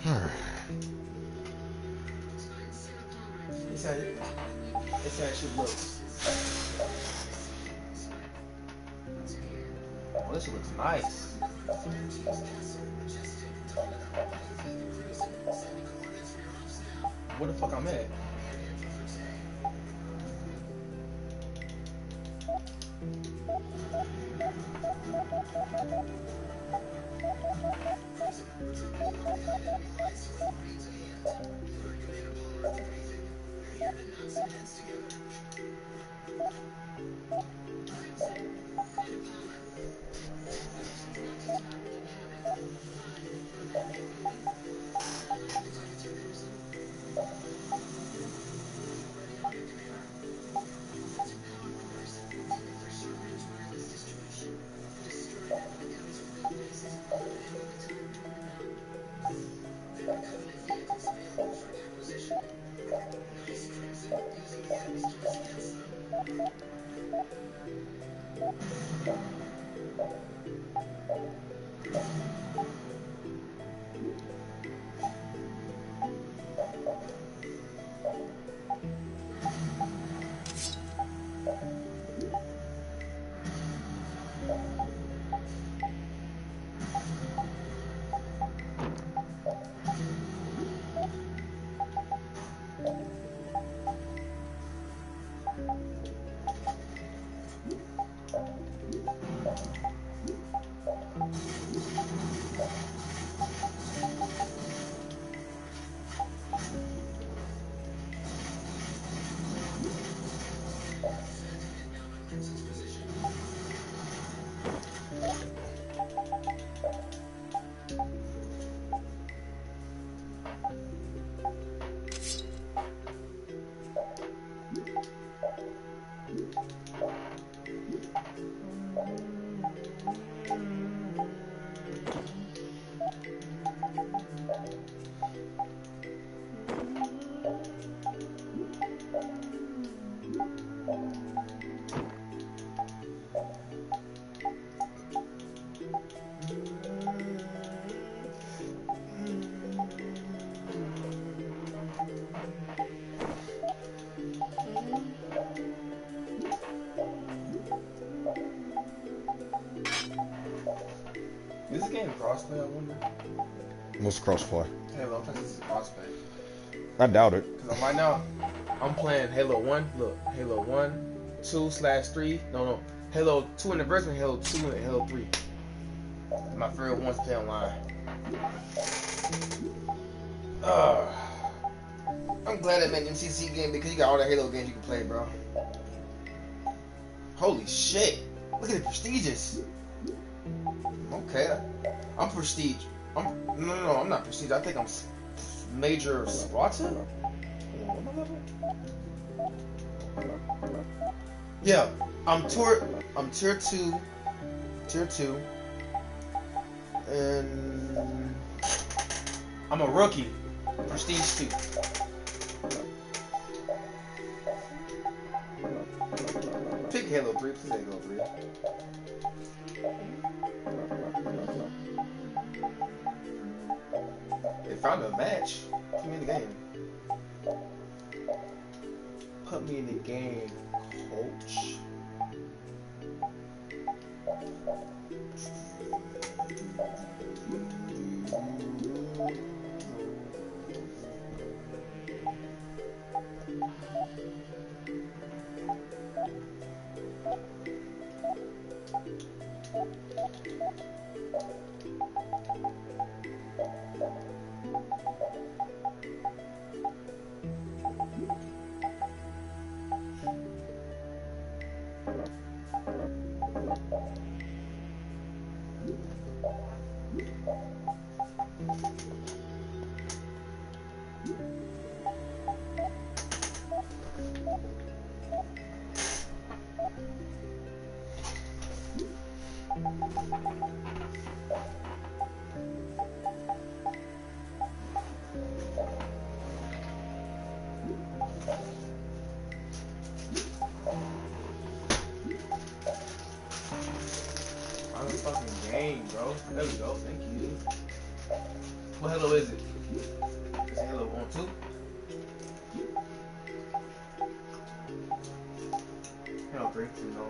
It's how it should look. Oh, this looks nice. Where the fuck I'm at? Is this game crossplay, I wonder? What's crossplay? Halo, I think this is crossplay. I doubt it. Because right now, I'm playing Halo 1. Look, Halo 1, 2/3. No. Halo 2 Anniversary, Halo 2, and Halo 3. My favorite ones to play online. I'm glad I made an MCC game because you got all the Halo games you can play, bro. Holy shit. Look at the prestigious. Okay. I'm prestige. No, I'm not prestige. I think I'm major Spartan. Yeah, I'm tier 2. And I'm a rookie. Prestige 2. Pick Halo 3, please Halo 3. They found a match. Put me in the game. Put me in the game, coach. Fucking game, bro. There we go. Thank you. What Halo is it? Is it Halo 1, 2? Halo 3, no.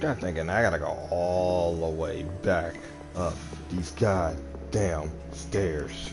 God thinking I gotta go all the way back up these goddamn stairs.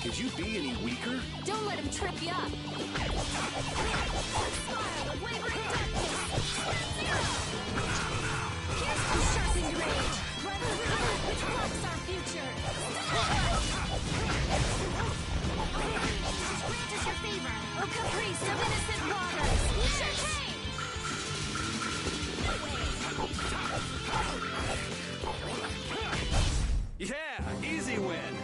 Could you be any weaker? Don't let him trip you up. Smile of wavering darkness. Zero. Here's some sharpened rage. Rather than color which blocks our future. Grant us your favor, O caprice of innocent waters. Church. Yeah, easy win.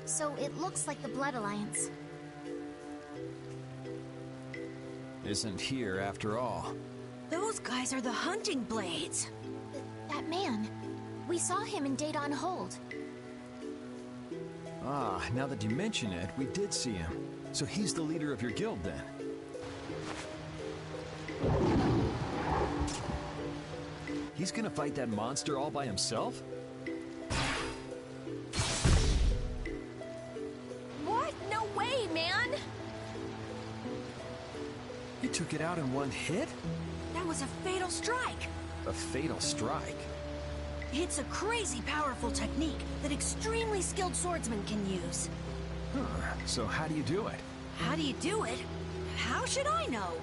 So it looks like the Blood Alliance. Isn't here after all. Those guys are the hunting blades. That man. We saw him in Data on Hold. Ah, now that you mention it, we did see him. So he's the leader of your guild then. He's gonna fight that monster all by himself? What? No way, man! He took it out in one hit? That was a fatal strike. A fatal strike? It's a crazy powerful technique that extremely skilled swordsmen can use. Huh. So how do you do it? How do you do it? How should I know?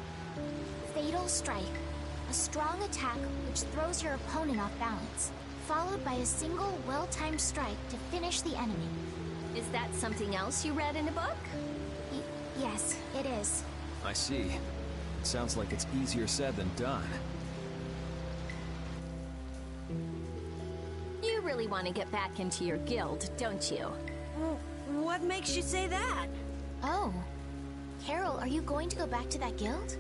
Fatal Strike. A strong attack which throws your opponent off balance, followed by a single well-timed strike to finish the enemy. Is that something else you read in a book? Yes, it is. I see. It sounds like it's easier said than done. You really want to get back into your guild, don't you? What makes you say that? Oh. Carol, are you going to go back to that guild?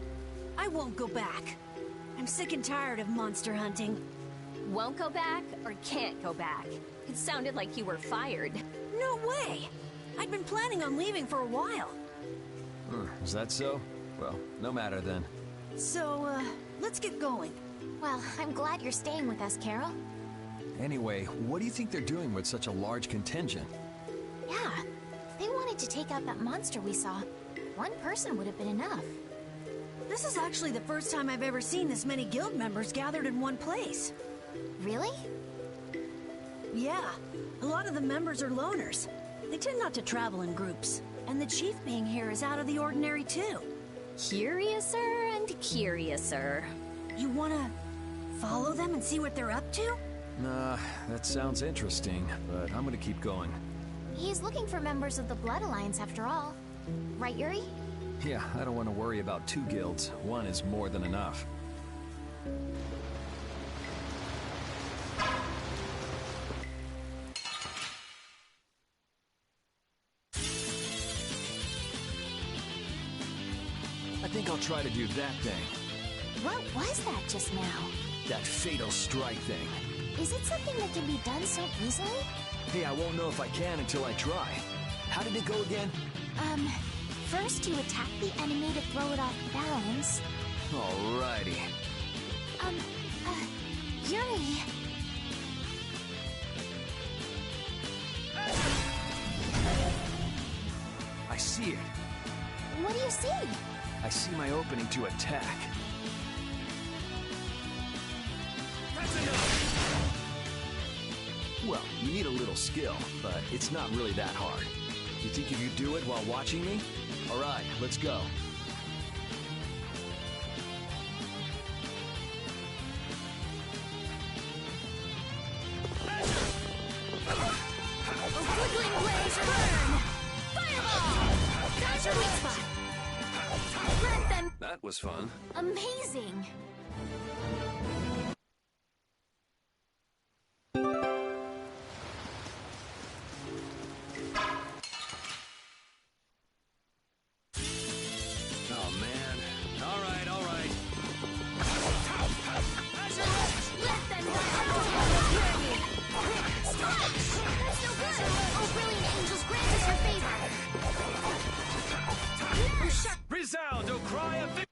I won't go back. I'm sick and tired of monster hunting. Won't go back or can't go back? It sounded like you were fired. No way! I'd been planning on leaving for a while. Is that so? Well, no matter then. So, let's get going. Well, I'm glad you're staying with us, Carol. Anyway, what do you think they're doing with such a large contingent? Yeah, they wanted to take out that monster we saw. One person would have been enough. This is actually the first time I've ever seen this many guild members gathered in one place. Really? Yeah, a lot of the members are loners. They tend not to travel in groups. And the chief being here is out of the ordinary too. Curiouser and curiouser. You wanna follow them and see what they're up to? Nah, that sounds interesting, but I'm gonna keep going. He's looking for members of the Blood Alliance after all. Right, Yuri? Yeah, I don't want to worry about 2 guilds. 1 is more than enough. I think I'll try to do that thing. What was that just now? That fatal strike thing. Is it something that can be done so easily? Hey, I won't know if I can until I try. How did it go again? First you attack the enemy to throw it off balance. Alrighty. Yuri. I see it. What do you see? I see my opening to attack. That's enough! Well, you need a little skill, but it's not really that hard. You think you could do it while watching me? Alright, let's go. That was fun. Amazing! Oh man. Alright. Let them That's no good! Oh, brilliant angels, grant us your favor! Resound, O cry of victory!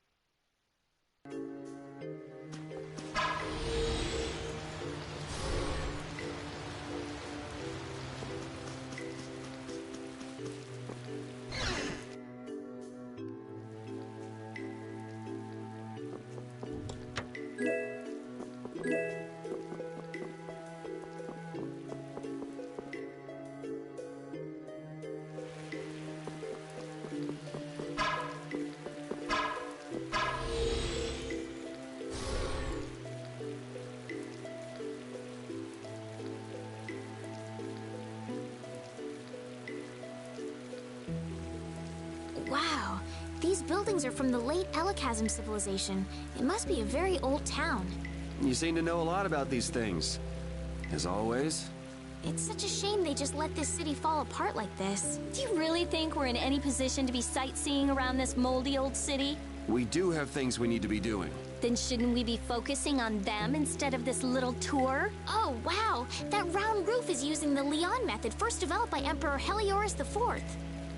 Wow, these buildings are from the late Elachasm civilization. It must be a very old town. You seem to know a lot about these things. As always. It's such a shame they just let this city fall apart like this. Do you really think we're in any position to be sightseeing around this moldy old city? We do have things we need to be doing. Then shouldn't we be focusing on them instead of this little tour? Oh, wow! That round roof is using the Leon method, first developed by Emperor Heliodorus IV.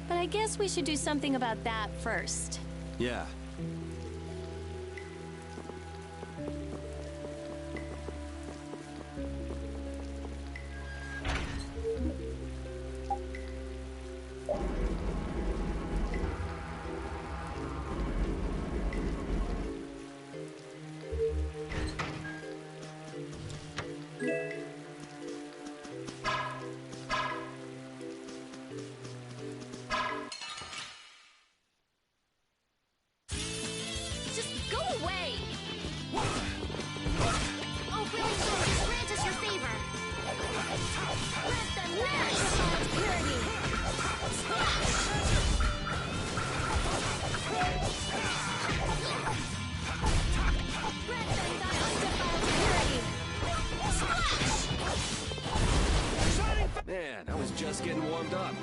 But I guess we should do something about that first. Yeah. Man, I was just getting warmed up.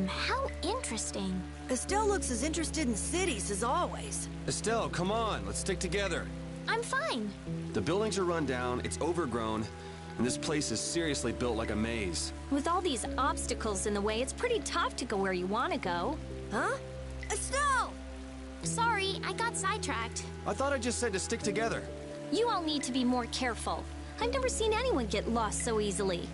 How interesting. Estelle looks as interested in cities as always. Estelle, come on, let's stick together. I'm fine. The buildings are run down, it's overgrown, and this place is seriously built like a maze. With all these obstacles in the way, it's pretty tough to go where you want to go. Huh? Estelle! Sorry, I got sidetracked. I thought I just said to stick together. You all need to be more careful. I've never seen anyone get lost so easily.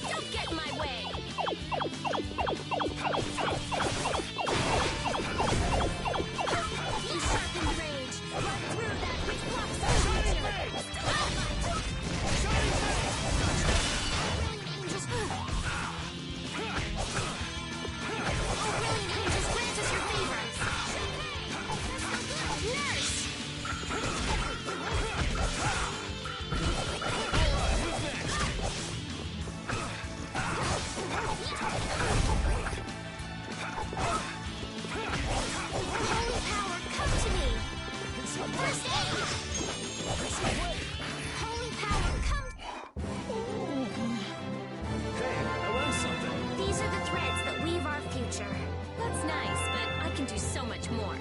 Don't get in my way! Holy power, come to me! First aid! Holy power, come... Hey, I learned something. These are the threads that weave our future. That's nice, but I can do so much more.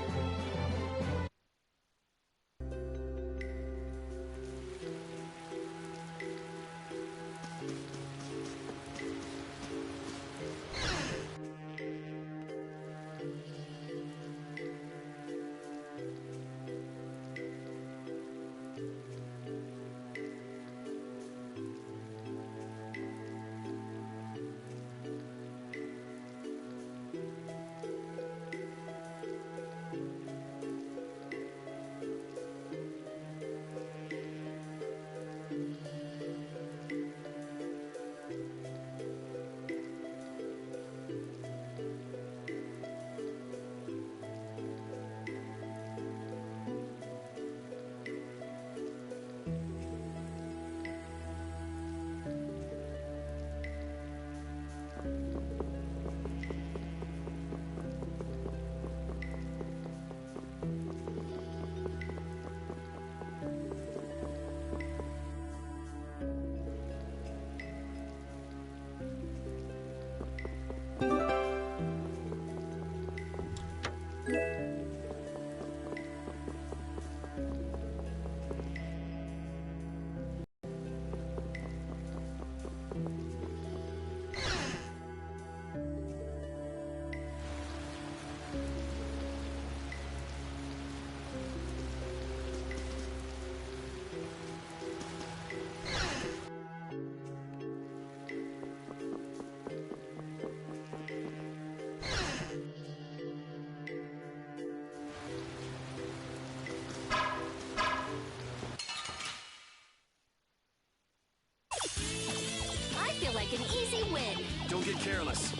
I feel like an easy win. Don't get careless.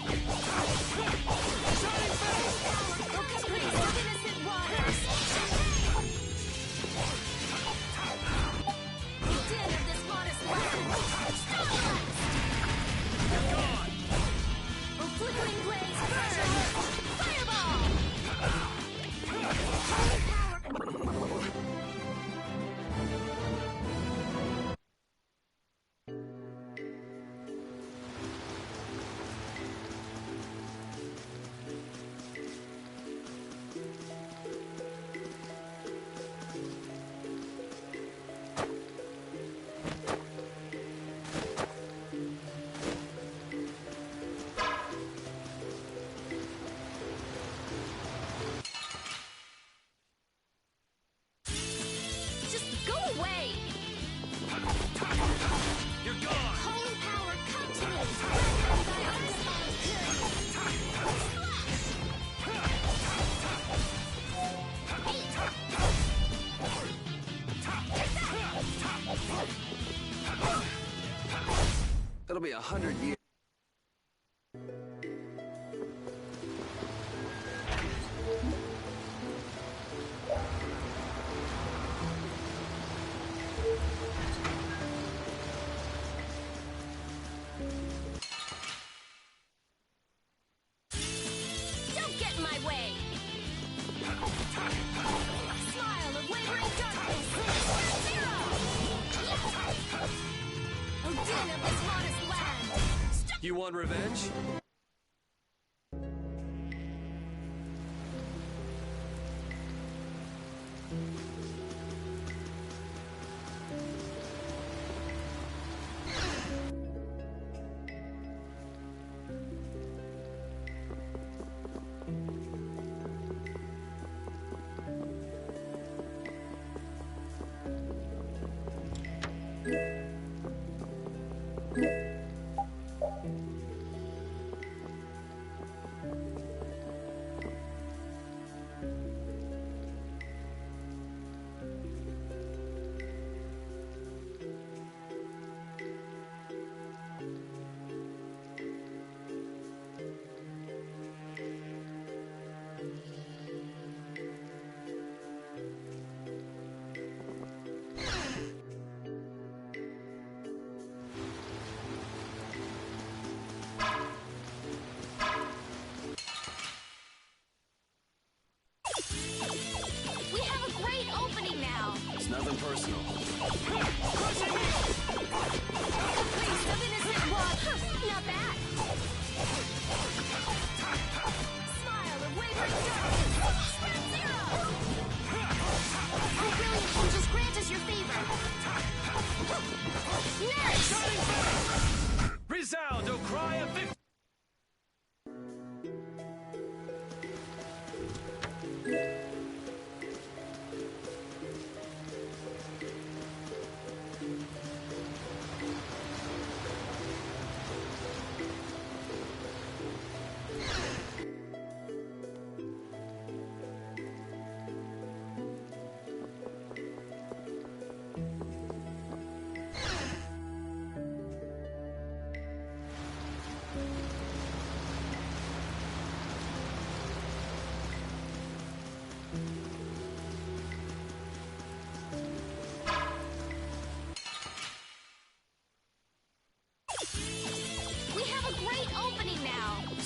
Focus praise of innocent waters. The din of this modest land. Starlight! You're gone. A flickering blaze burn. Fireball! Just go away! You're gone. Holy power, come to me! That'll be 100 years. Don't get in my way! Smile of wavering darkness! Zero! Oh, din of this modest land! You want revenge?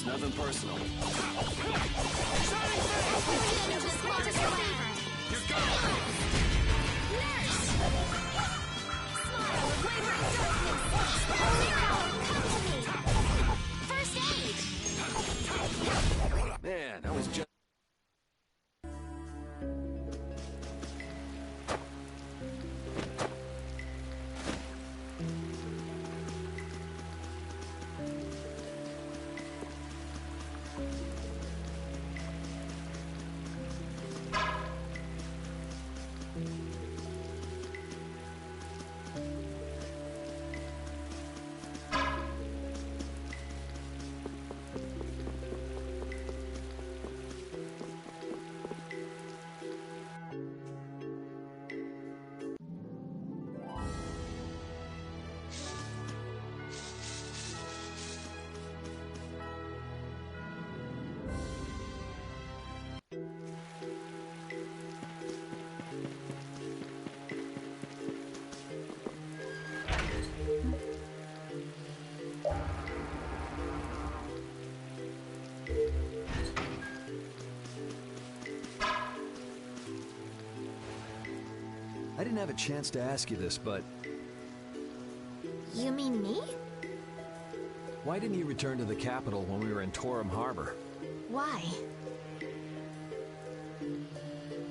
It's nothing personal. Man, I was just... I didn't have a chance to ask you this, but You mean me? why didn't you return to the capital when we were in Torum Harbor? Why?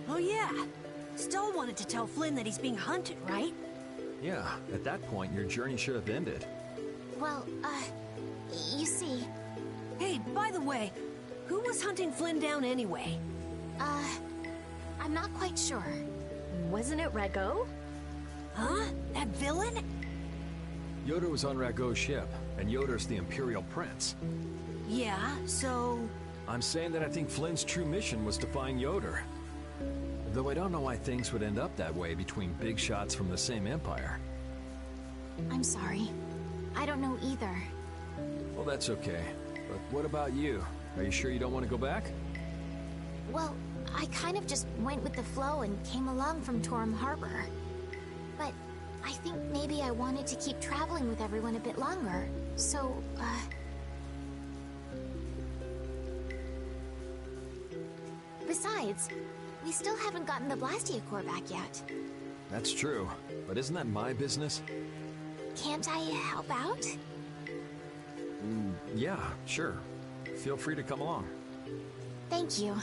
Oh yeah. Stoll wanted to tell Flynn that he's being hunted, right? Yeah, at that point, your journey should have ended. Well, you see, Hey, by the way, who was hunting Flynn down anyway? I'm not quite sure. Wasn't it Rago? Huh? That villain? Yoder was on Rago's ship, and Yoder's the Imperial Prince. Yeah, so... I'm saying that I think Flynn's true mission was to find Yoder. Though I don't know why things would end up that way between big shots from the same empire. I'm sorry. I don't know either. Well, that's okay. But what about you? Are you sure you don't want to go back? Well, I kind of just went with the flow and came along from Torum Harbor. But I think maybe I wanted to keep traveling with everyone a bit longer. So, Besides, we still haven't gotten the Blastia core back yet. That's true. But isn't that my business? Can't I help out? Yeah, sure. Feel free to come along. Thank you.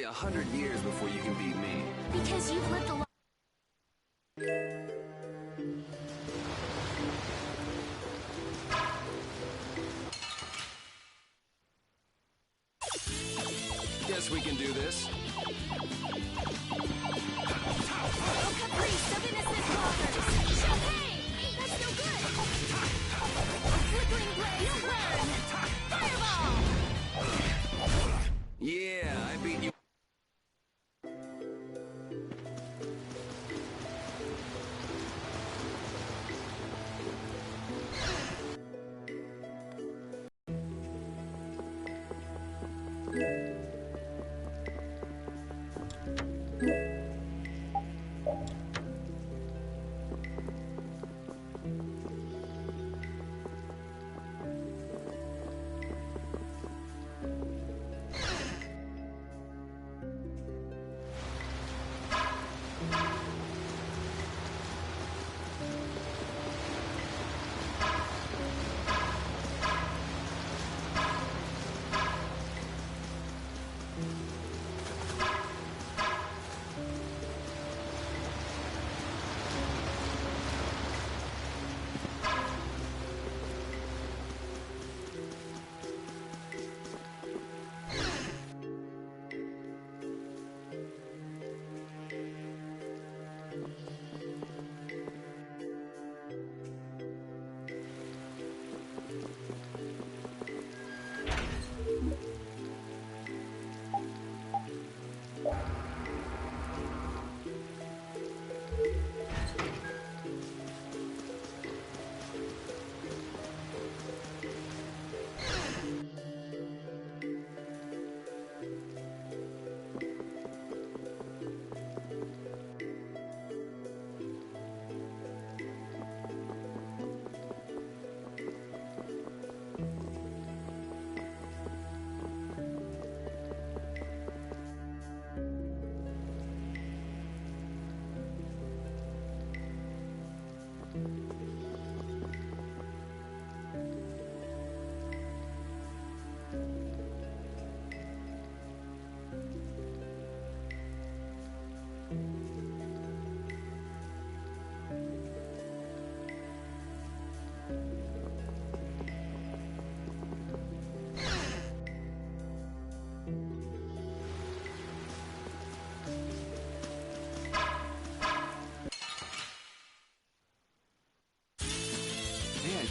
100 years before you can beat me. Because you've lived a lot. Guess we can do this. Oh, caprice of innocent waters! Champagne! That's no good! A flickering blaze, burn! Fireball! Yeah, I beat you.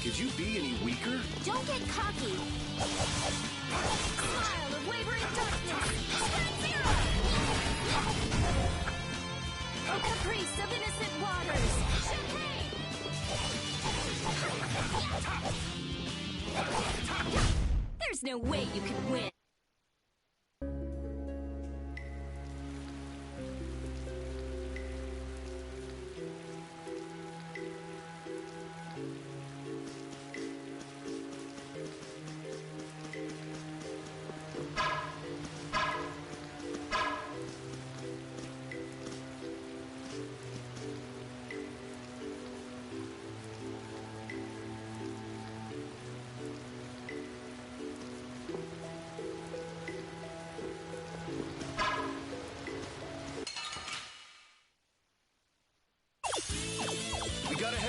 Could you be any weaker? Don't get cocky. Smile of wavering darkness! Spread zero! Oh, caprice of innocent waters! Champagne! There's no way you can win.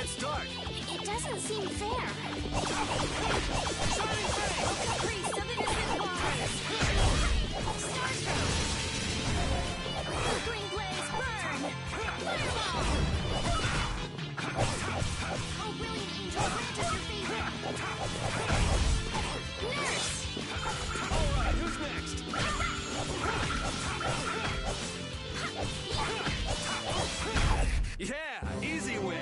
Start! It doesn't seem fair. Shining Face! Oh, caprice of innocent waters! Starstone! Flickering blaze, burn! Fireball! Oh, brilliant angel, grant us your favor. Nurse! Alright, who's next? Yeah, easy win!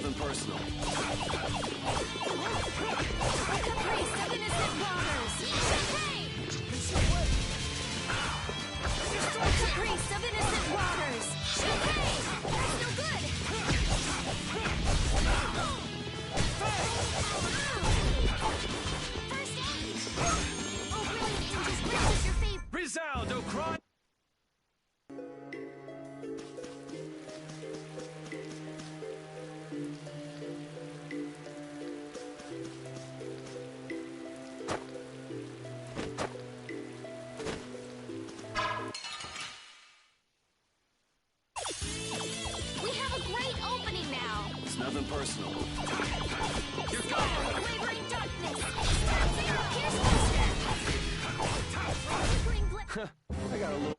nothing personal. Caprice of innocent waters. Hey! Caprice of innocent waters. Hey! That's no good. First aid! Oh, brilliant ninjas, which is your favorite? Resound, oh cry! We have a great opening now. It's nothing personal. You're gone. Wavering darkness. Sub-Zero, here's Buster. Flickering glimmer. I got a little...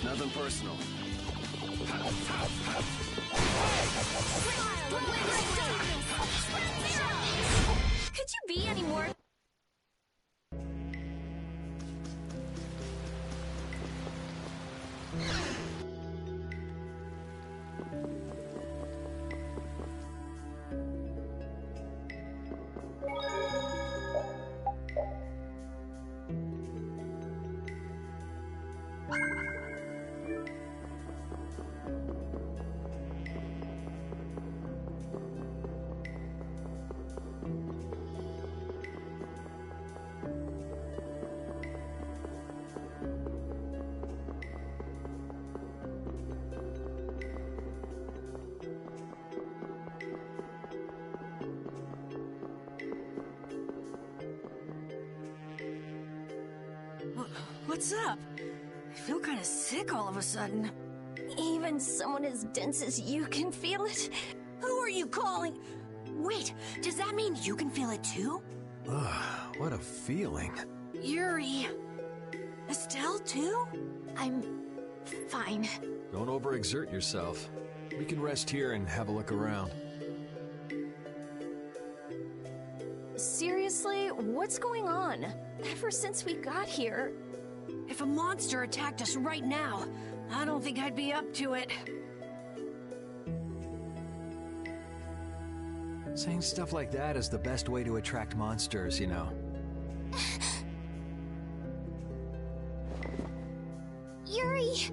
Nothing personal. Could you be any more? What's up? I feel kind of sick all of a sudden. Even someone as dense as you can feel it? Who are you calling? Wait, does that mean you can feel it too? Ugh, what a feeling. Yuri. Estelle too? I'm fine. Don't overexert yourself. We can rest here and have a look around. Seriously, what's going on? Ever since we got here... If a monster attacked us right now, I don't think I'd be up to it. Saying stuff like that is the best way to attract monsters, you know. Yuri!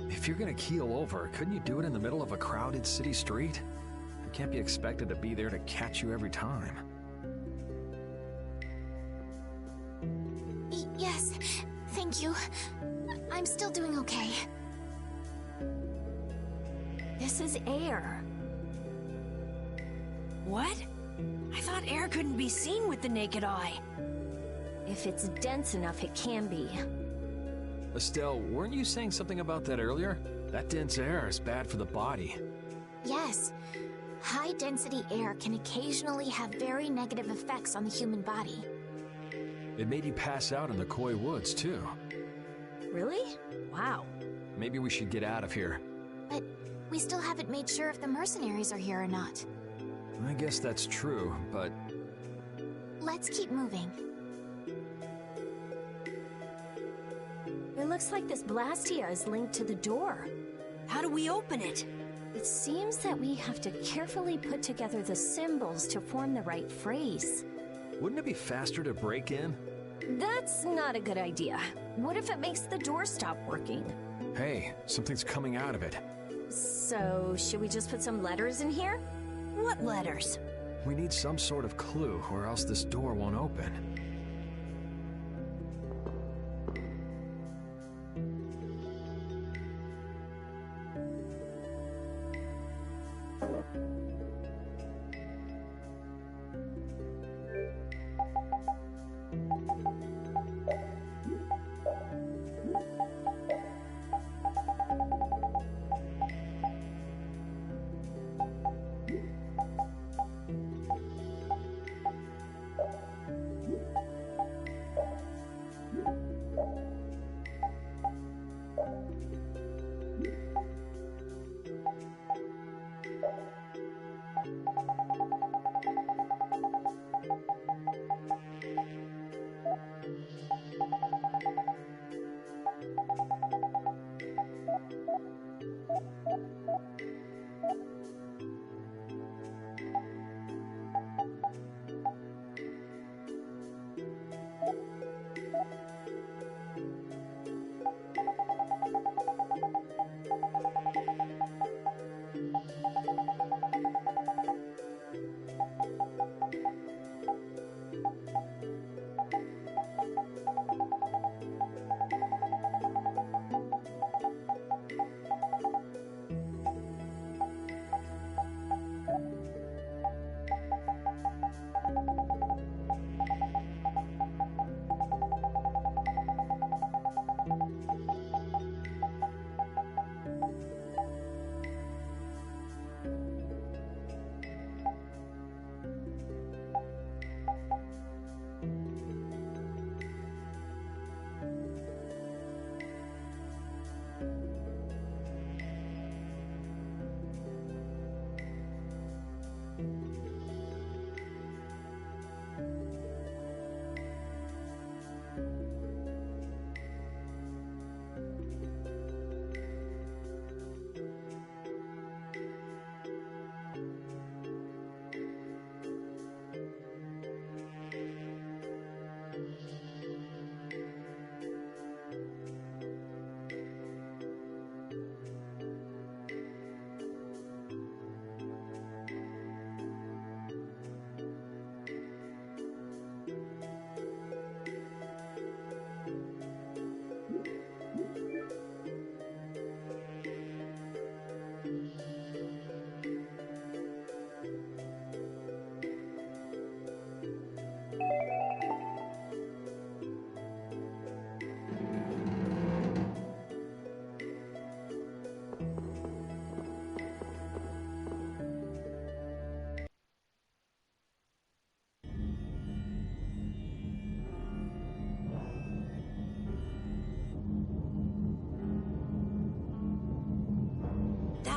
If you're gonna keel over, couldn't you do it in the middle of a crowded city street? You can't be expected to be there to catch you every time. Yes, thank you. I'm still doing okay. This is air. What? I thought air couldn't be seen with the naked eye. If it's dense enough, it can be. Estelle, weren't you saying something about that earlier? That dense air is bad for the body. Yes. High-density air can occasionally have very negative effects on the human body. It made you pass out in the Koi Woods, too. Really? Wow. Maybe we should get out of here. But we still haven't made sure if the mercenaries are here or not. I guess that's true, but... Let's keep moving. It looks like this Blastia is linked to the door. How do we open it? It seems that we have to carefully put together the symbols to form the right phrase. Wouldn't it be faster to break in? That's not a good idea. What if it makes the door stop working? Hey, something's coming out of it. So, should we just put some letters in here? What letters? We need some sort of clue, or else this door won't open.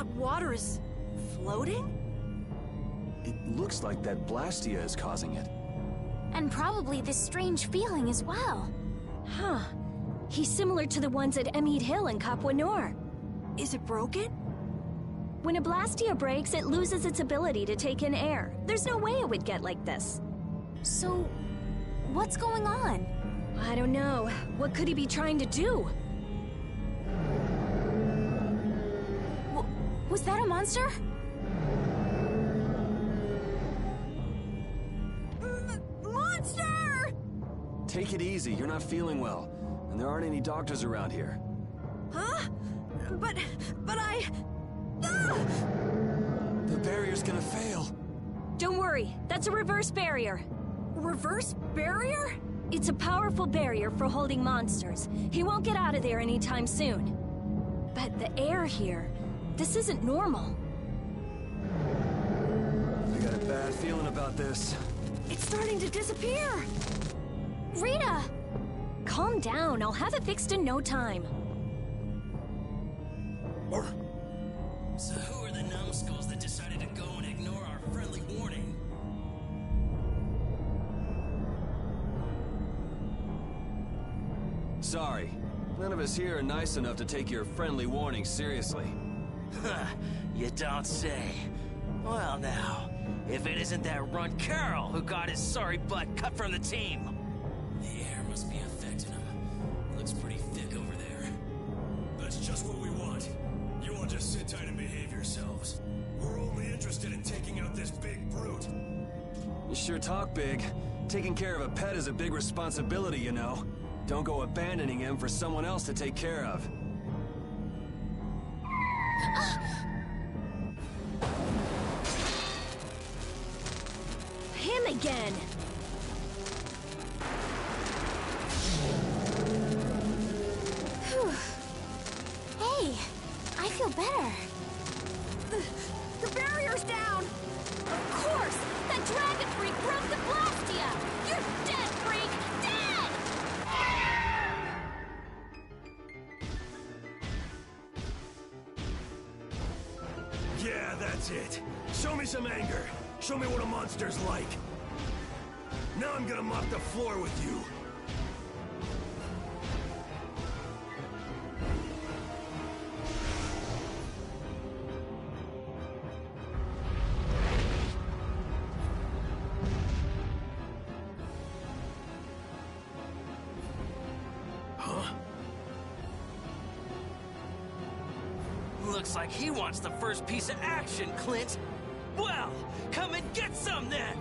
hot water is floating? It looks like that Blastia is causing it. And probably this strange feeling as well. Huh. He's similar to the ones at Emmead Hill in Capua Nor. Is it broken? When a Blastia breaks, it loses its ability to take in air. There's no way it would get like this. So, what's going on? I don't know. What could he be trying to do? Was that a monster? Monster! Take it easy, you're not feeling well. And there aren't any doctors around here. Huh? But I... Ah! The barrier's gonna fail. Don't worry, that's a reverse barrier. Reverse barrier? It's a powerful barrier for holding monsters. He won't get out of there anytime soon. But the air here, this isn't normal. I got a bad feeling about this. It's starting to disappear. Rita! Calm down, I'll have it fixed in no time. So who are the numbskulls that decided to go and ignore our friendly warning? Sorry, none of us here are nice enough to take your friendly warning seriously. Huh, you don't say. Well now, if it isn't that runt Carol who got his sorry butt cut from the team. The air must be affecting him. Looks pretty thick over there. That's just what we want. You all just sit tight and behave yourselves. We're only interested in taking out this big brute. You sure talk big. Taking care of a pet is a big responsibility, you know. Don't go abandoning him for someone else to take care of. Him again! Whew. Hey, I feel better. The barrier's down! Of course! That dragon freak broke the Blastia! You're dead, freak! Dead! Yeah, that's it. Show me some anger. Show me what a monster's like. Now I'm gonna mop the floor with you. Huh? Looks like he wants the first piece of action, Clint. Well, come and get some then!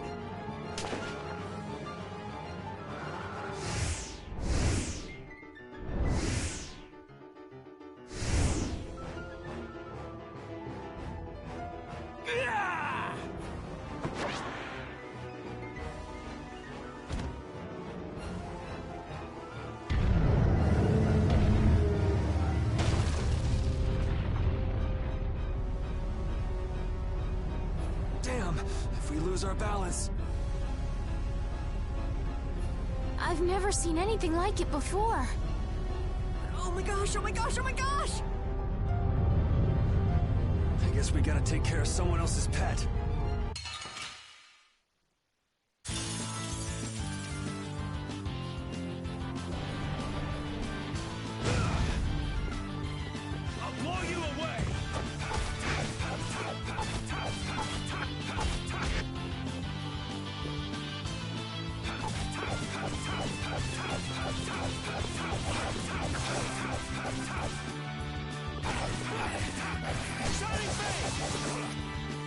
Yeah! Damn, if we lose our balance. I've never seen anything like it before. Oh my gosh, oh my gosh, oh my gosh! I guess we gotta take care of someone else's pet. I'll blow you away!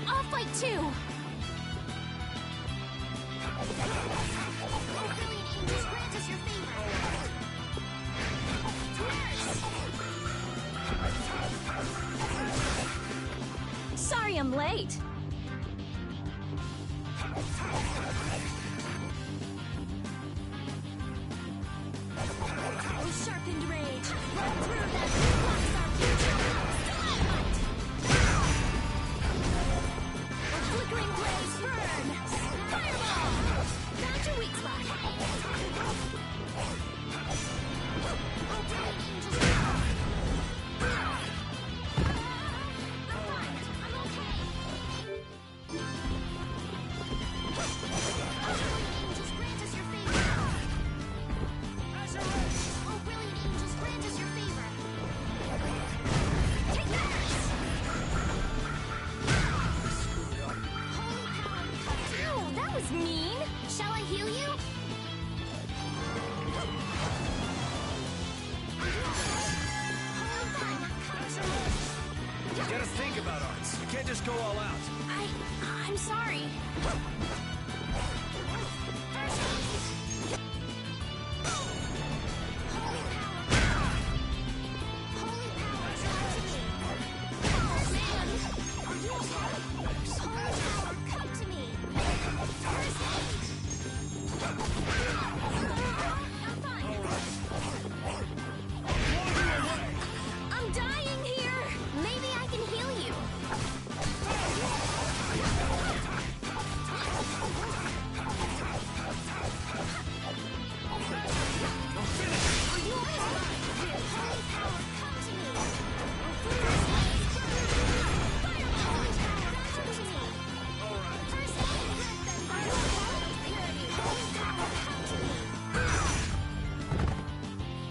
I'll fight too! Brilliant angels grant us your favor! Sorry I'm late. Oh, sharpened rage! Run through that blocks our future! Stalagmite! A flickering blaze burn! Fireball! Found your weak spot! Oh, brilliant angels! I'm fine! can't just go all out. I'm sorry. I'm dying here! Maybe I can heal you. Are you okay? Holy power, come to me. Fireball, come to me. First aid, let them purity. Holy power, come to me.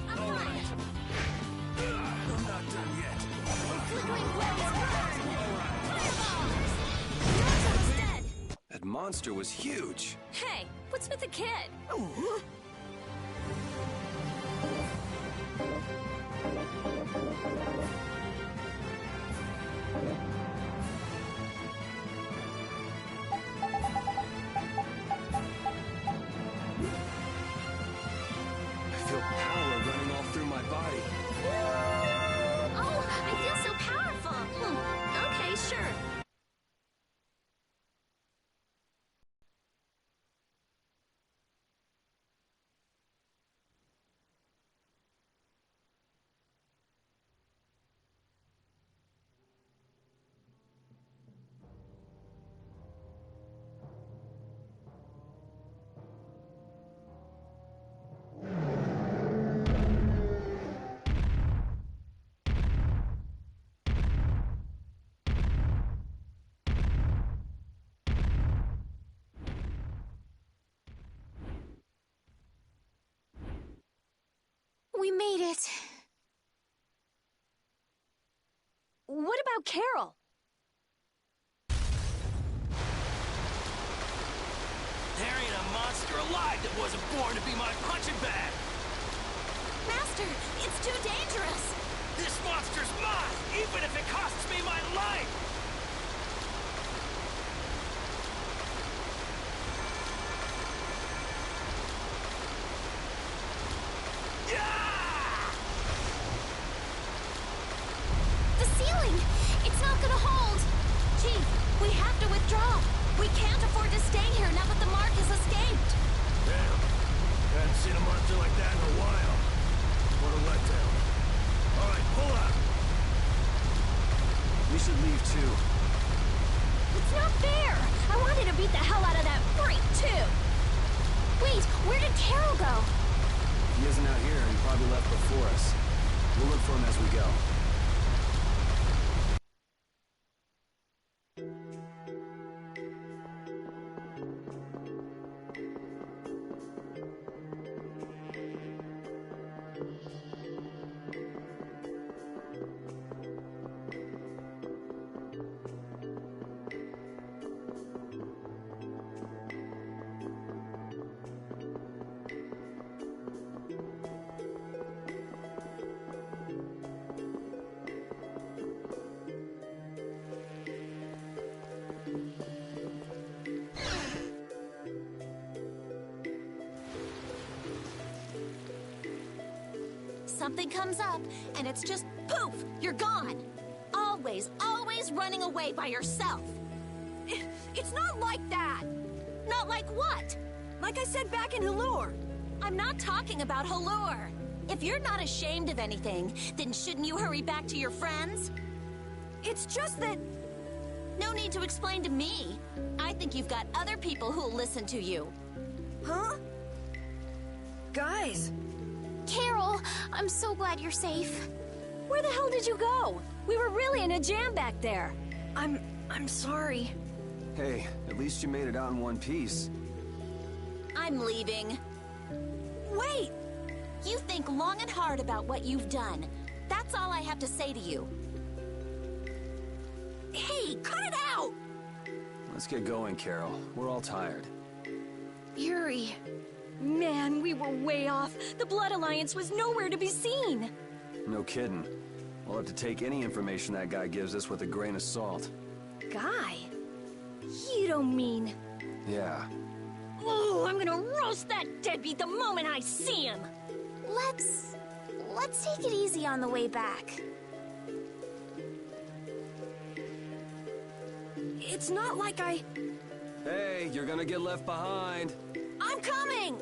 I'm fine. I'm not done yet. Flickering blaze, burn. Fireballs. Yours almost dead. That monster was huge. Hey, what's with the kid? I feel power running all through my body. Oh, I feel so powerful. Okay, sure. We made it. What about Carol? There ain't a monster alive that wasn't born to be my punching bag. Master, it's too dangerous. This monster's mine, even if it costs me my life. Yeah! The ceiling! It's not gonna hold! Chief, we have to withdraw. We can't afford to stay here now that the mark has escaped. Damn. Hadn't seen a monster like that in a while. What a letdown. Alright, pull up. We should leave too. It's not fair! I wanted to beat the hell out of that freak, too! Wait, where did Carol go? If he isn't out here, he probably left before us. We'll look for him as we go. Something comes up, and it's just poof, you're gone. Always, always running away by yourself. It's not like that! Not like what? Like I said back in Halure. I'm not talking about Halure. If you're not ashamed of anything, then shouldn't you hurry back to your friends? It's just that... No need to explain to me. I think you've got other people who'll listen to you. Huh? Guys, Carol, I'm so glad you're safe. Where the hell did you go? We were really in a jam back there. I'm sorry. Hey, at least you made it out in one piece. I'm leaving. Wait! You think long and hard about what you've done. That's all I have to say to you. Hey, cut it out! Let's get going, Carol. We're all tired. Yuri. Man, we were way off. The Blood Alliance was nowhere to be seen. No kidding. We'll have to take any information that guy gives us with a grain of salt. guy? You don't mean... Yeah. Oh, I'm gonna roast that deadbeat the moment I see him! Let's take it easy on the way back. It's not like I... Hey, you're gonna get left behind. I'm coming!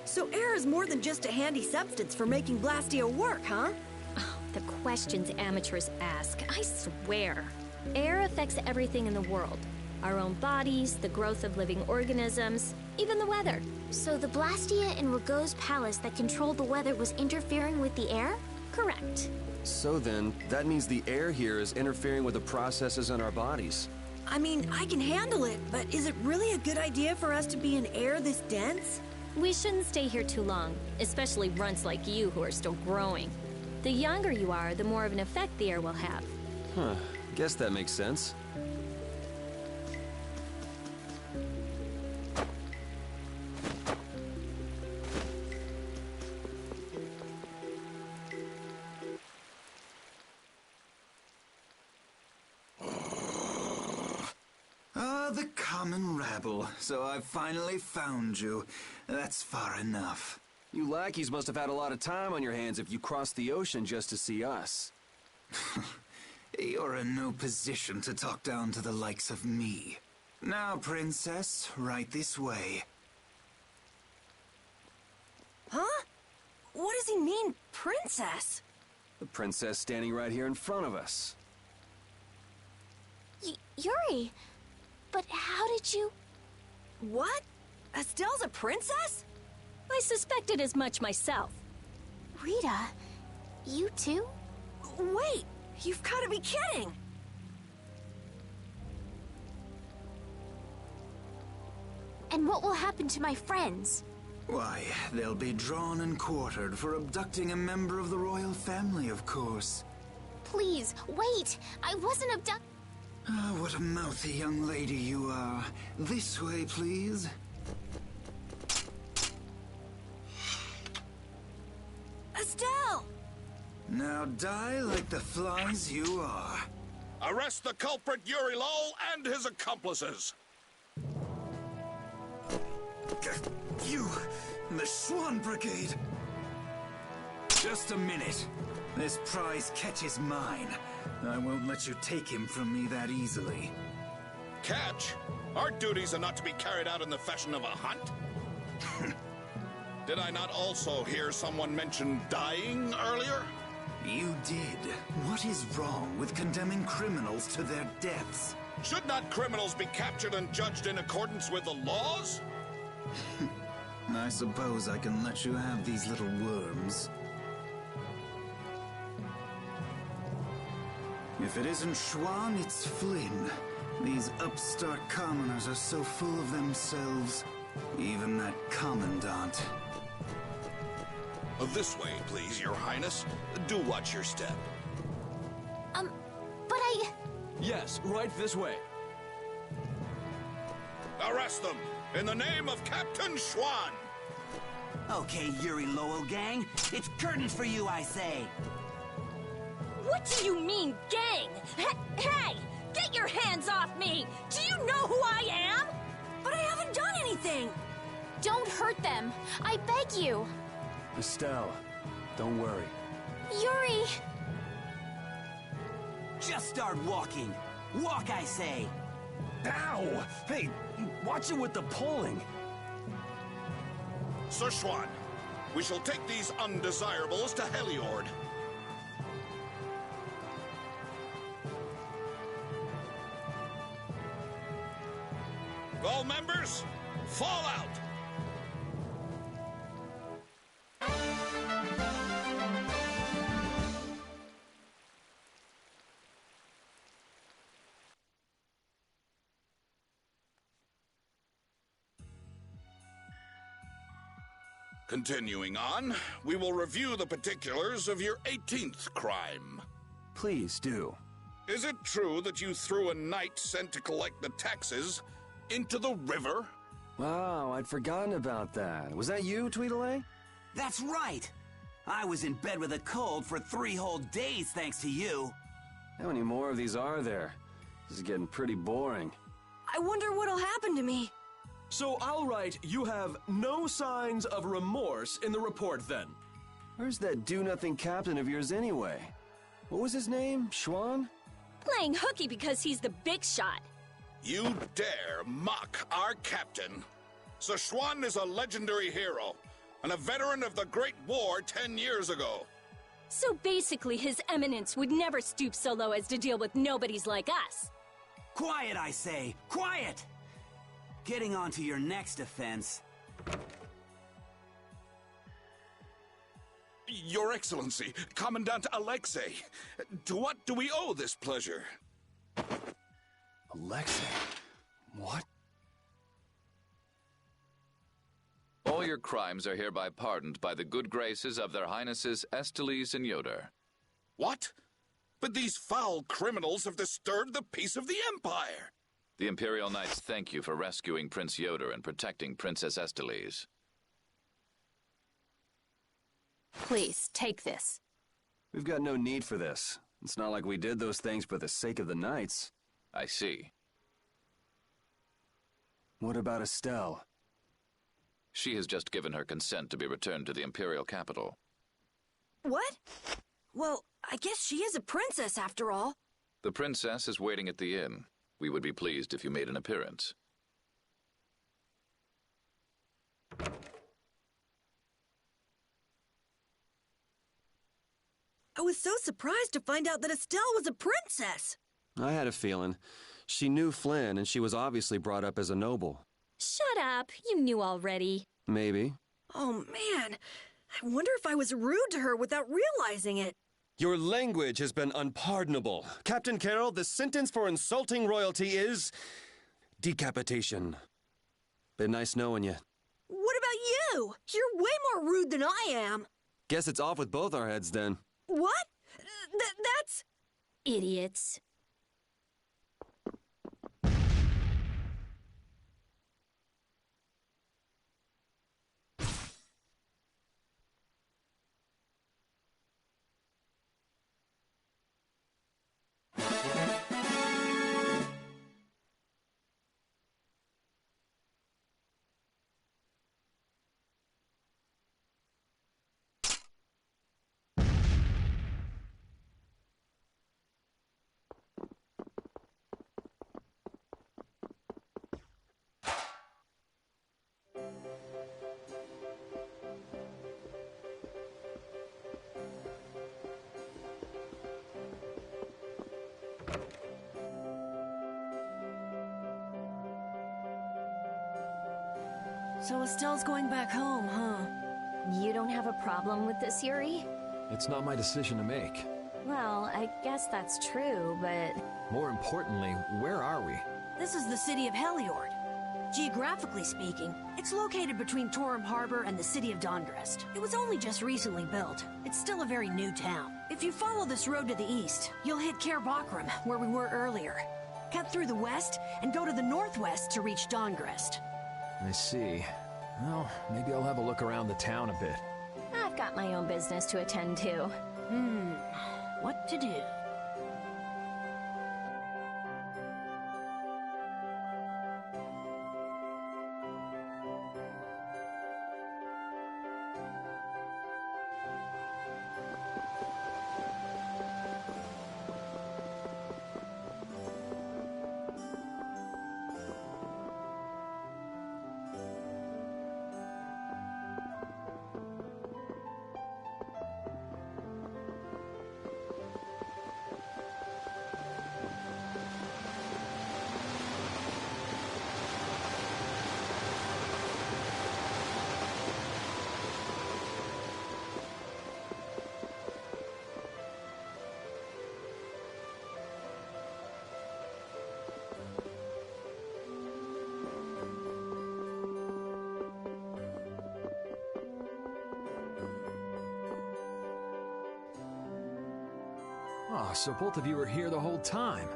So air is more than just a handy substance for making Blastia work, huh? Oh, the questions amateurs ask, I swear. Air affects everything in the world. Our own bodies, the growth of living organisms, even the weather. So the Blastia in Rago's palace that controlled the weather was interfering with the air? Correct. So then, that means the air here is interfering with the processes in our bodies. I mean, I can handle it, but is it really a good idea for us to be in air this dense? We shouldn't stay here too long, especially runts like you who are still growing. The younger you are, the more of an effect the air will have. Huh, guess that makes sense. The common rabble. So I've finally found you. That's far enough. You lackeys must have had a lot of time on your hands if you crossed the ocean just to see us. You're in no position to talk down to the likes of me. Now, princess, right this way. Huh? What does he mean, princess? The princess standing right here in front of us. Yuri, but how did you... What? Estelle's a princess? I suspected as much myself. Rita, you too? Wait, you've got to be kidding! And what will happen to my friends? Why, they'll be drawn and quartered for abducting a member of the royal family, of course. Please, wait! I wasn't abducted. Ah, what a mouthy young lady you are. This way, please. Estelle! Now die like the flies you are. Arrest the culprit Yuri Lowell and his accomplices. You, the Swan Brigade. Just a minute. This prize catch is mine. I won't let you take him from me that easily. Catch? Our duties are not to be carried out in the fashion of a hunt. Did I not also hear someone mention dying earlier? You did. What is wrong with condemning criminals to their deaths? Should not criminals be captured and judged in accordance with the laws? I suppose I can let you have these little worms. If it isn't Schwan, it's Flynn. These upstart commoners are so full of themselves. Even that commandant. This way, please, Your Highness. Do watch your step. But I... Yes, right this way. Arrest them, in the name of Captain Schwan! Okay, Yuri Lowell gang. It's curtains for you, I say. What do you mean, gang? Hey! Get your hands off me! Do you know who I am? But I haven't done anything! Don't hurt them! I beg you! Estelle, don't worry. Yuri! Just start walking. Walk, I say. Ow! Hey, watch it with the pulling. Sir Schwan, we shall take these undesirables to Heliord. All members, fall out! Continuing on, we will review the particulars of your 18th crime. Please do. Is it true that you threw a knight sent to collect the taxes into the river? Wow, I'd forgotten about that. Was that you, Tweedledee? That's right. I was in bed with a cold for 3 whole days thanks to you. How many more of these are there? This is getting pretty boring. I wonder what'll happen to me. So I'll write, you have no signs of remorse in the report then. Where's that do-nothing captain of yours anyway? What was his name? Schwan? Playing hooky because he's the big shot. You dare mock our captain? Sichuan is a legendary hero, and a veteran of the Great War 10 years ago. So basically, His Eminence would never stoop so low as to deal with nobodies like us. Quiet, I say! Quiet! Getting on to your next offense. Your Excellency, Commandant Alexei, to what do we owe this pleasure? Alexei? What? All your crimes are hereby pardoned by the good graces of their Highnesses Esteles and Yoder. What? But these foul criminals have disturbed the peace of the Empire! The Imperial Knights thank you for rescuing Prince Yoder and protecting Princess Esteles. Please, take this. We've got no need for this. It's not like we did those things for the sake of the Knights. I see. What about Estelle? She has just given her consent to be returned to the Imperial capital. What? Well, I guess she is a princess after all. The princess is waiting at the inn. We would be pleased if you made an appearance. I was so surprised to find out that Estelle was a princess. I had a feeling. She knew Flynn, and she was obviously brought up as a noble. Shut up. You knew already. Maybe. Oh, man. I wonder if I was rude to her without realizing it. Your language has been unpardonable. Captain Carroll, the sentence for insulting royalty is... decapitation. Been nice knowing you. What about you? You're way more rude than I am. Guess it's off with both our heads then. What? That's... Idiots. So Estelle's going back home, huh? You don't have a problem with this, Yuri? It's not my decision to make. Well, I guess that's true, but... More importantly, where are we? This is the city of Heliord. Geographically speaking, it's located between Torum Harbor and the city of Dawngrest. It was only just recently built. It's still a very new town. If you follow this road to the east, you'll hit Caer Bakram, where we were earlier. Cut through the west and go to the northwest to reach Dawngrest. I see. Well, maybe I'll have a look around the town a bit. I've got my own business to attend to. What to do? Oh, so both of you were here the whole time.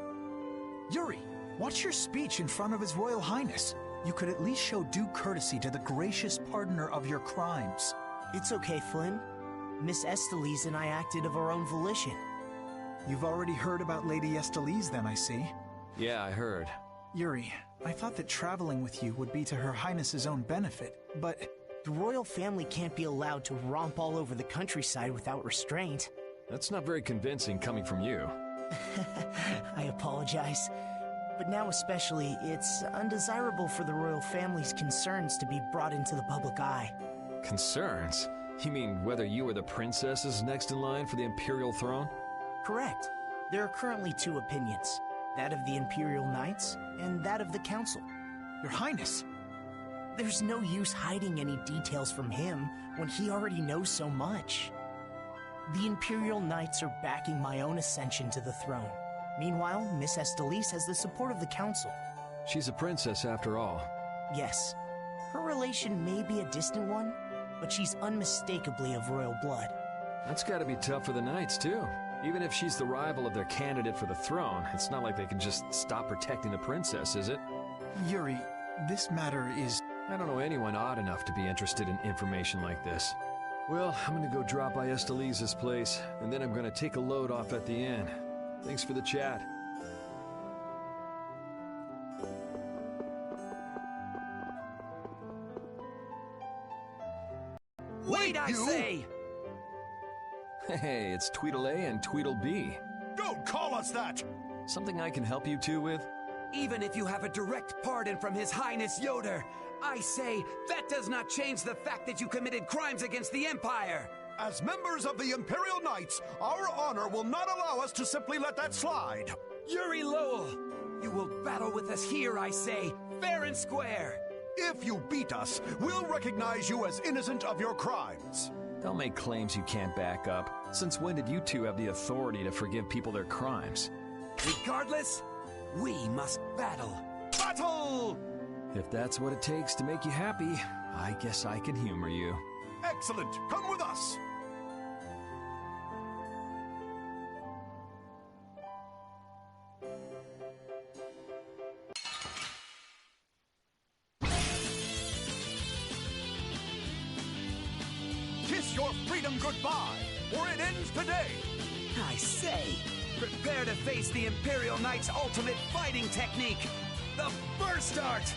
Yuri, watch your speech in front of His Royal Highness. You could at least show due courtesy to the gracious pardoner of your crimes. It's okay, Flynn. Miss Estelise and I acted of our own volition. You've already heard about Lady Estelise then, I see. Yeah, I heard. Yuri, I thought that traveling with you would be to Her Highness's own benefit, but... The royal family can't be allowed to romp all over the countryside without restraint. That's not very convincing coming from you. I apologize. But now especially, it's undesirable for the royal family's concerns to be brought into the public eye. Concerns? You mean whether you or the princess is next in line for the Imperial throne? Correct. There are currently two opinions. That of the Imperial Knights, and that of the Council. Your Highness! There's no use hiding any details from him when he already knows so much. The Imperial Knights are backing my own ascension to the throne. Meanwhile, Miss Estelise has the support of the Council. She's a princess after all. Yes. Her relation may be a distant one, but she's unmistakably of royal blood. That's gotta be tough for the Knights, too. Even if she's the rival of their candidate for the throne, it's not like they can just stop protecting the princess, is it? Yuri, this matter is... I don't know anyone odd enough to be interested in information like this. Well, I'm gonna go drop by Estelise's place, and then I'm gonna take a load off at the inn. Thanks for the chat. Wait, I say! Hey, it's Tweedle-A and Tweedle-B. Don't call us that! Something I can help you two with? Even if you have a direct pardon from His Highness Yoder, I say that does not change the fact that you committed crimes against the Empire! As members of the Imperial Knights, our honor will not allow us to simply let that slide. Yuri Lowell, you will battle with us here, I say, fair and square. If you beat us, we'll recognize you as innocent of your crimes. Don't make claims you can't back up. Since when did you two have the authority to forgive people their crimes? Regardless, we must battle. Battle! If that's what it takes to make you happy, I guess I can humor you. Excellent. Come with us. Kiss your freedom goodbye, or it ends today. I say, prepare to face the Imperial Knight's ultimate fighting technique, the Burst Art!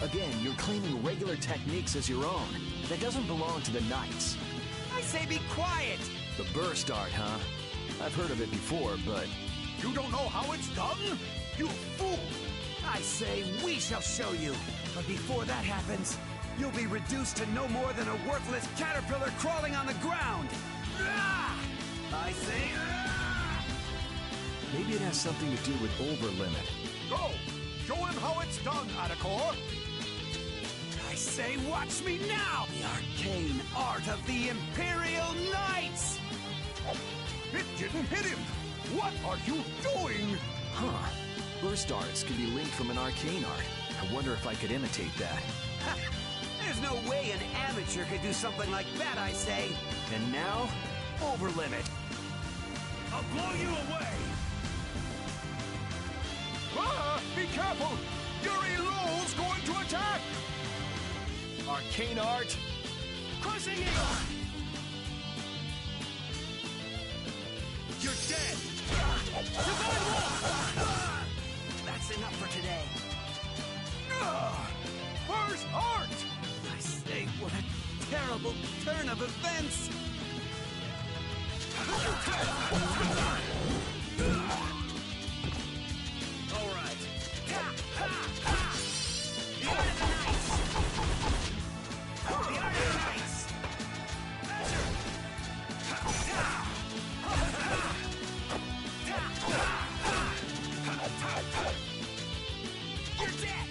Again, you're claiming regular techniques as your own. That doesn't belong to the Knights. I say be quiet! The Burst Art, huh? I've heard of it before, but... You don't know how it's done? You fool! I say we shall show you. But before that happens, you'll be reduced to no more than a worthless caterpillar crawling on the ground! I say... Maybe it has something to do with Overlimit. Go! Show him how it's done, Atacor! I say watch me now! The arcane art of the Imperial Knights! It didn't hit him! What are you doing? Huh. Burst arts can be linked from an arcane art. I wonder if I could imitate that. There's no way an amateur could do something like that, I say. And now, Overlimit. I'll blow you away! Ah! Be careful! Yuri Lowell's going to attack! Arcane art. Crushing it! You're dead! That's enough for today. First art! I say, what a terrible turn of events! All right. The Art of the Knights! The Art of the Knights! You're dead!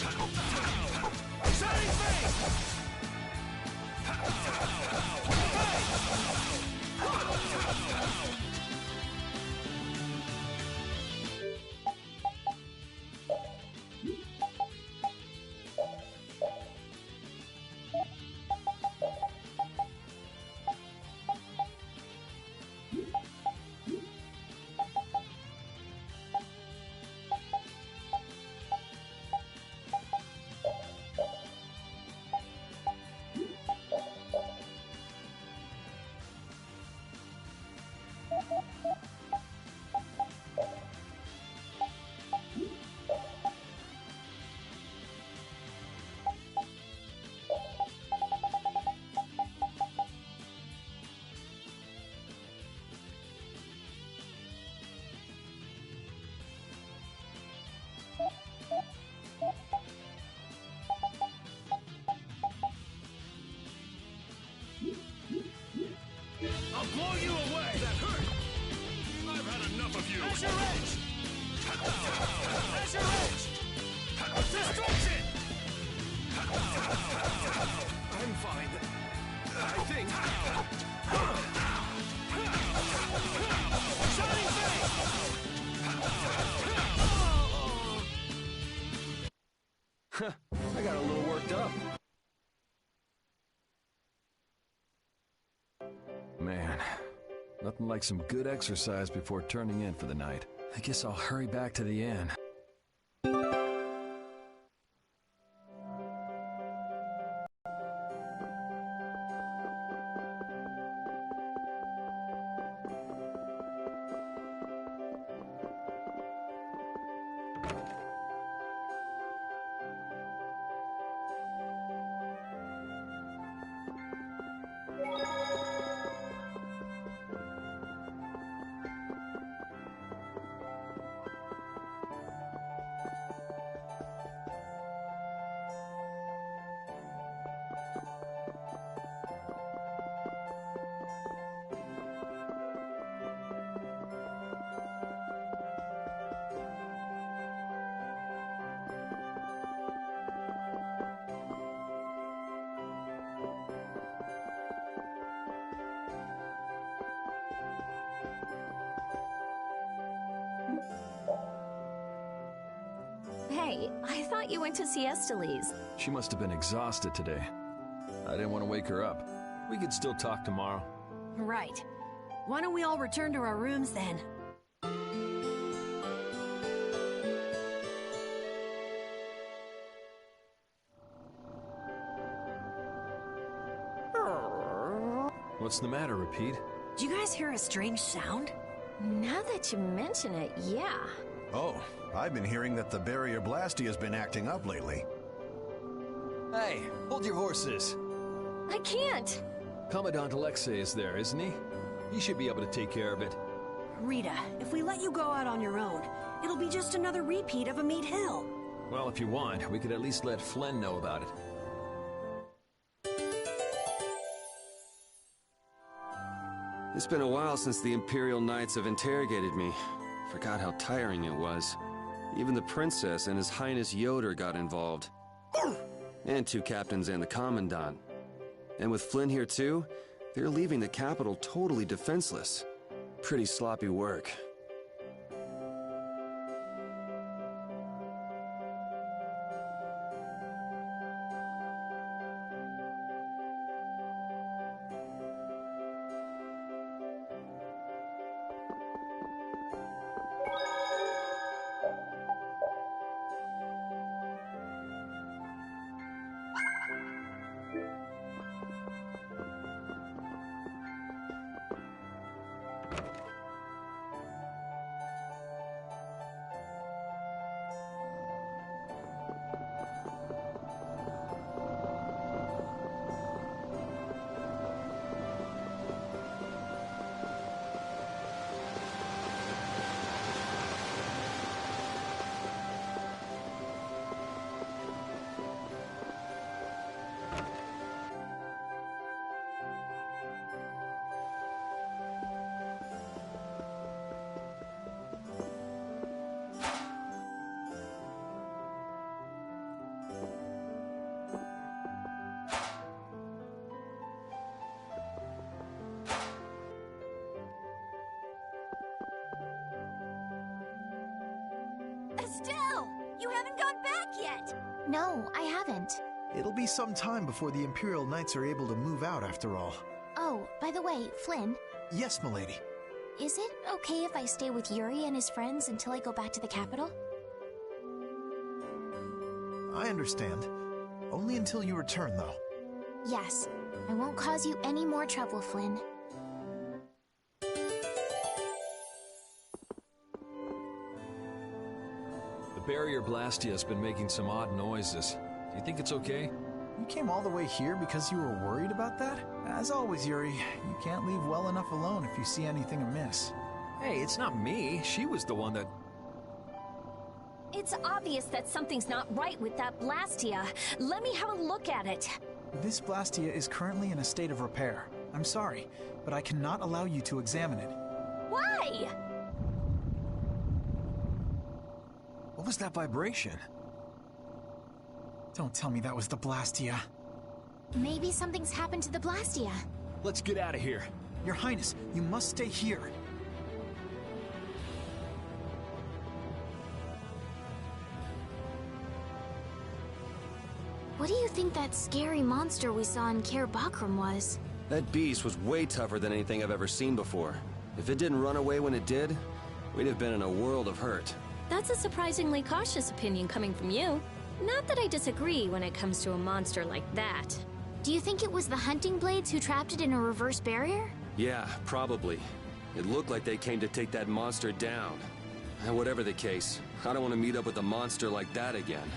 Shining face! I'll blow you away! That hurt! I've had enough of you! There's your edge! There's your edge! Destruction! I'm fine. I think. Shining face! I got a little worked up. Man, nothing like some good exercise before turning in for the night. I guess I'll hurry back to the inn. Hey, I thought you went to Siesta-Lee's. She must have been exhausted today. I didn't want to wake her up. We could still talk tomorrow. Right. Why don't we all return to our rooms then? What's the matter, Repeat? Do you guys hear a strange sound? Now that you mention it, yeah. Oh, I've been hearing that the barrier blasty has been acting up lately. Hey, hold your horses. I can't. Commandant Alexei is there, isn't he? He should be able to take care of it. Rita, if we let you go out on your own, it'll be just another repeat of Meat Hill. Well, if you want, we could at least let Flynn know about it. It's been a while since the Imperial Knights have interrogated me. Forgot how tiring it was. Even the Princess and His Highness Yoder got involved. And two captains and the Commandant. And with Flynn here too, they're leaving the capital totally defenseless. Pretty sloppy work. You haven't gone back yet! No, I haven't. It'll be some time before the Imperial Knights are able to move out after all. Oh, by the way, Flynn. Yes, milady. Is it okay if I stay with Yuri and his friends until I go back to the capital? I understand. Only until you return, though. Yes. I won't cause you any more trouble, Flynn. The barrier Blastia has been making some odd noises. Do you think it's okay? You came all the way here because you were worried about that? As always, Yuri, you can't leave well enough alone if you see anything amiss. Hey, it's not me. She was the one that... It's obvious that something's not right with that Blastia. Let me have a look at it. This Blastia is currently in a state of repair. I'm sorry, but I cannot allow you to examine it. Why? What was that vibration? Don't tell me that was the Blastia. Maybe something's happened to the Blastia. Let's get out of here. Your Highness, you must stay here. What do you think that scary monster we saw in Kaer Bakram was? That beast was way tougher than anything I've ever seen before. If it didn't run away when it did, we'd have been in a world of hurt. That's a surprisingly cautious opinion coming from you. Not that I disagree when it comes to a monster like that. Do you think it was the hunting blades who trapped it in a reverse barrier? Yeah, probably. It looked like they came to take that monster down. And whatever the case, I don't want to meet up with a monster like that again.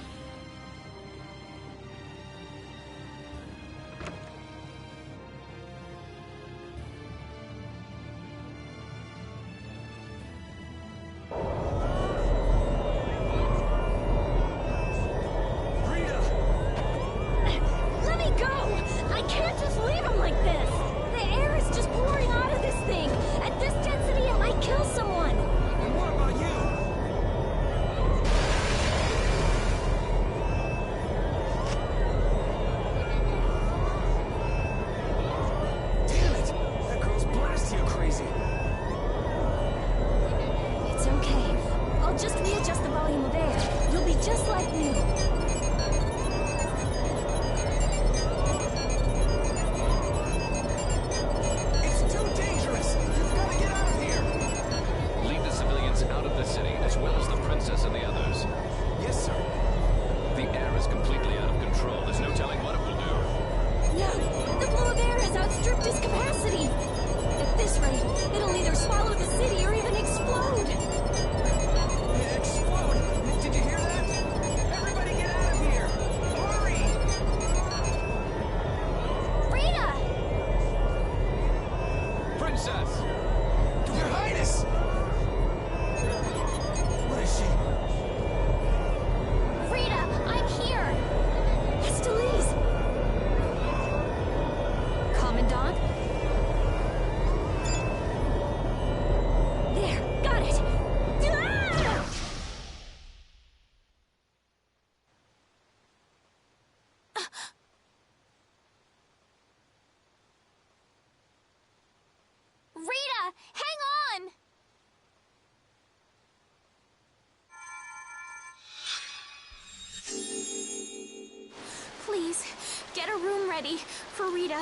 Please, get a room ready for Rita.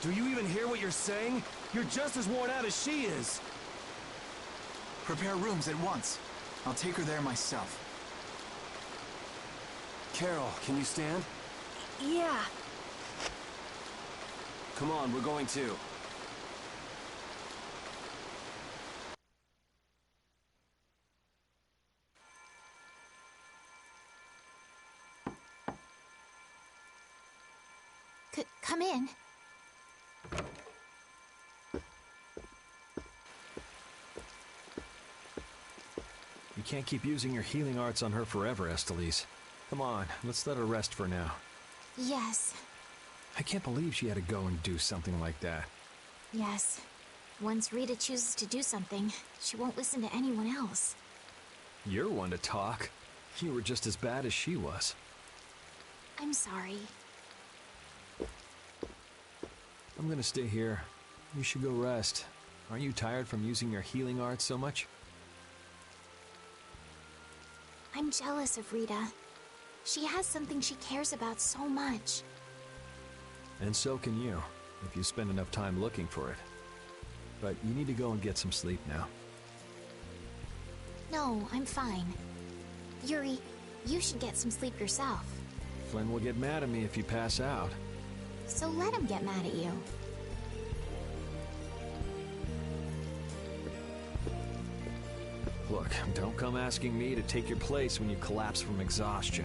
Do you even hear what you're saying? You're just as worn out as she is. Prepare rooms at once. I'll take her there myself. Carol, can you stand? Yeah. Come on, we're going too. Come in. You can't keep using your healing arts on her forever, Esteliz. Come on, let's let her rest for now. Yes. I can't believe she had to go and do something like that. Yes. Once Rita chooses to do something, she won't listen to anyone else. You're one to talk. You were just as bad as she was. I'm sorry. I'm gonna stay here. You should go rest. Aren't you tired from using your healing arts so much? I'm jealous of Rita. She has something she cares about so much. And so can you, if you spend enough time looking for it. But you need to go and get some sleep now. No, I'm fine. Yuri, you should get some sleep yourself. Flynn will get mad at me if you pass out. So let him get mad at you. Look, don't come asking me to take your place when you collapse from exhaustion.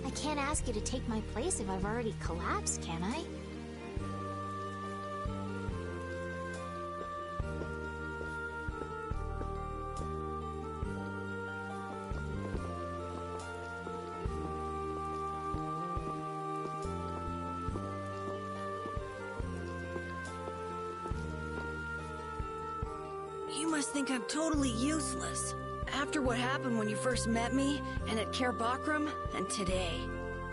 I can't ask you to take my place if I've already collapsed, can I? You must think I'm totally useless. After what happened when you first met me, and at Care Bakram, and today.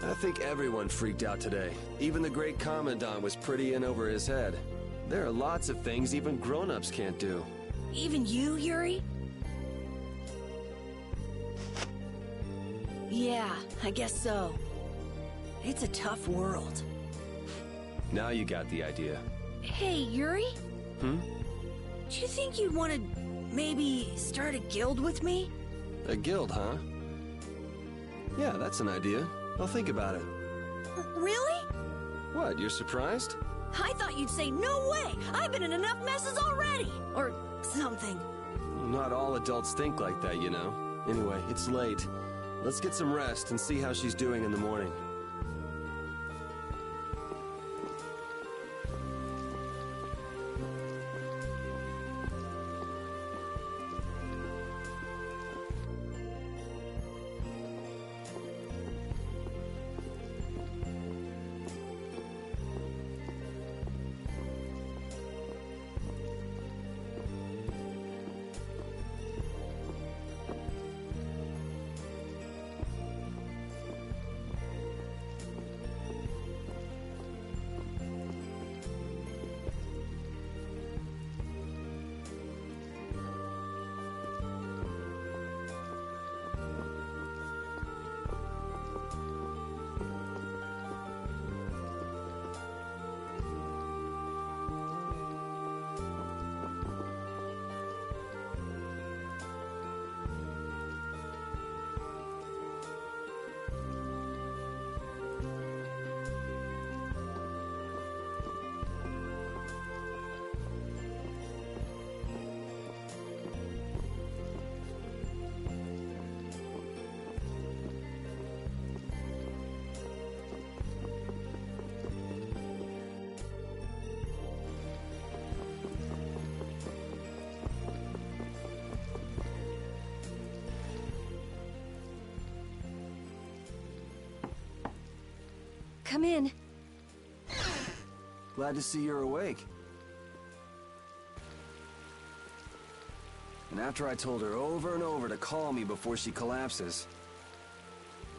I think everyone freaked out today. Even the great Commandant was pretty in over his head. There are lots of things even grown-ups can't do. Even you, Yuri? Yeah, I guess so. It's a tough world. Now you got the idea. Hey, Yuri? Hmm? Do you think you'd want to maybe start a guild with me? A guild, huh? Yeah, that's an idea. I'll think about it. Really? What, you're surprised? I thought you'd say, no way! I've been in enough messes already! Or something. Not all adults think like that, you know. Anyway, it's late. Let's get some rest and see how she's doing in the morning. Come in. Glad to see you're awake. And after I told her over and over to call me before she collapses.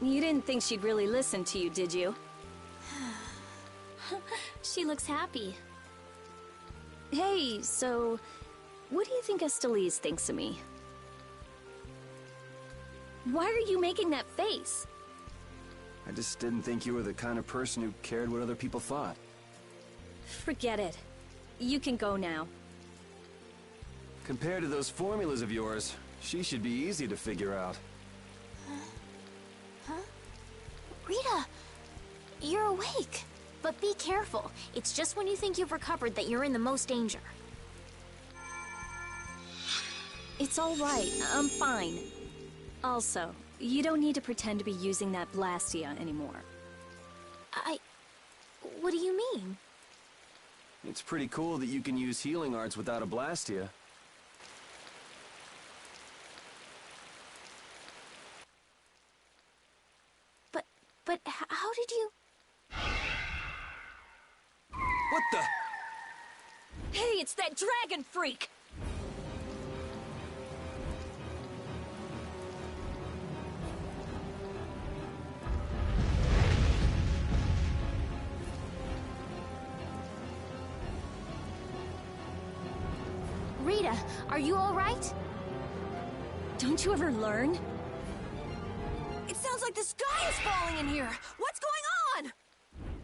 You didn't think she'd really listen to you, did you? She looks happy. Hey, so what do you think Estelise thinks of me? Why are you making that face? I just didn't think you were the kind of person who cared what other people thought. Forget it. You can go now. Compared to those formulas of yours, she should be easy to figure out. Huh? Rita! You're awake. But be careful. It's just when you think you've recovered that you're in the most danger. It's all right. I'm fine. Also, you don't need to pretend to be using that Blastia anymore. What do you mean? It's pretty cool that you can use healing arts without a Blastia. But how did you... What the? Hey, it's that dragon freak! Rita, are you all right? Don't you ever learn? Sounds like the sky is falling in here. What's going on?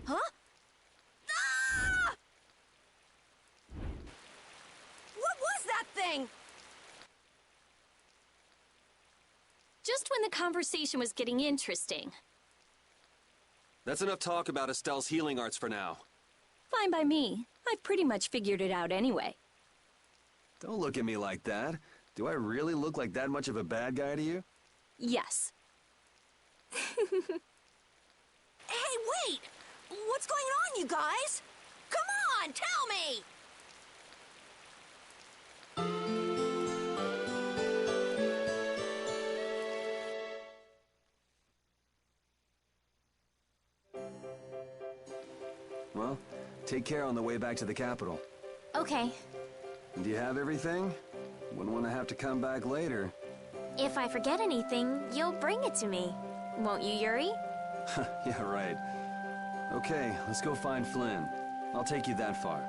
Huh? Ah! What was that thing? Just when the conversation was getting interesting. That's enough talk about Estelle's healing arts for now. Fine by me. I've pretty much figured it out anyway. Don't look at me like that. Do I really look like that much of a bad guy to you? Yes. Hey, wait! What's going on, you guys? Come on, tell me! Well, take care on the way back to the capital. Okay. Do you have everything? Wouldn't want to have to come back later. If I forget anything, you'll bring it to me. Won't you, Yuri? Yeah, right. Okay, let's go find Flynn. I'll take you that far.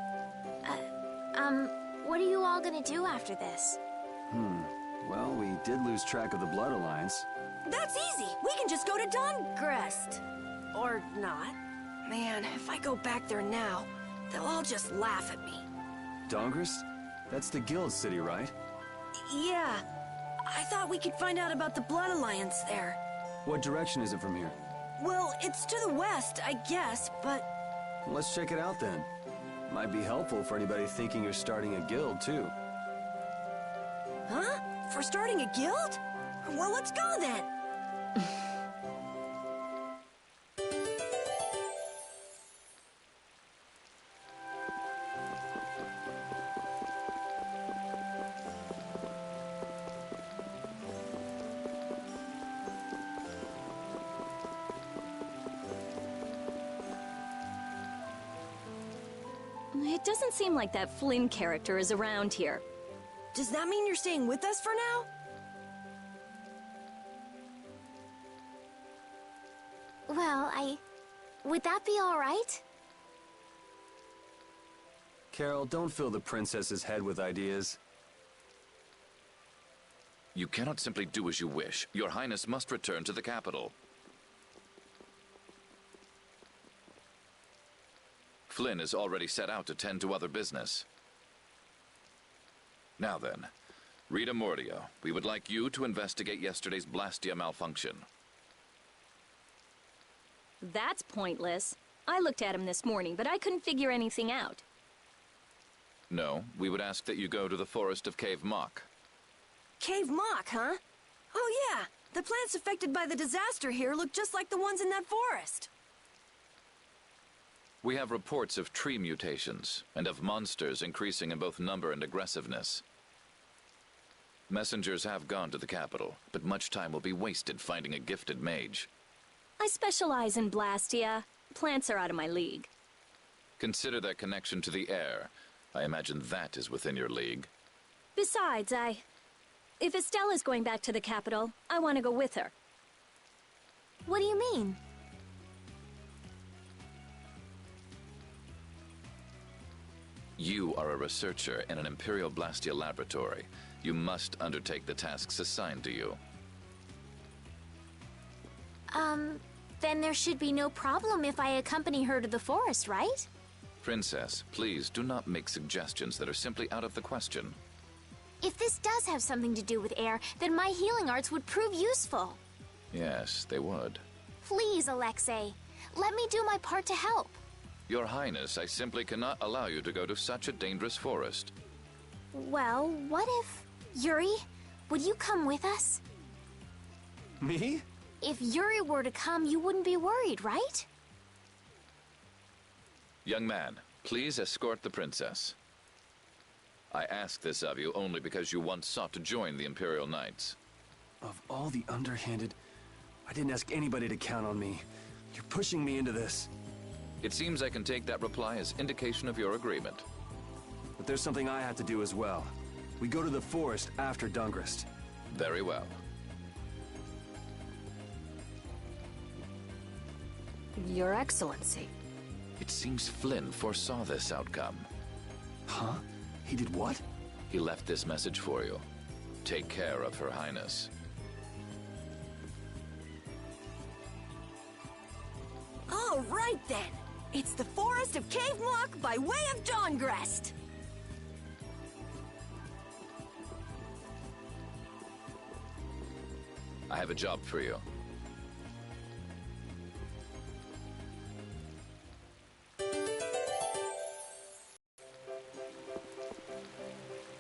What are you all gonna do after this? Well, we did lose track of the Blood Alliance. That's easy. We can just go to Dongrest. Or not. Man, if I go back there now, they'll all just laugh at me. Dongrest? That's the guild city, right? Yeah. I thought we could find out about the Blood Alliance there. What direction is it from here? Well, it's to the west, I guess, but... Let's check it out then. Might be helpful for anybody thinking you're starting a guild, too. Huh? For starting a guild? Well, let's go then. It doesn't seem like that Flynn character is around here. Does that mean you're staying with us for now? Well, would that be all right? Carol, don't fill the princess's head with ideas. You cannot simply do as you wish. Your Highness must return to the capital. Flynn is already set out to tend to other business. Now then, Rita Mordio, we would like you to investigate yesterday's Blastia malfunction. That's pointless. I looked at him this morning, but I couldn't figure anything out. No, we would ask that you go to the forest of Cave Mock. Cave Mock, huh? Oh yeah, the plants affected by the disaster here look just like the ones in that forest. We have reports of tree mutations, and of monsters increasing in both number and aggressiveness. Messengers have gone to the capital, but much time will be wasted finding a gifted mage. I specialize in Blastia. Plants are out of my league. Consider their connection to the air. I imagine that is within your league. Besides, if Estelle is going back to the capital, I want to go with her. What do you mean? You are a researcher in an Imperial Blastia laboratory. You must undertake the tasks assigned to you. Then there should be no problem if I accompany her to the forest, right? Princess, please do not make suggestions that are simply out of the question. If this does have something to do with air, then my healing arts would prove useful. Yes, they would. Please, Alexei, let me do my part to help. Your Highness, I simply cannot allow you to go to such a dangerous forest. Well, what if... Yuri, would you come with us? Me? If Yuri were to come, you wouldn't be worried, right? Young man, please escort the princess. I ask this of you only because you once sought to join the Imperial Knights. Of all the underhanded, I didn't ask anybody to count on me. You're pushing me into this. It seems I can take that reply as indication of your agreement. But there's something I have to do as well. We go to the forest after Dongrest. Very well. Your Excellency. It seems Flynn foresaw this outcome. Huh? He did what? He left this message for you. Take care of Her Highness. All right then. It's the Forest of Cave Mock by way of Dawngrest. I have a job for you.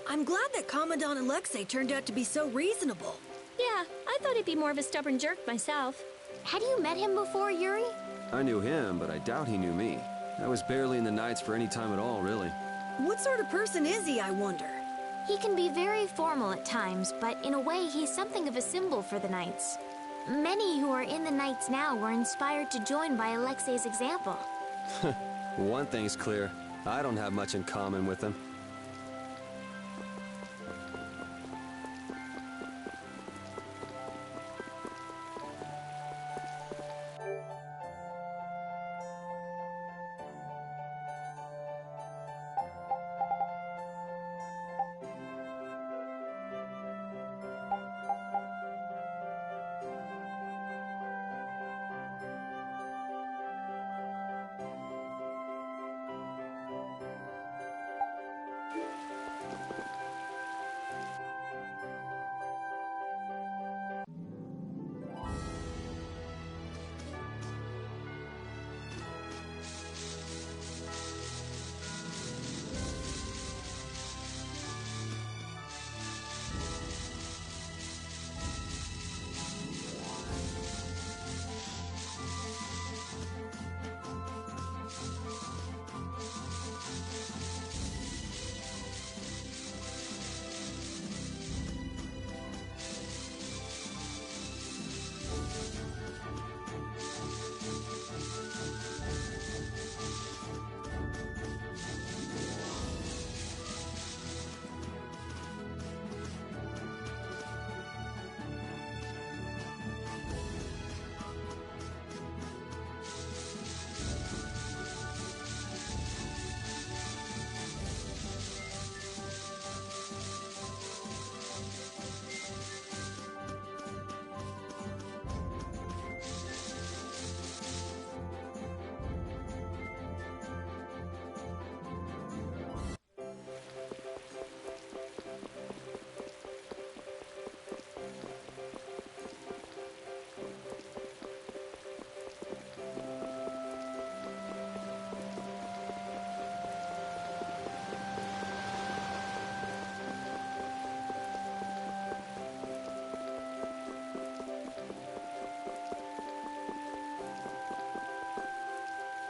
I'm glad that Commandant Alexei turned out to be so reasonable. Yeah, I thought he'd be more of a stubborn jerk myself. Had you met him before, Yuri? I knew him, but I doubt he knew me. I was barely in the Knights for any time at all, really. What sort of person is he, I wonder? He can be very formal at times, but in a way he's something of a symbol for the Knights. Many who are in the Knights now were inspired to join by Alexei's example. One thing's clear. I don't have much in common with him.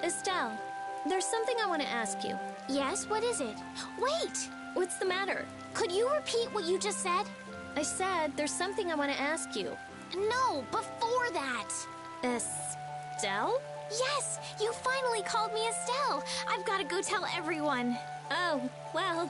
Estelle, there's something I want to ask you. Yes, what is it? Wait! What's the matter? Could you repeat what you just said? I said there's something I want to ask you. No, before that! Estelle? Yes! You finally called me Estelle! I've got to go tell everyone. Oh, well...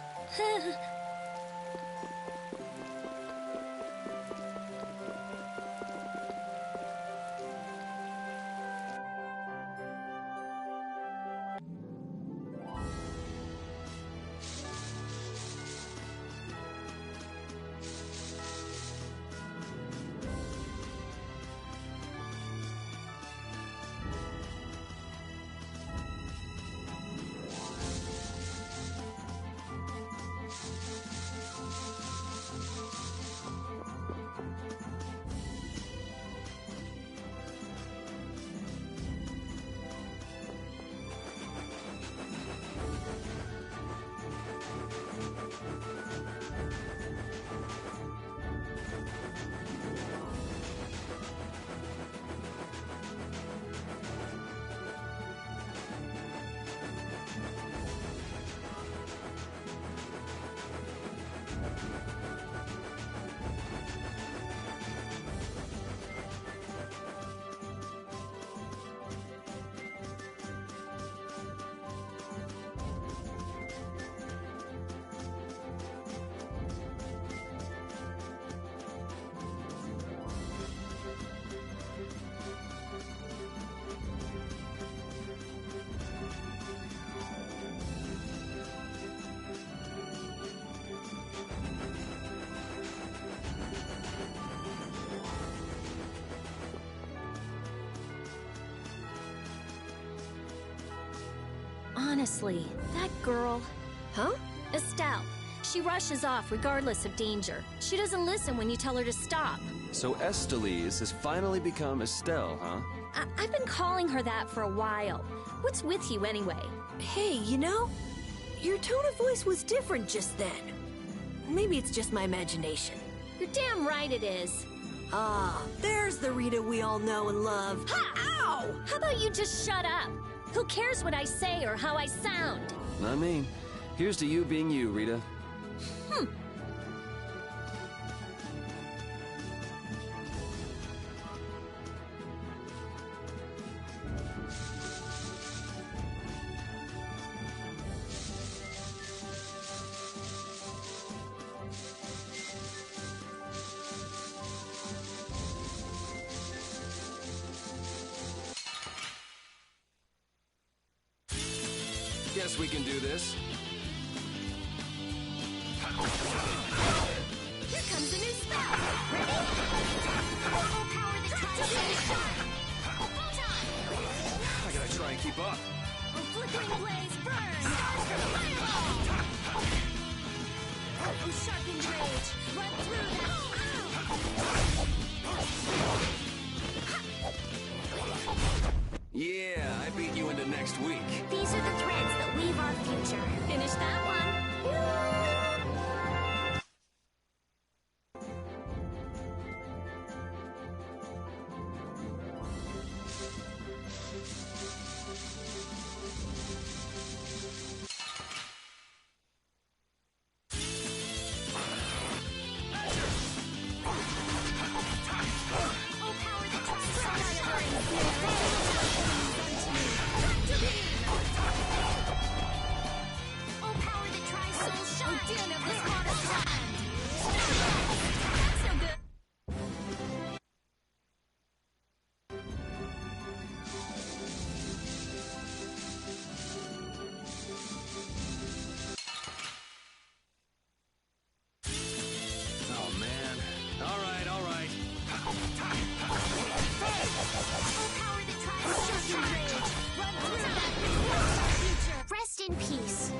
Honestly, that girl... Huh? Estelle. She rushes off regardless of danger. She doesn't listen when you tell her to stop. So Estelise has finally become Estelle, huh? I've been calling her that for a while. What's with you anyway? Hey, you know, your tone of voice was different just then. Maybe it's just my imagination. You're damn right it is. Ah, there's the Rita we all know and love. Ha! Ow! How about you just shut up? Who cares what I say or how I sound? Not me. Here's to you being you, Rita. Guess we can do this. Here comes a new spell! Ready? Full power that tries to shine! Full time! I gotta try and keep up. A flickering blaze burns! Fireball! Oh, sharpened rage! Run through that! Yeah, I beat you into next week. These are the threads that weave our future. Finish that one. Rest in peace.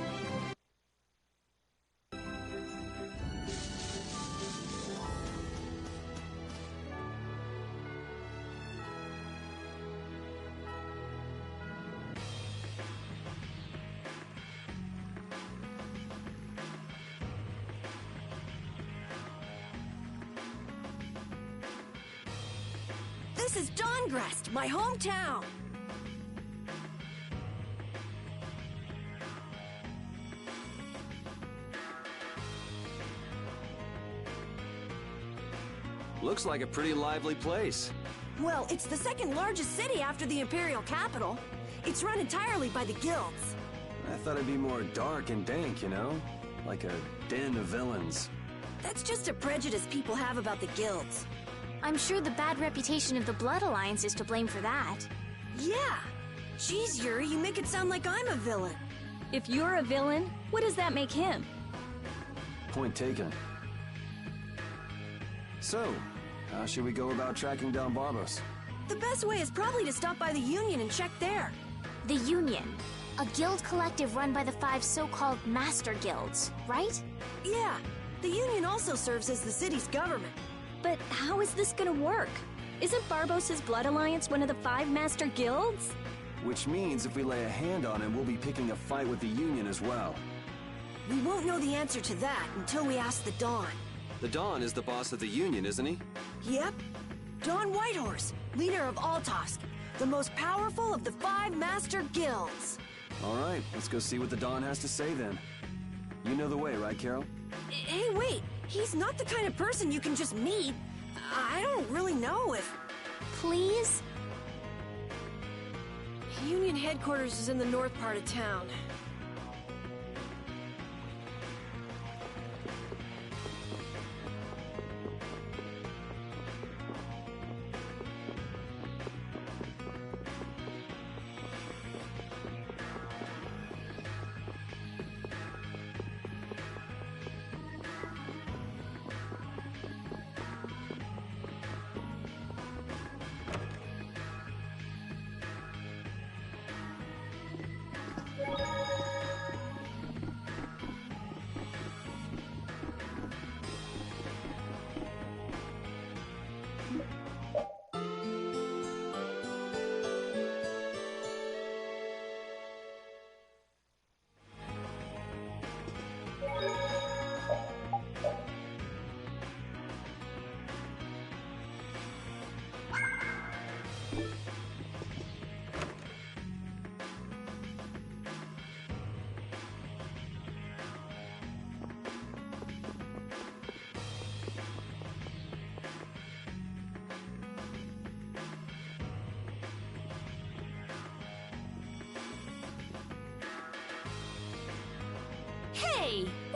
This is Dongrest, my hometown. Looks like a pretty lively place. Well, it's the second largest city after the Imperial capital. It's run entirely by the guilds. I thought it'd be more dark and dank, you know? Like a den of villains. That's just a prejudice people have about the guilds. I'm sure the bad reputation of the Blood Alliance is to blame for that. Yeah. Jeez, Yuri, you make it sound like I'm a villain. If you're a villain, what does that make him? Point taken. So, how should we go about tracking down Barbos? The best way is probably to stop by the Union and check there. The Union, a guild collective run by the 5 so-called Master Guilds, right? Yeah. The Union also serves as the city's government. But how is this gonna work? Isn't Barbos' Blood Alliance one of the 5 Master Guilds? Which means if we lay a hand on him, we'll be picking a fight with the Union as well. We won't know the answer to that until we ask the Dawn. The Dawn is the boss of the Union, isn't he? Yep. Dawn Whitehorse, leader of Altosk, the most powerful of the 5 Master Guilds. All right, let's go see what the Dawn has to say then. You know the way, right, Carol? Hey, wait. He's not the kind of person you can just meet. I don't really know if... Please? Union headquarters is in the north part of town.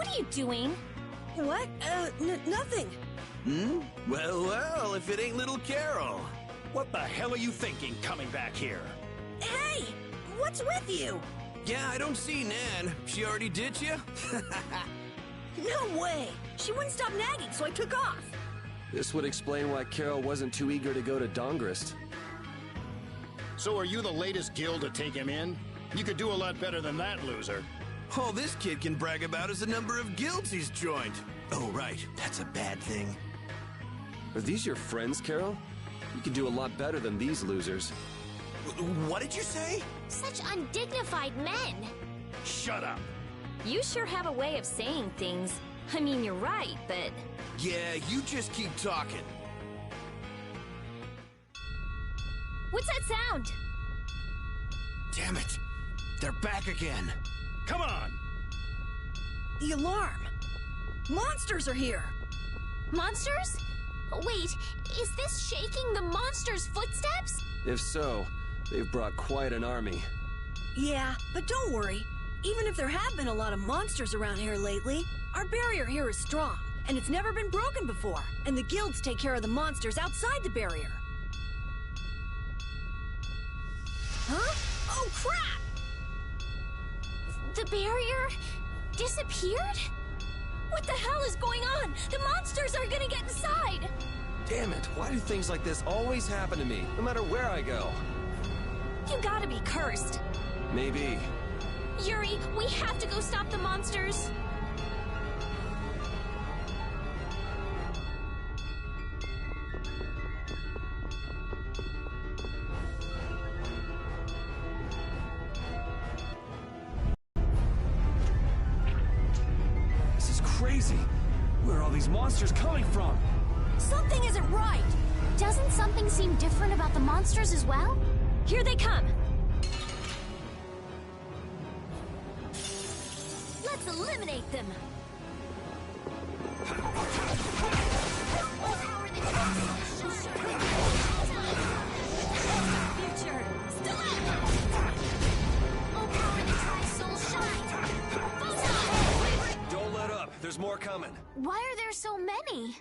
What are you doing? What? Nothing. Hmm? Well, well, if it ain't little Carol. What the hell are you thinking coming back here? Hey! What's with you? Yeah, I don't see Nan. She already ditched you? No way! She wouldn't stop nagging, so I took off. This would explain why Carol wasn't too eager to go to Dongrist. So are you the latest guild to take him in? You could do a lot better than that, loser. All this kid can brag about is the number of guilds he's joined. Oh, right. That's a bad thing. Are these your friends, Carol? You can do a lot better than these losers. What did you say? Such undignified men. Shut up. You sure have a way of saying things. I mean, you're right, but... Yeah, you just keep talking. What's that sound? Damn it. They're back again. Come on! The alarm. Monsters are here. Monsters? Wait, is this shaking the monsters' footsteps? If so, they've brought quite an army. Yeah, but don't worry. Even if there have been a lot of monsters around here lately, our barrier here is strong, and it's never been broken before. And the guilds take care of the monsters outside the barrier. Huh? Oh, crap! The barrier disappeared? What the hell is going on? The monsters are gonna get inside! Damn it, why do things like this always happen to me, no matter where I go? You gotta be cursed. Maybe. Yuri, we have to go stop the monsters. This is crazy. Where are all these monsters coming from? Something isn't right. Doesn't something seem different about the monsters as well? Here they come. Let's eliminate them. Future. Don't let up, there's more coming. Why are there so many?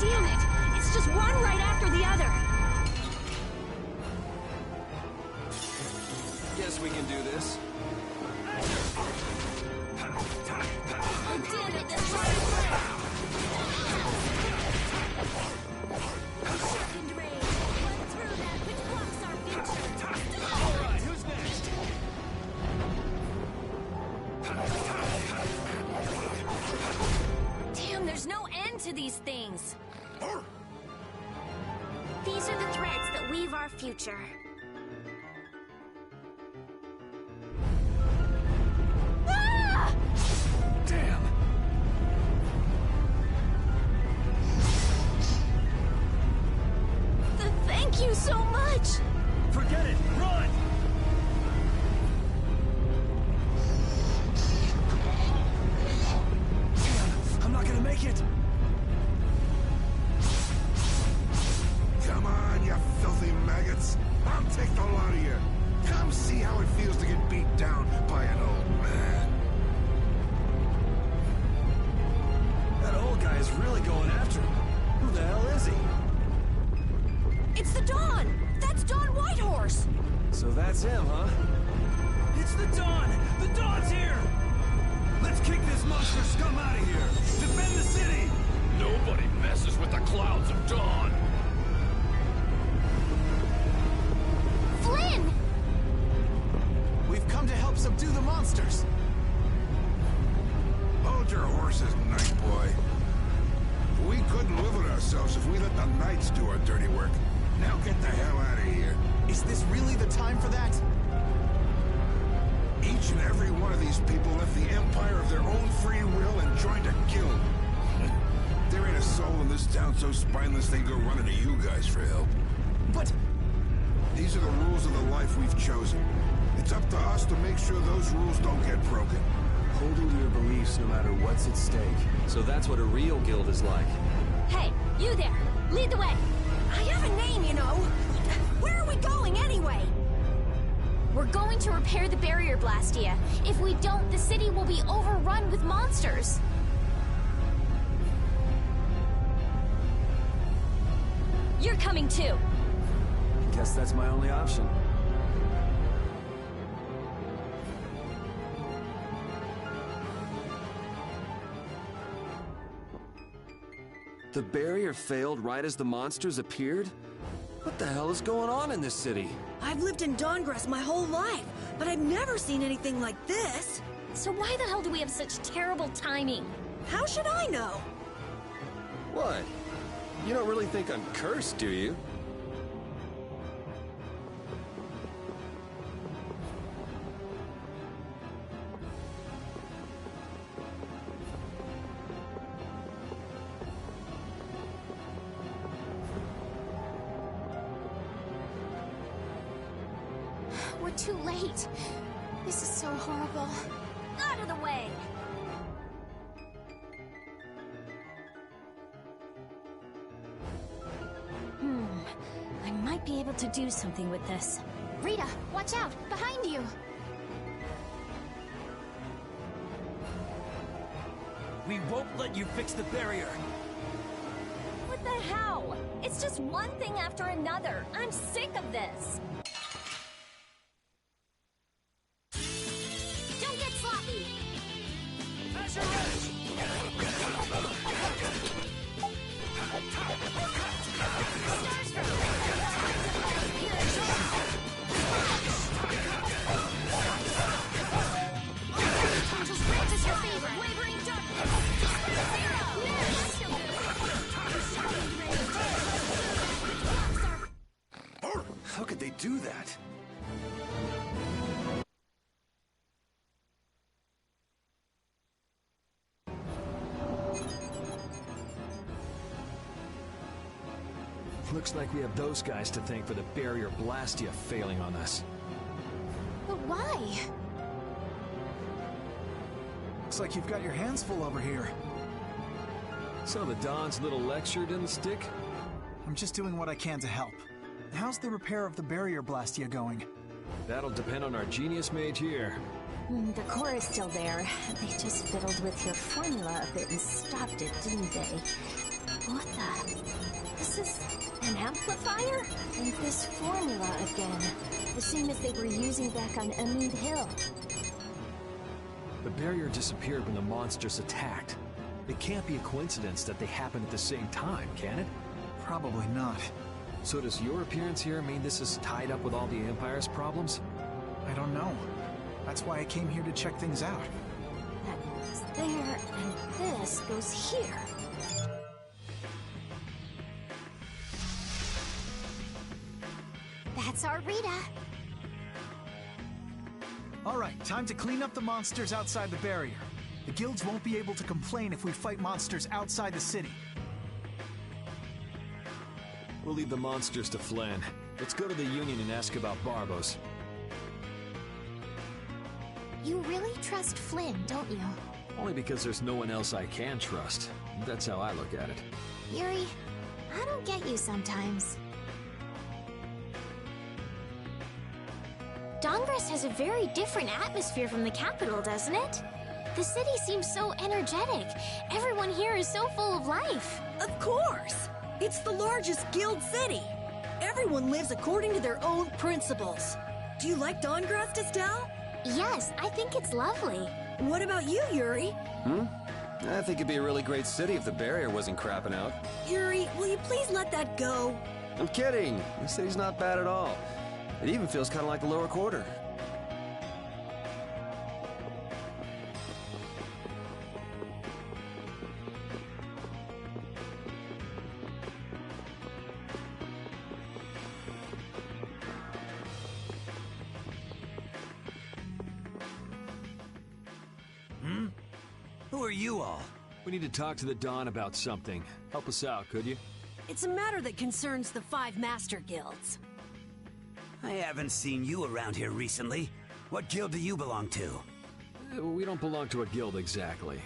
Damn it! It's just one right after the other. Guess we can do this. Damn it! Second rage. Run through that which blocks our future. All right, who's next? Damn, there's no end to these things. These are the threads that weave our future. Ah! Damn. Thank you so much. Forget it, run! Damn, I'm not gonna make it. Come on, you filthy maggots. I'll take the lot of you. Come see how it feels to get beat down by an old man. That old guy is really going after him. Who the hell is he? It's the Dawn! That's Dawn Whitehorse! So that's him, huh? It's the Dawn! The Dawn's here! Let's kick this monster scum out of here! Defend the city! Nobody messes with the clouds of dawn. Flynn! We've come to help subdue the monsters. Hold your horses, night boy. We couldn't live with ourselves if we let the knights do our dirty work. Now get the hell out of here. Is this really the time for that? Each and every one of these people left the Empire of their own free will and joined a guild. There ain't a soul in this town so spineless they'd go running to you guys for help. But... These are the rules of the life we've chosen. It's up to us to make sure those rules don't get broken. Holding to your beliefs no matter what's at stake. So that's what a real guild is like. Hey, you there! Lead the way! I have a name, you know. Where are we going anyway? We're going to repair the barrier Blastia. If we don't, the city will be overrun with monsters. You're coming too. Guess that's my only option. The barrier failed right as the monsters appeared? What the hell is going on in this city? I've lived in Dawngrest my whole life, but I've never seen anything like this. So why the hell do we have such terrible timing? How should I know? What? You don't really think I'm cursed, do you? We're too late. This is so horrible. Out of the way! I might be able to do something with this. Rita, watch out! Behind you! We won't let you fix the barrier. What the hell? It's just one thing after another. I'm sick of this. Don't get sloppy! How could they do that? Looks like we have those guys to thank for the barrier Blastia failing on us. But why? Looks like you've got your hands full over here. So the Don's little lecture didn't stick? I'm just doing what I can to help. How's the repair of the barrier Blastia going? That'll depend on our genius mage here. The core is still there. They just fiddled with your formula a bit and stopped it, didn't they? What the? This is an amplifier? And this formula again. The same as they were using back on Amid Hill. The barrier disappeared when the monsters attacked. It can't be a coincidence that they happened at the same time, can it? Probably not. So does your appearance here mean this is tied up with all the Empire's problems? I don't know. That's why I came here to check things out. That's there, and this goes here. That's our Rita. Alright, time to clean up the monsters outside the barrier. The guilds won't be able to complain if we fight monsters outside the city. We'll leave the monsters to Flynn. Let's go to the Union and ask about Barbos. You really trust Flynn, don't you? Only because there's no one else I can trust. That's how I look at it. Yuri, I don't get you sometimes. Dawngrest has a very different atmosphere from the capital, doesn't it? The city seems so energetic. Everyone here is so full of life. Of course! It's the largest guild city. Everyone lives according to their own principles. Do you like Dawngrest, Estelle? Yes, I think it's lovely. What about you, Yuri? I think it'd be a really great city if the barrier wasn't crapping out. Yuri, will you please let that go? I'm kidding. This city's not bad at all. It even feels kind of like the lower quarter. Who are you all? We need to talk to the Don about something. Help us out, could you? It's a matter that concerns the 5 master guilds. I haven't seen you around here recently. What guild do you belong to? We don't belong to a guild exactly.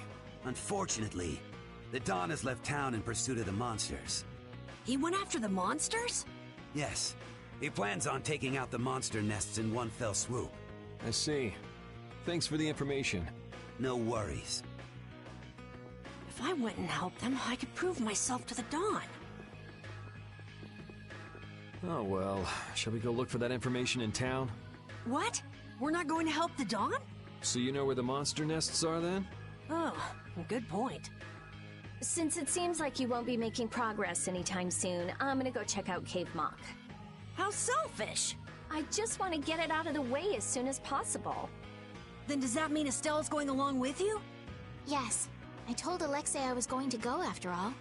Unfortunately, the Don has left town in pursuit of the monsters. He went after the monsters? Yes, He plans on taking out the monster nests in one fell swoop. I see. Thanks for the information. No worries. If I went and helped them, I could prove myself to the Dawn. Oh well, shall we go look for that information in town? What? We're not going to help the Dawn? So you know where the monster nests are then? Oh, good point. Since it seems like you won't be making progress anytime soon, I'm gonna go check out Cave Mock. How selfish! I just want to get it out of the way as soon as possible. Then does that mean Estelle's going along with you? Yes. I told Alexei I was going to go after all.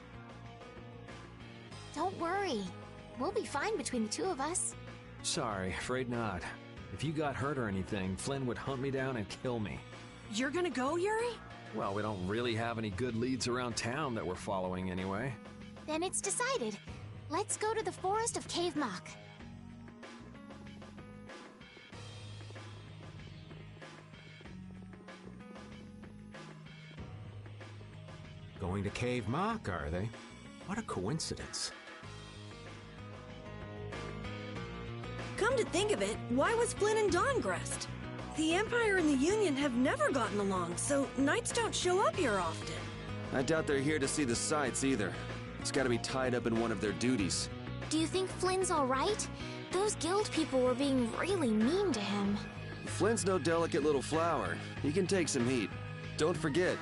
Don't worry. We'll be fine between the two of us. Sorry, afraid not. If you got hurt or anything, Flynn would hunt me down and kill me. You're gonna go, Yuri? Well, we don't really have any good leads around town that we're following anyway. Then it's decided. Let's go to the Forest of Cave Mock. Going to Cave Mock, are they? What a coincidence. Come to think of it, why was Flynn in Dawngrest? The Empire and the Union have never gotten along, so knights don't show up here often. I doubt they're here to see the sights either. It's gotta be tied up in one of their duties. Do you think Flynn's alright? Those guild people were being really mean to him. Flynn's no delicate little flower. He can take some heat. Don't forget,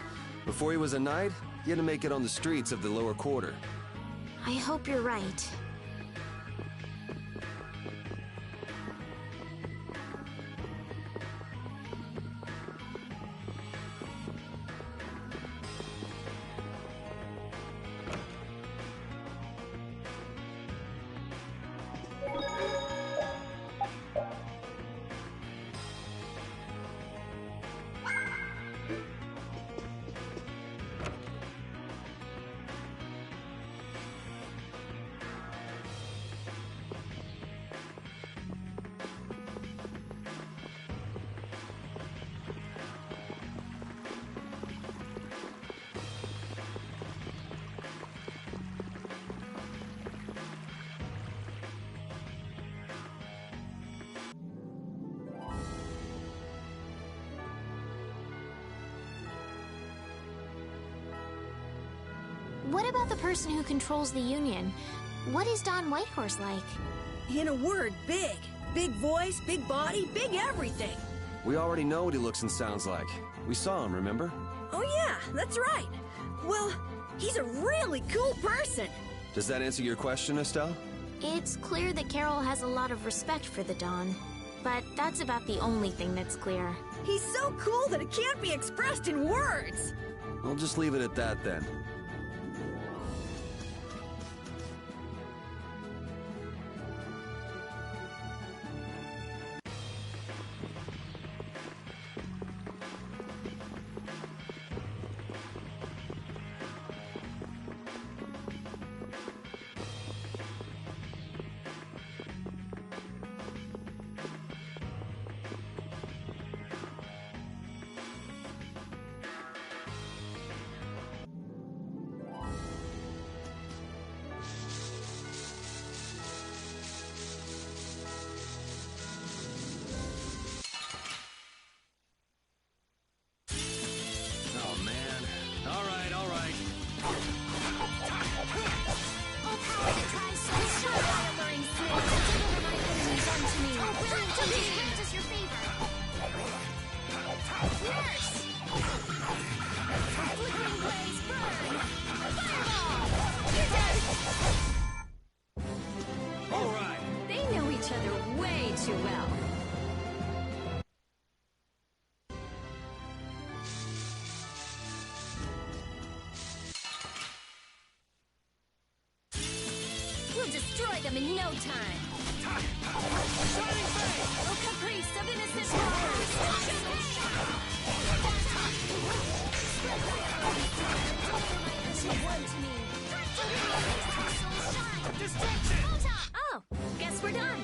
before he was a knight, he had to make it on the streets of the lower quarter. I hope you're right. What about the person who controls the Union? What is Don Whitehorse like? In a word, big. Big voice, big body, big everything. We already know what he looks and sounds like. We saw him, remember? Oh yeah, that's right. Well, he's a really cool person. Does that answer your question, Estelle? It's clear that Carol has a lot of respect for the Dawn, but that's about the only thing that's clear. He's so cool that it can't be expressed in words. I'll just leave it at that then. Destroy them in no time. Oh, caprice of innocent waters. Oh, guess we're done.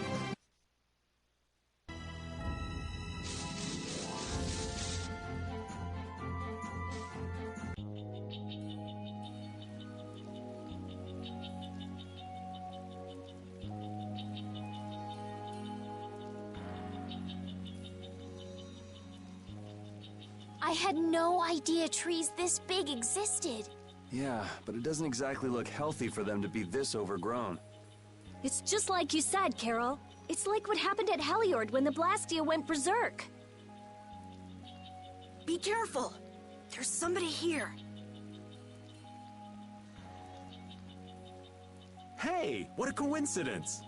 I had no idea trees this big existed. Yeah, but it doesn't exactly look healthy for them to be this overgrown. It's just like you said, Carol. It's like what happened at Heliord when the Blastia went berserk. Be careful. There's somebody here. Hey, what a coincidence!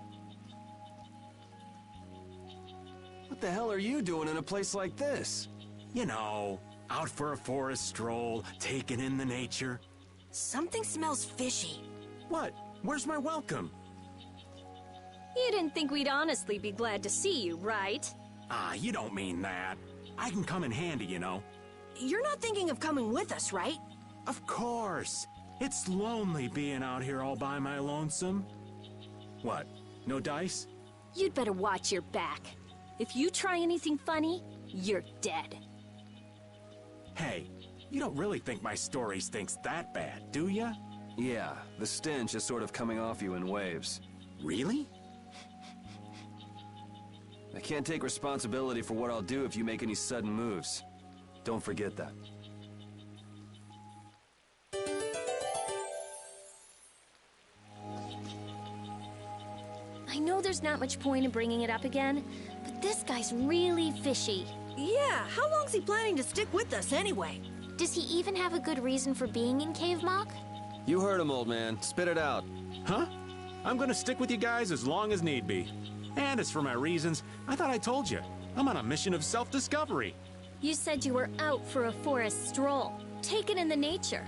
What the hell are you doing in a place like this? You know, out for a forest stroll, taking in the nature. Something smells fishy. What? Where's my welcome? You didn't think we'd honestly be glad to see you, right? Ah, you don't mean that. I can come in handy, you know. You're not thinking of coming with us, right? Of course. It's lonely being out here all by my lonesome. What? No dice? You'd better watch your back. If you try anything funny, you're dead. Hey, you don't really think my story stinks that bad, do ya? Yeah, the stench is sort of coming off you in waves. Really? I can't take responsibility for what I'll do if you make any sudden moves. Don't forget that. I know there's not much point in bringing it up again, but this guy's really fishy. Yeah, how long's he planning to stick with us anyway? Does he even have a good reason for being in Cave Mock? You heard him, old man. Spit it out. Huh? I'm gonna stick with you guys as long as need be. And as for my reasons, I thought I told you. I'm on a mission of self-discovery. You said you were out for a forest stroll, taken in the nature.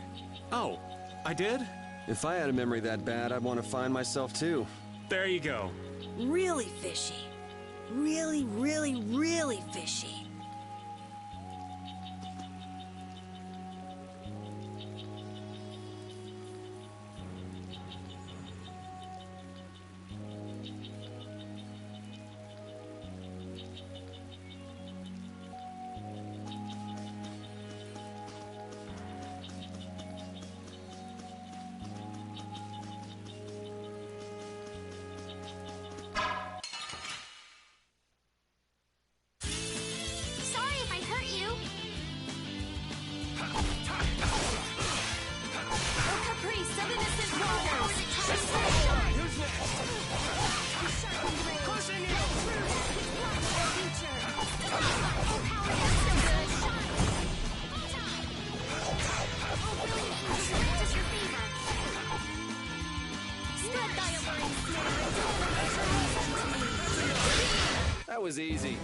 Oh, I did? If I had a memory that bad, I'd want to find myself too. There you go. Really fishy. Really, really, really fishy. That was easy.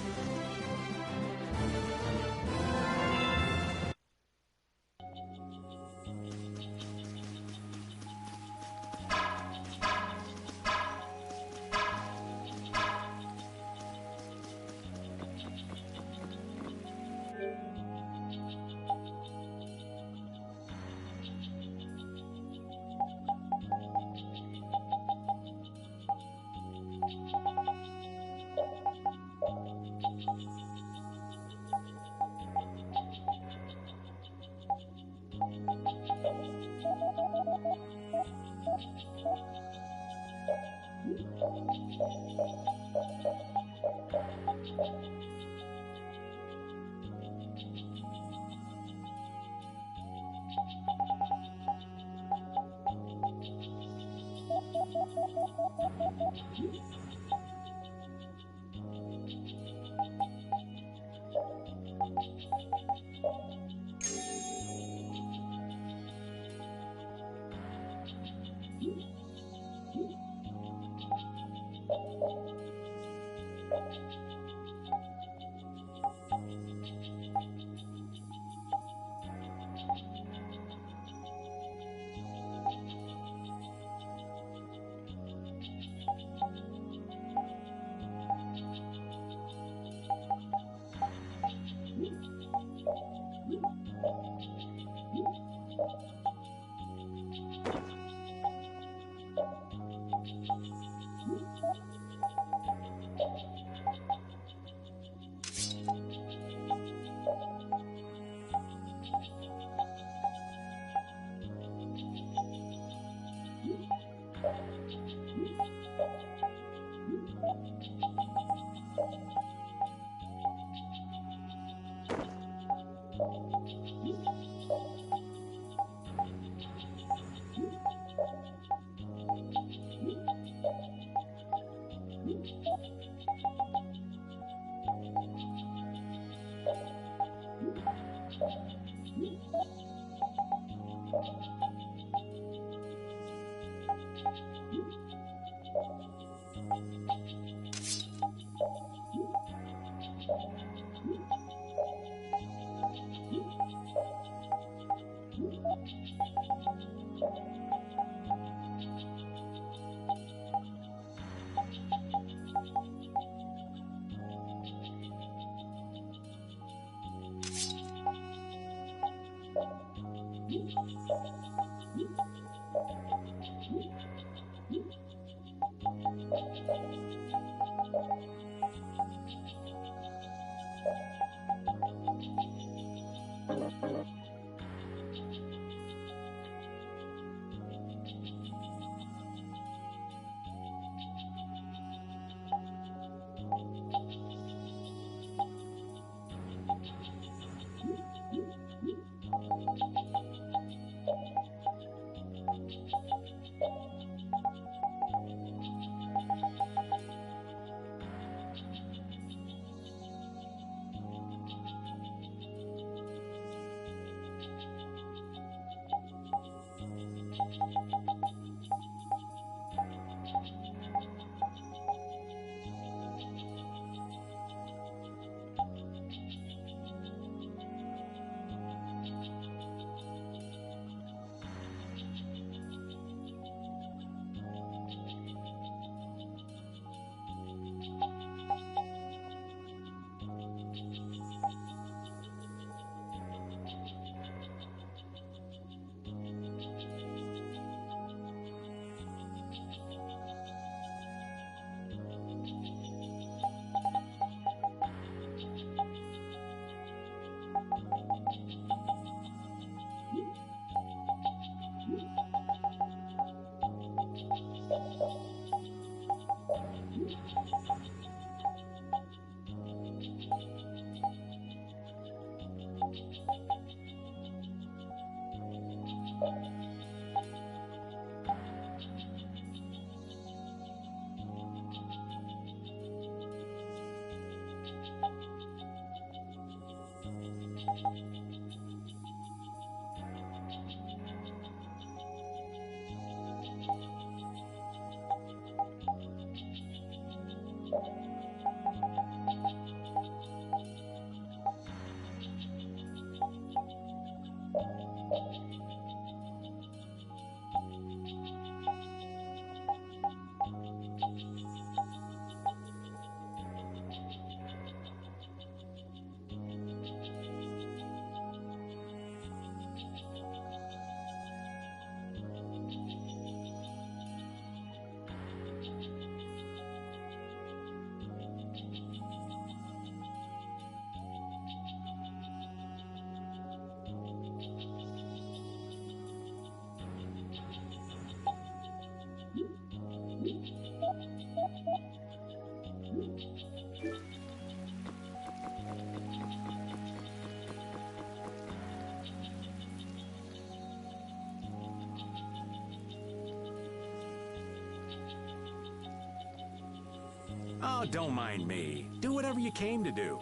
Oh, don't mind me. Do whatever you came to do.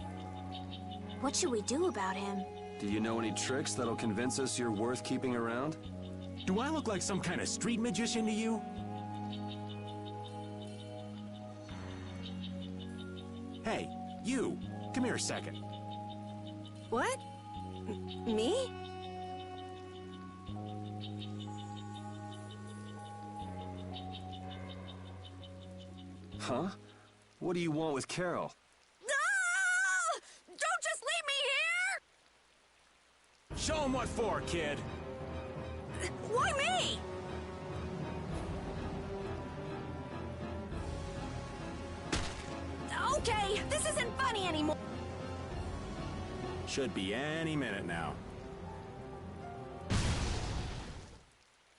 What should we do about him? Do you know any tricks that'll convince us you're worth keeping around? Do I look like some kind of street magician to you? Hey, you! Come here a second. What? Me? Huh? What do you want with Carol? Ah! Don't just leave me here! Show him what for, kid! Why me? Okay, this isn't funny anymore. Should be any minute now.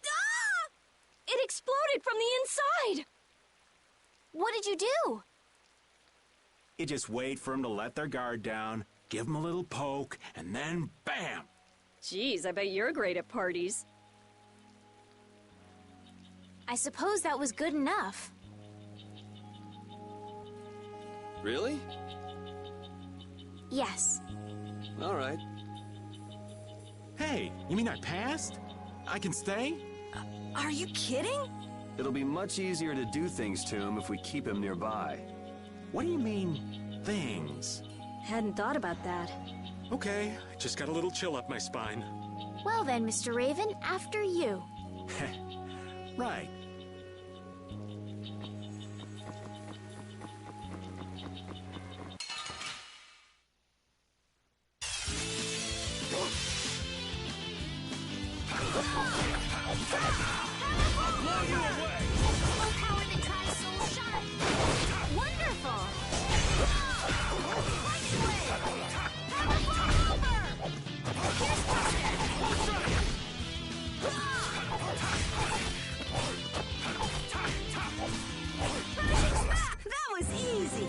Ah! It exploded from the inside! What did you do? You just wait for them to let their guard down, give them a little poke, and then bam! Jeez, I bet you're great at parties. I suppose that was good enough. Really? Yes. All right. Hey, you mean I passed? I can stay? Are you kidding? It'll be much easier to do things to him if we keep him nearby. What do you mean, things? Hadn't thought about that. Okay, I just got a little chill up my spine. Well then, Mr. Raven, after you. Right. I'll blow you away! Full power that tries soul shot! Wonderful! Lightning wave! Powerful over! Here's Buster! That was easy!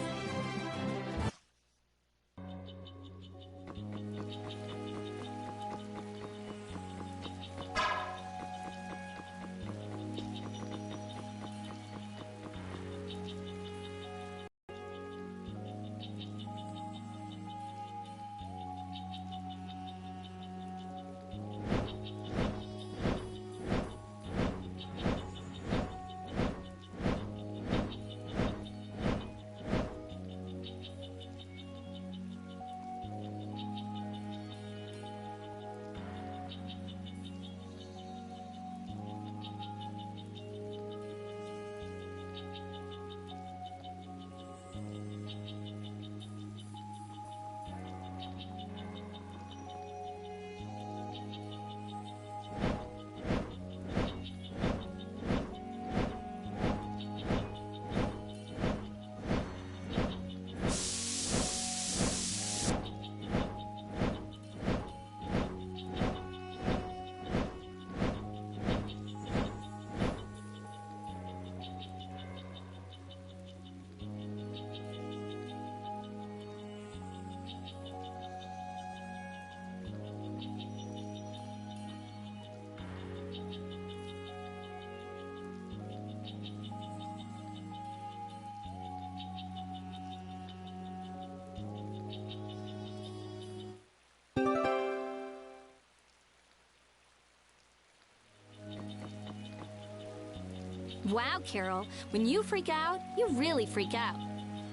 Wow, Carol, when you freak out, you really freak out.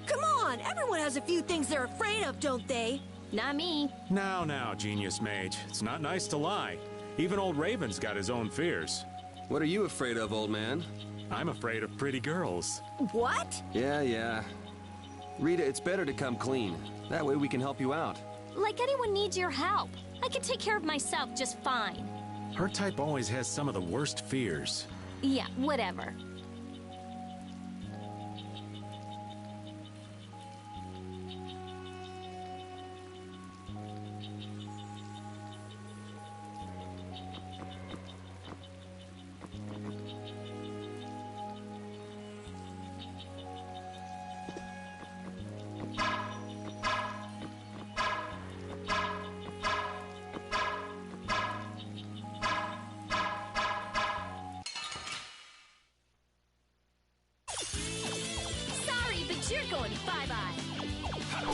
Come on, everyone has a few things they're afraid of, don't they? Not me. Now, Genius Mage. It's not nice to lie. Even old Raven's got his own fears. What are you afraid of, old man? I'm afraid of pretty girls. What? Yeah. Rita, it's better to come clean. That way we can help you out. Like anyone needs your help. I can take care of myself just fine. Her type always has some of the worst fears. Yeah, whatever. You're going bye-bye. Oh,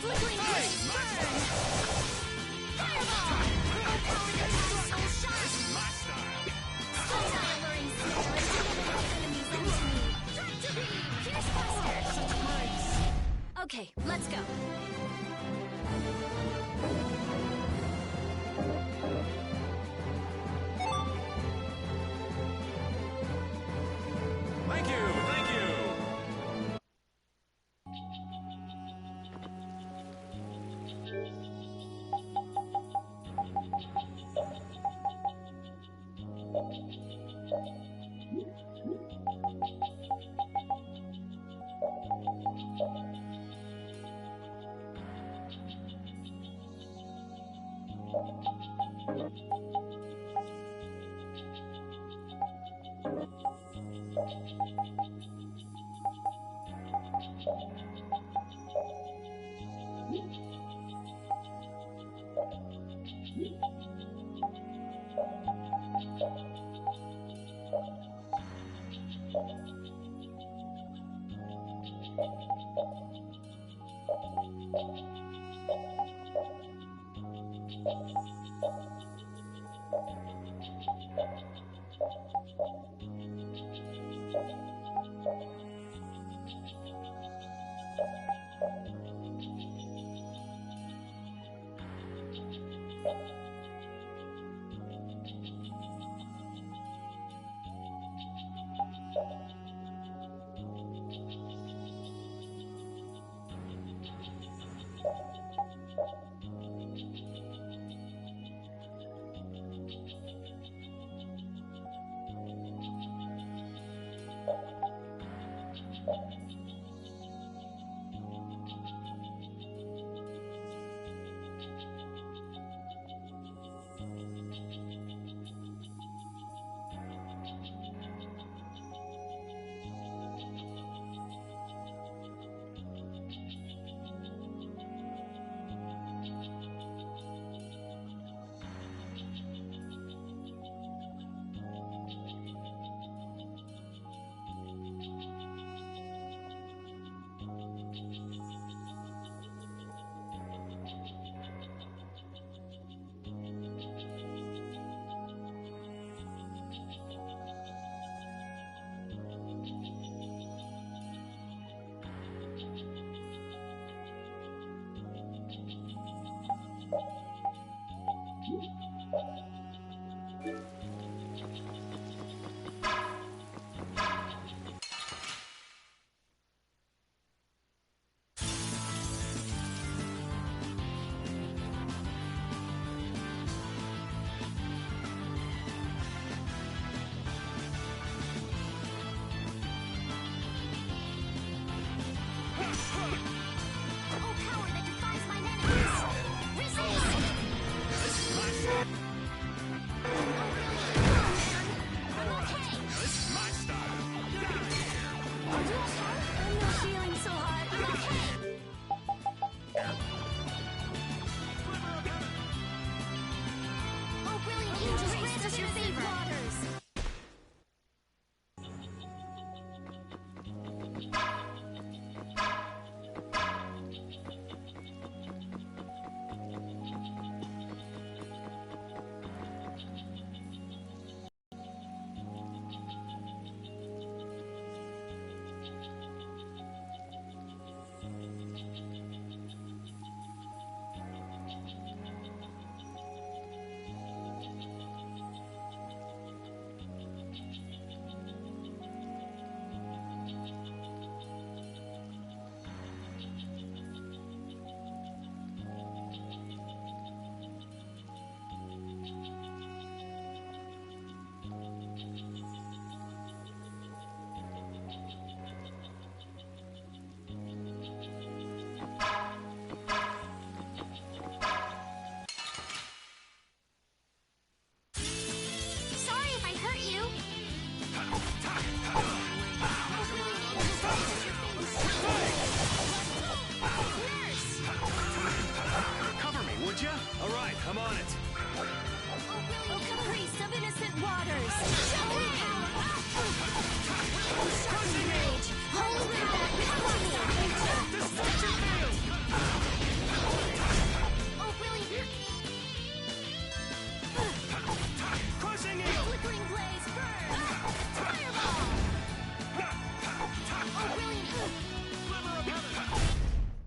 flickering burn! Fireball! Oh, power that has soul shot! This is my style. Alluring snare and deliver enemies into me. Tractor beam! Here's Buster! Such grace! Okay, let's go. Thank you!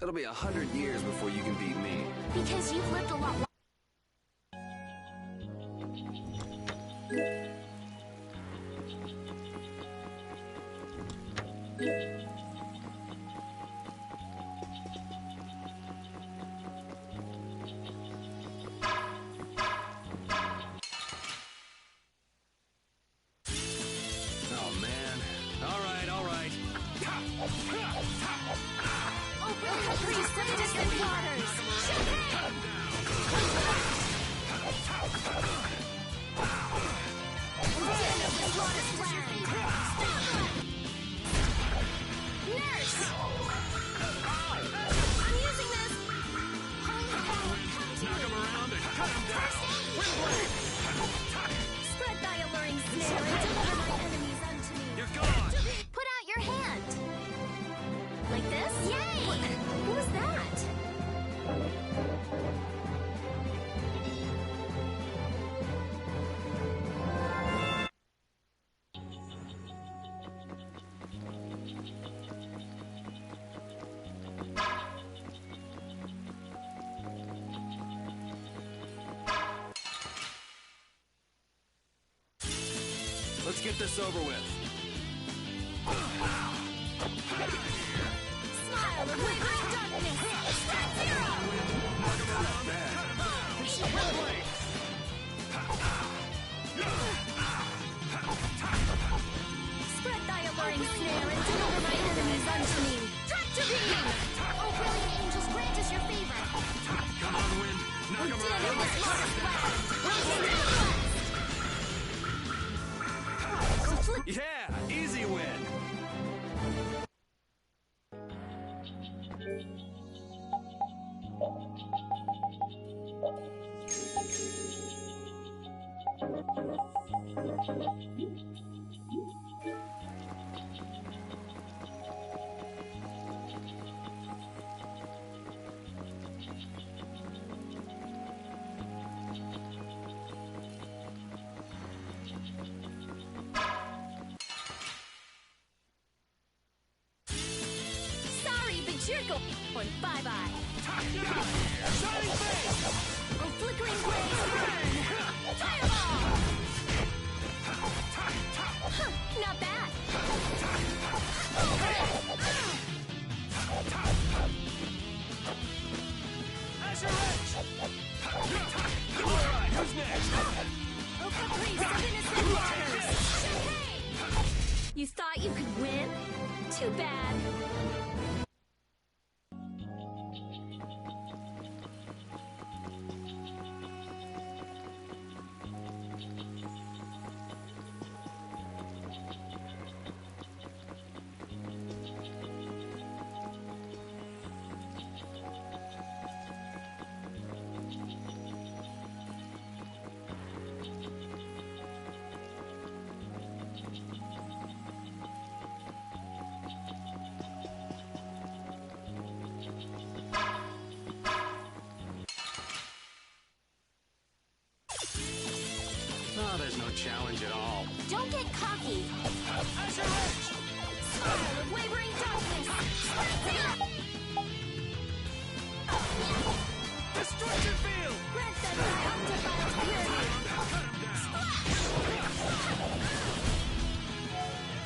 It'll be 100 years before you can beat me. Because you've lived a lot longer. Let's get this over with. Smile of wavering darkness. Start zero. Spread thy alluring snare and deliver my enemies unto me. Tractor beam. Oh, brilliant angels, grant us your favor. Come on, Wind. Knock him around. Yeah, easy win. You're going bye-bye. Shining face! Oh, flickering blaze, burn! Fireball! You thought you could win? Too bad. Oh, there's no challenge at all. Don't get cocky. Azure Edge! Spiral of wavering darkness. Destruction Field! Grant them thy undefiled purity.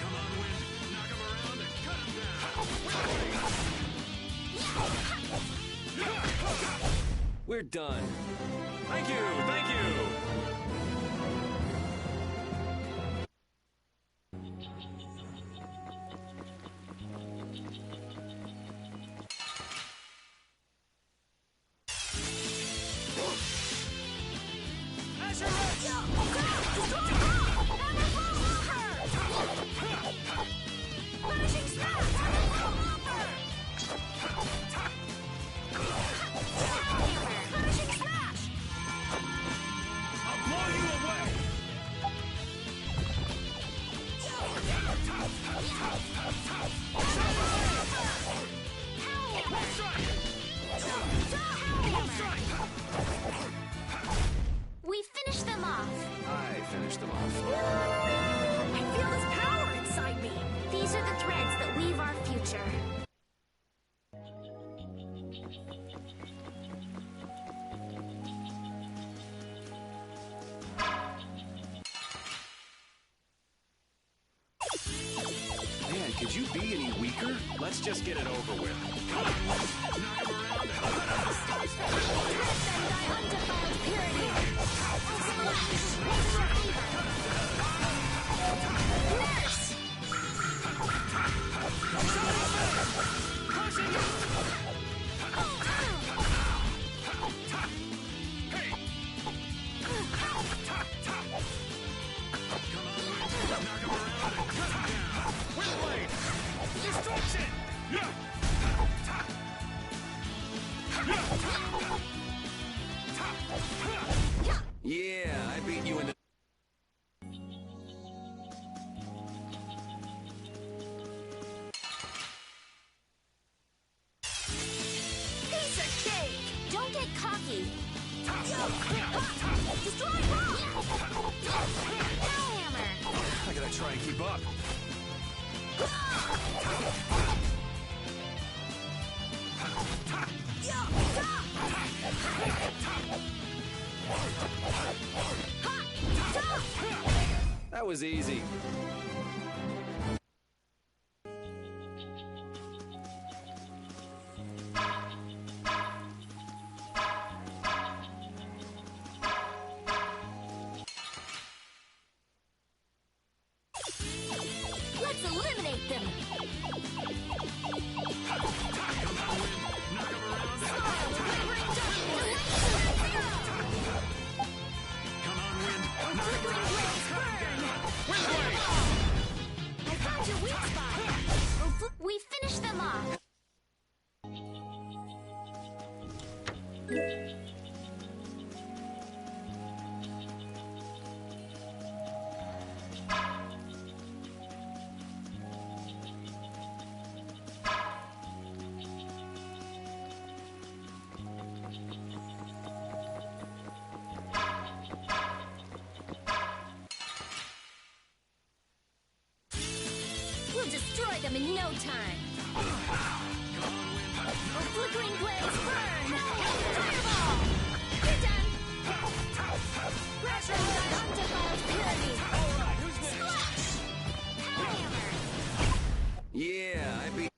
Come on, Wind. Knock him around and cut him down. We're done. Thank you, thank you. Azure Edge! Vanishing smash! Vanishing smash! I'll blow you away! We finished them off. I finished them off. I feel this power inside me. These are the threads that weave our future. Man, could you be any weaker? Let's just get it over with. Come on, Wind. Knock him around and cut him down. Grant them thy undefiled purity. Nurse! Destruction! Yeah, I beat you in the... Piece of cake! Don't get cocky. Destroy rock! Hellhammer! I gotta try and keep up. That was easy. Let's eliminate them! Smile, wavering darkness! Come on, Wind. Flickering blaze burn! I found your weak spot! We finished them off! We'll destroy them in no time! A flickering blaze burn! Fireball! You're done! Pressure on thy undefiled purity! Splash! Hellhammer! Yeah, I beat...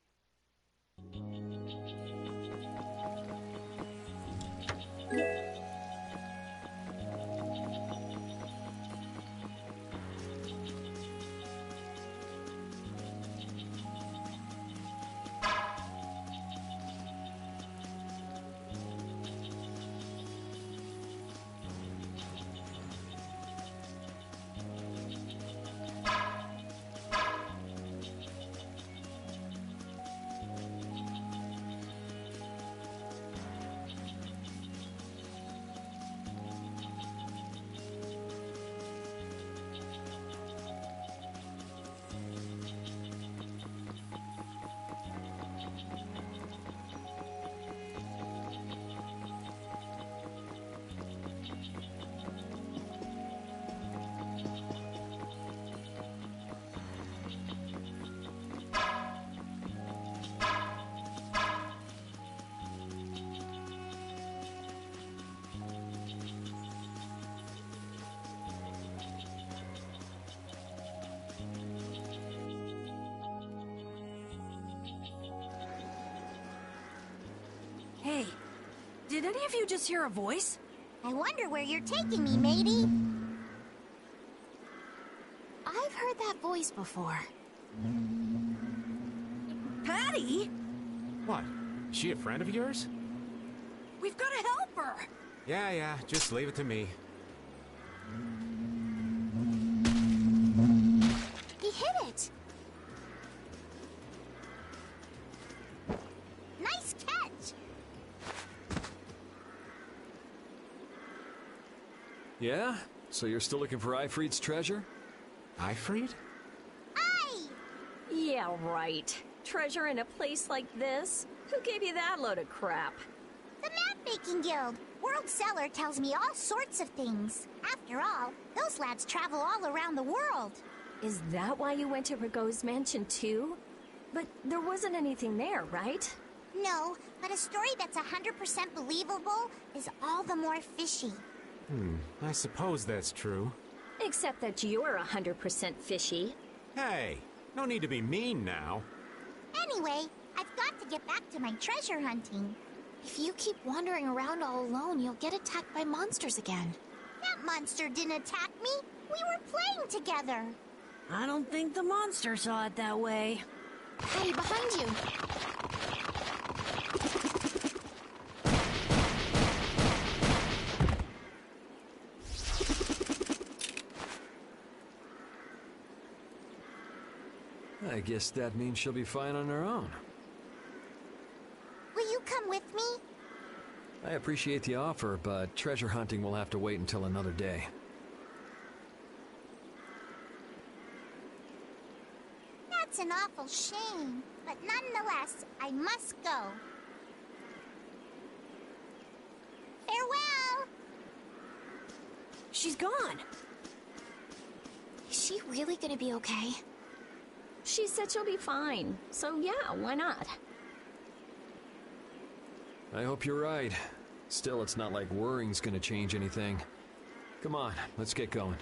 Did any of you just hear a voice? I wonder where you're taking me, matey. I've heard that voice before. Patty? What? Is she a friend of yours? We've got to help her! Yeah, just leave it to me. He hit it! Nice catch! Yeah? So you're still looking for Ifrit's treasure? Ifrit? Yeah, right. Treasure in a place like this? Who gave you that load of crap? The Map-Making Guild. World Cellar tells me all sorts of things. After all, those lads travel all around the world. Is that why you went to Rigaud's mansion too? But there wasn't anything there, right? No, but a story that's 100% believable is all the more fishy. I suppose that's true. Except that you're 100% fishy. Hey, no need to be mean now. Anyway, I've got to get back to my treasure hunting. If you keep wandering around all alone, you'll get attacked by monsters again. That monster didn't attack me. We were playing together. I don't think the monster saw it that way. Hey, behind you. I guess that means she'll be fine on her own. Will you come with me? I appreciate the offer, but treasure hunting will have to wait until another day. That's an awful shame, but nonetheless, I must go. Farewell! She's gone. Is she really gonna be okay? She said she'll be fine, so yeah, why not? I hope you're right. Still, it's not like worrying's gonna change anything. Come on, let's get going.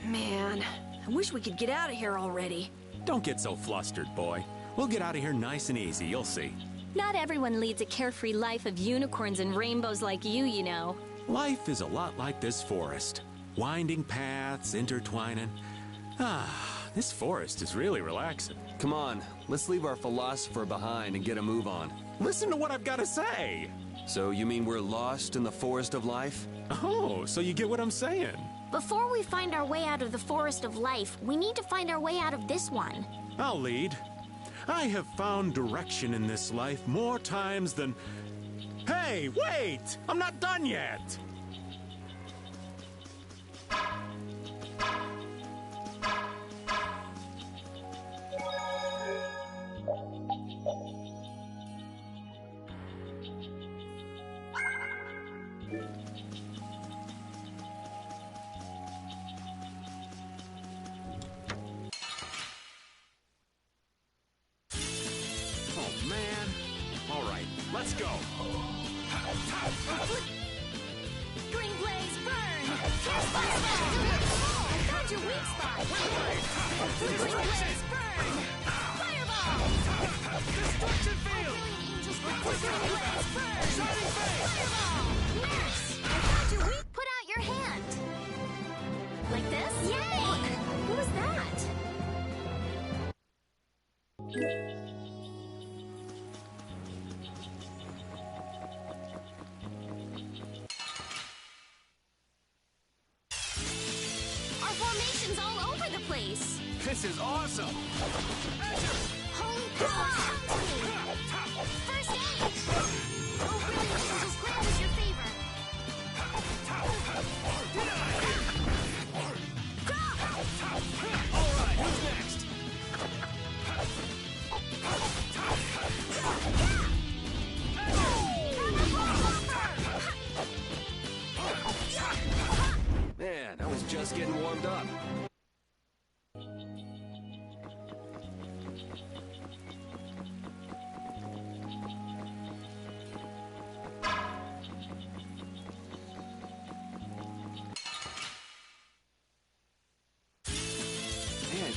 Man, I wish we could get out of here already. Don't get so flustered, boy. We'll get out of here nice and easy, you'll see. Not everyone leads a carefree life of unicorns and rainbows like you know. Life is a lot like this forest. Winding paths, intertwining. This forest is really relaxing. Come on, let's leave our philosopher behind and get a move on. Listen to what I've got to say. So you mean we're lost in the forest of life? Oh, so you get what I'm saying. Before we find our way out of the forest of life, we need to find our way out of this one. I'll lead. I have found direction in this life more times than... Hey, wait! I'm not done yet! Let's go! Green blaze burn! Here's fireball! I found your weak spot! Green blaze burn! Fireball! Destruction field! Green blaze burn! Shining face! Fireball! Nice! I found your weak... Put out your hand! Like this? Yay! Look! What was that? All over the place. This is awesome! Holy power, come to me. First aid. Oh, really, angels, grant us your favor. All right, who's next? Man, I was just getting warmed up.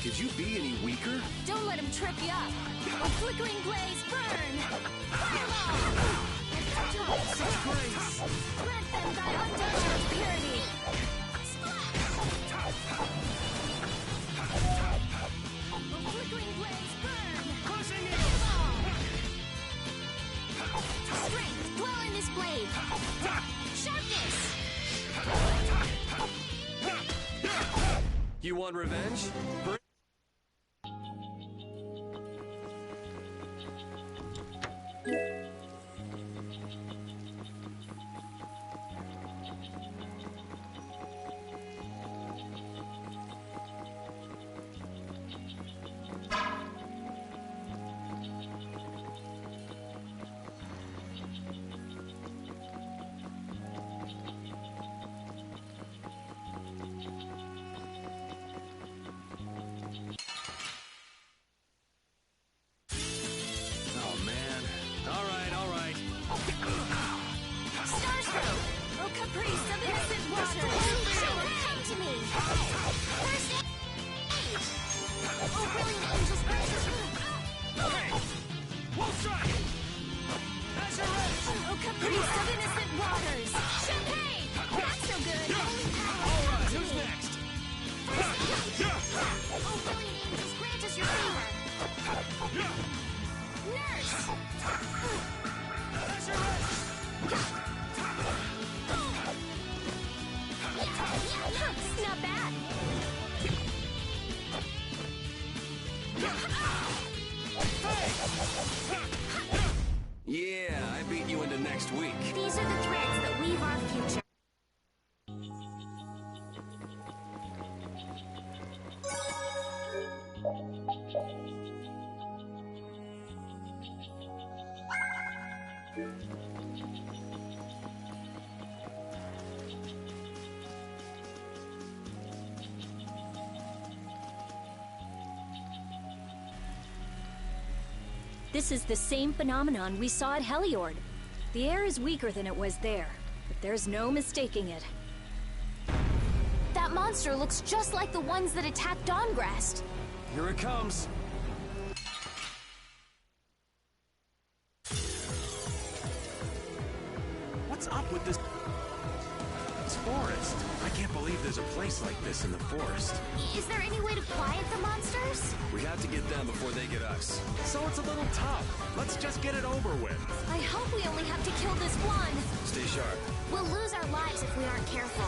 Could you be any weaker? Don't let him trip you up. A flickering blaze, burn! Fireball! Such grace! Grant them thy undone purity! A flickering blaze, burn! Crushing it! Fireball! Strength, dwell in this blade! Sharpness! You want revenge? Yeah, I beat you into next week. These are the threads that weave our future. This is the same phenomenon we saw at Heliord. The air is weaker than it was there, but there's no mistaking it. That monster looks just like the ones that attacked Dawngrest. Here it comes. What's up with this forest? I can't believe there's a place like this in the forest. Is there any way to quiet the monsters? We have to get them before they get us. So it's a little tough. Let's just get it over with. I hope we only have to kill this one. Stay sharp. We'll lose our lives if we aren't careful.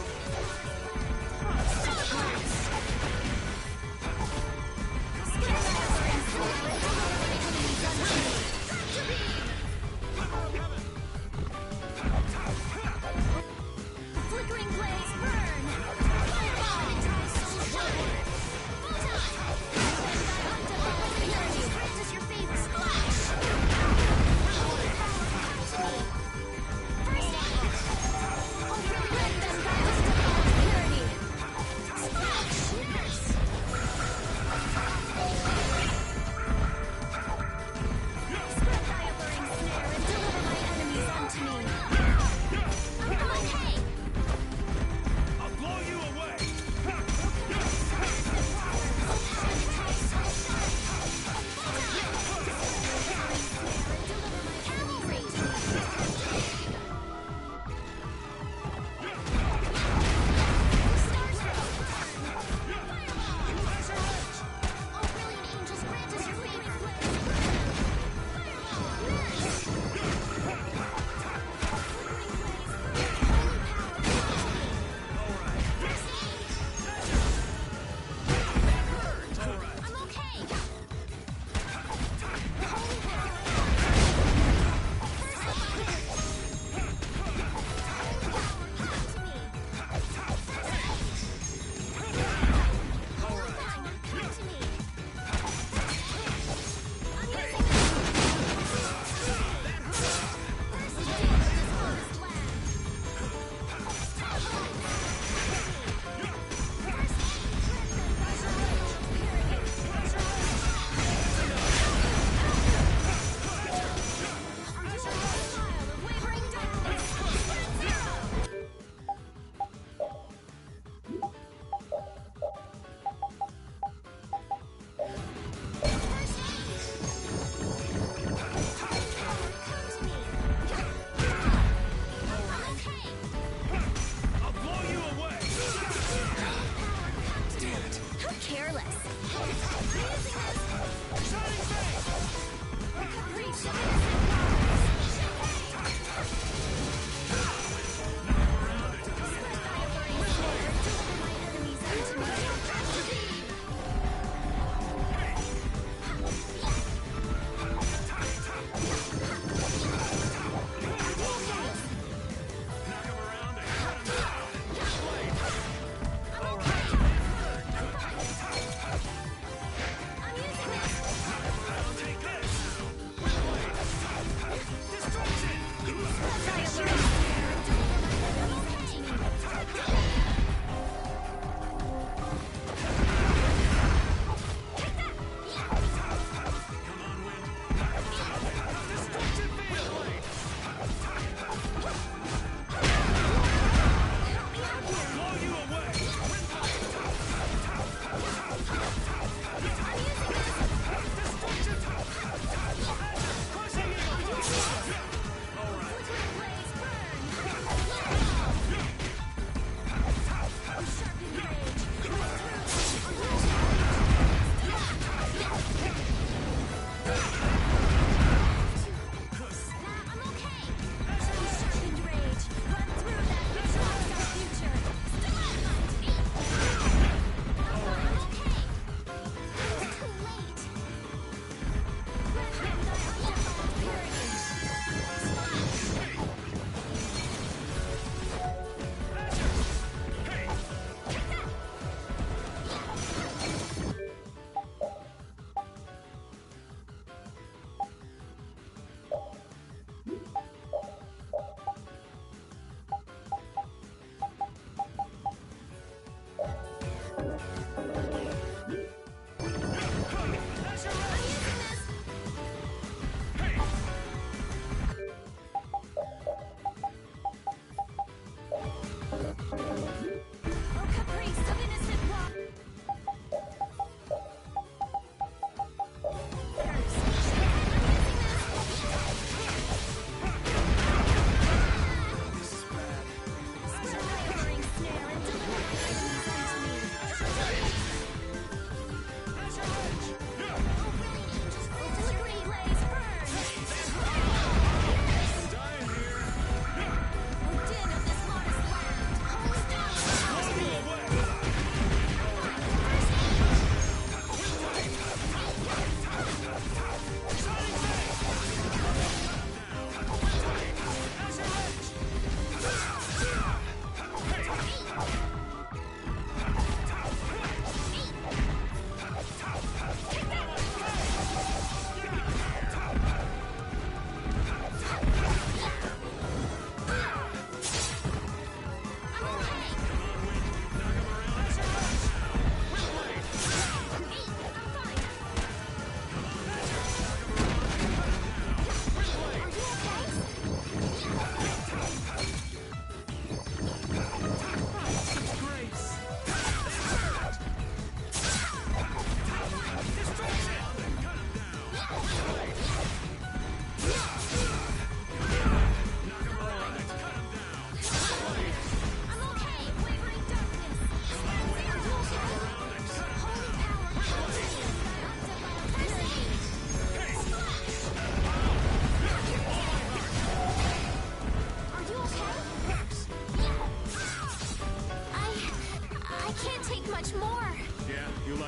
Flickering blaze, burn! Fireball! Strength is your favorite. Splash! First aid! Let them rise to purity! Splash! Nurse!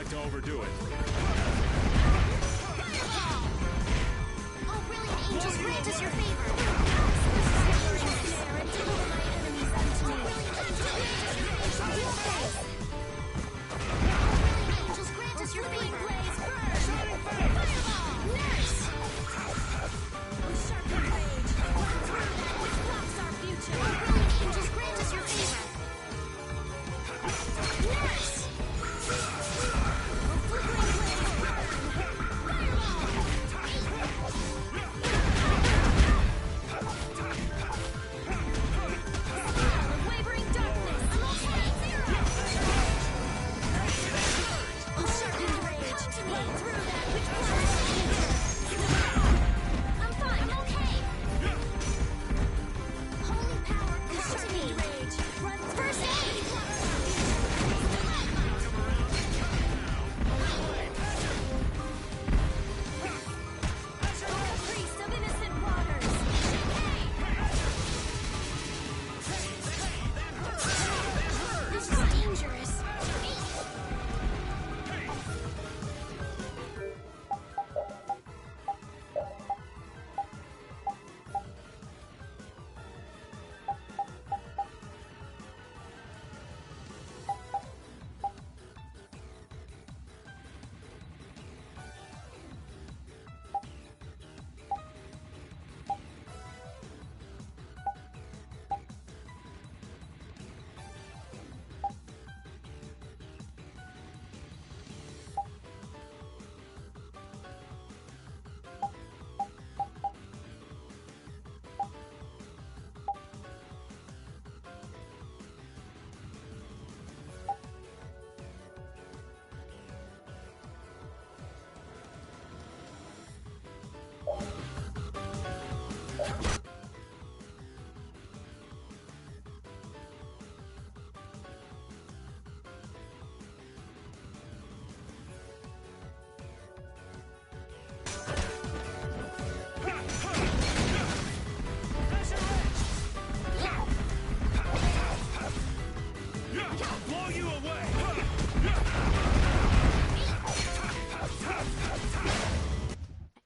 like to overdo it. Oh, brilliant angels, grant us your favor. Angels, grant us your favor. Fireball! Nurse! Sharpen rage. Run through that which blocks our future. Oh, brilliant angels, grant us your favor. Nurse!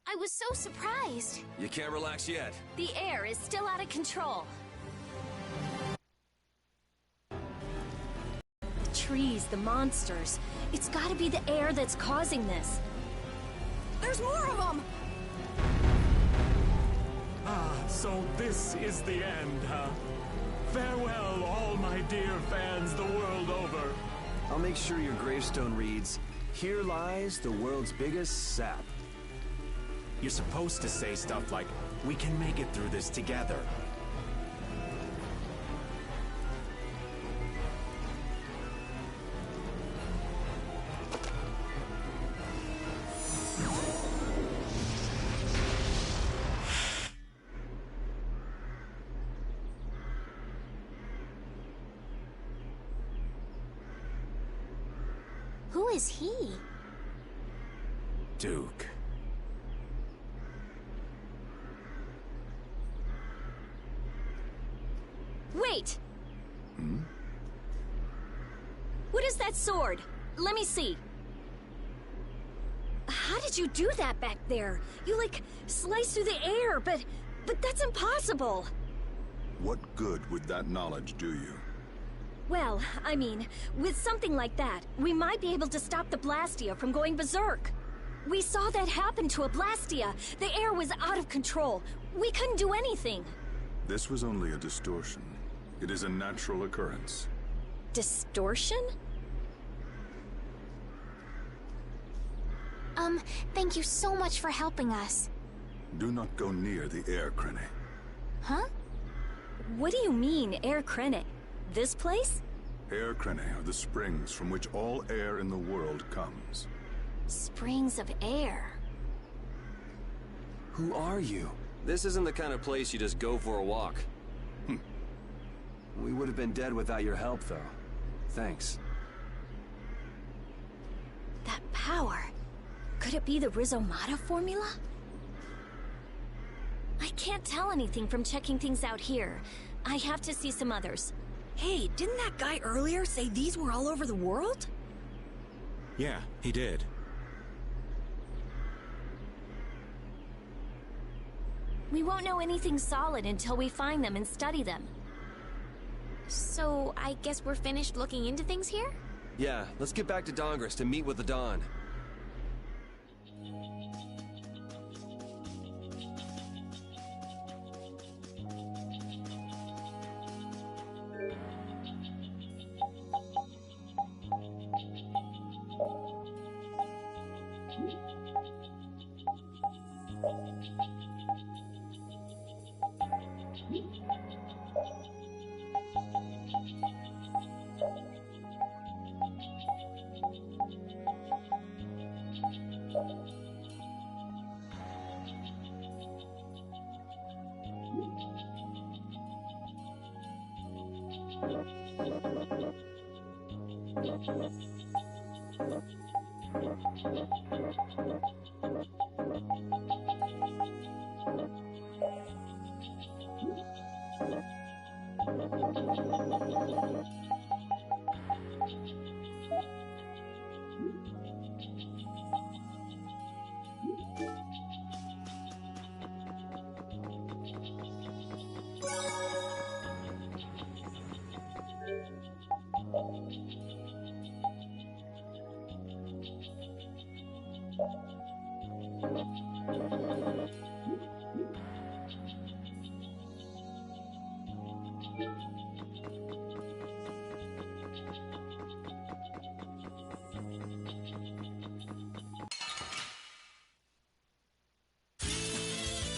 I was so surprised. You can't relax yet. The air is still out of control. The trees, the monsters. It's gotta be the air that's causing this. There's more of them! Ah, so this is the end, huh? Farewell, all my dear fans the world over. I'll make sure your gravestone reads, "Here lies the world's biggest sap." You're supposed to say stuff like, "We can make it through this together." Who is he? Duke. Wait! Hmm? What is that sword? Let me see. How did you do that back there? You, like, sliced through the air, but that's impossible. What good would that knowledge do you? Well, I mean, with something like that, we might be able to stop the Blastia from going berserk. We saw that happen to a Blastia. The air was out of control. We couldn't do anything. This was only a distortion. It is a natural occurrence. Distortion? Thank you so much for helping us. Do not go near the air crane. Huh? What do you mean, Air Krene? This place? Air crane are the springs from which all air in the world comes. Springs of air. Who are you? This isn't the kind of place you just go for a walk. We would have been dead without your help, though. Thanks. That power. Could it be the Rizomata formula? I can't tell anything from checking things out here. I have to see some others. Hey, didn't that guy earlier say these were all over the world? Yeah, he did. We won't know anything solid until we find them and study them. So, I guess we're finished looking into things here? Yeah, let's get back to Dongress to meet with the Dawn.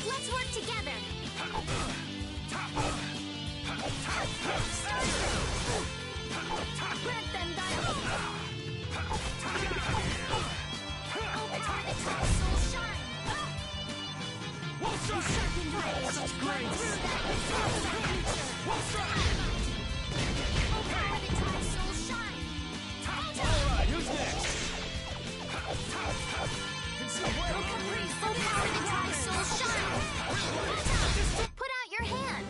Let's work together. Grant them thy Soul shine. sharpened blade. Such great Power the time soul shine. Alright, who's next? Power the time soul shine. Put out your hand.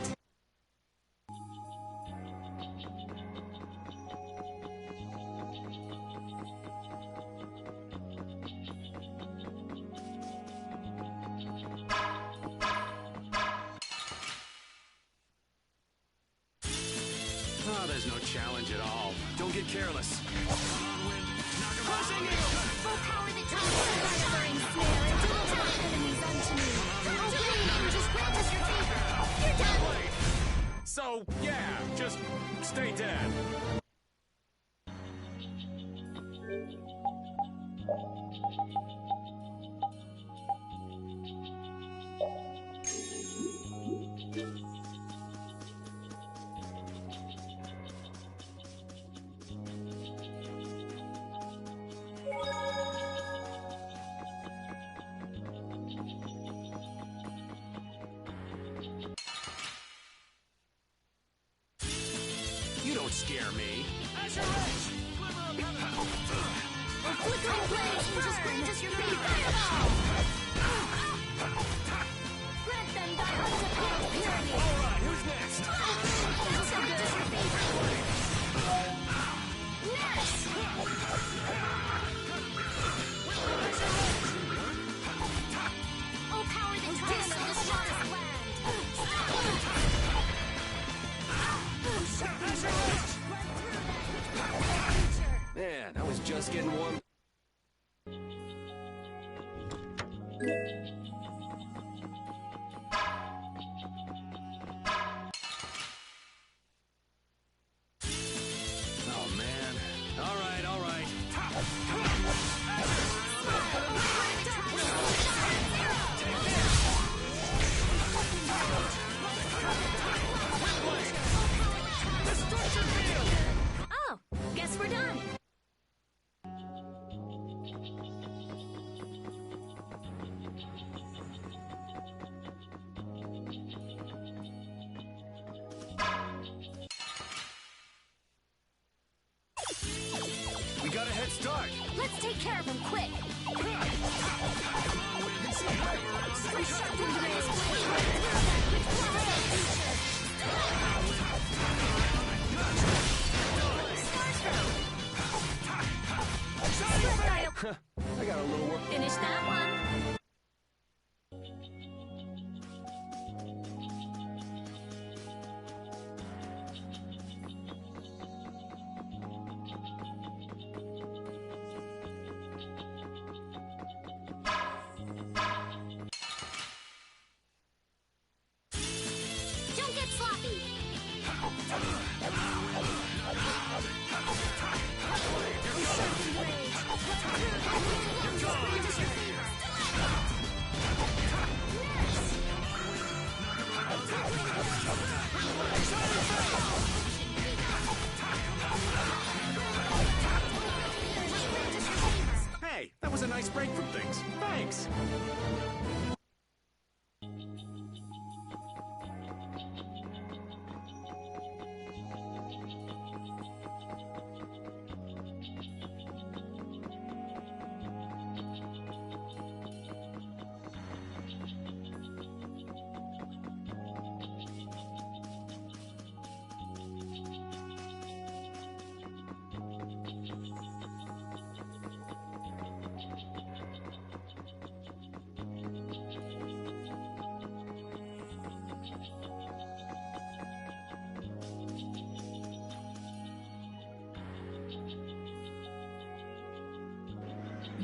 Oh, there's no challenge at all. Don't get careless. Pushing it. Full power the time soul shine. Snare and dual talent enemies unto me. Obey, just grant us your favor. You're done. So, yeah, just stay dead. You don't scare me. Flickering blades will just grant us your favor. Grant them thy undefeated purity. Alright, who's next? Also give us your favor. Ness. Oh, power the time soul shine. Man, I was just getting warm. Oh, man. All right, all right. Oh, guess we're done. We got a head start. Let's take care of him quick. Shiny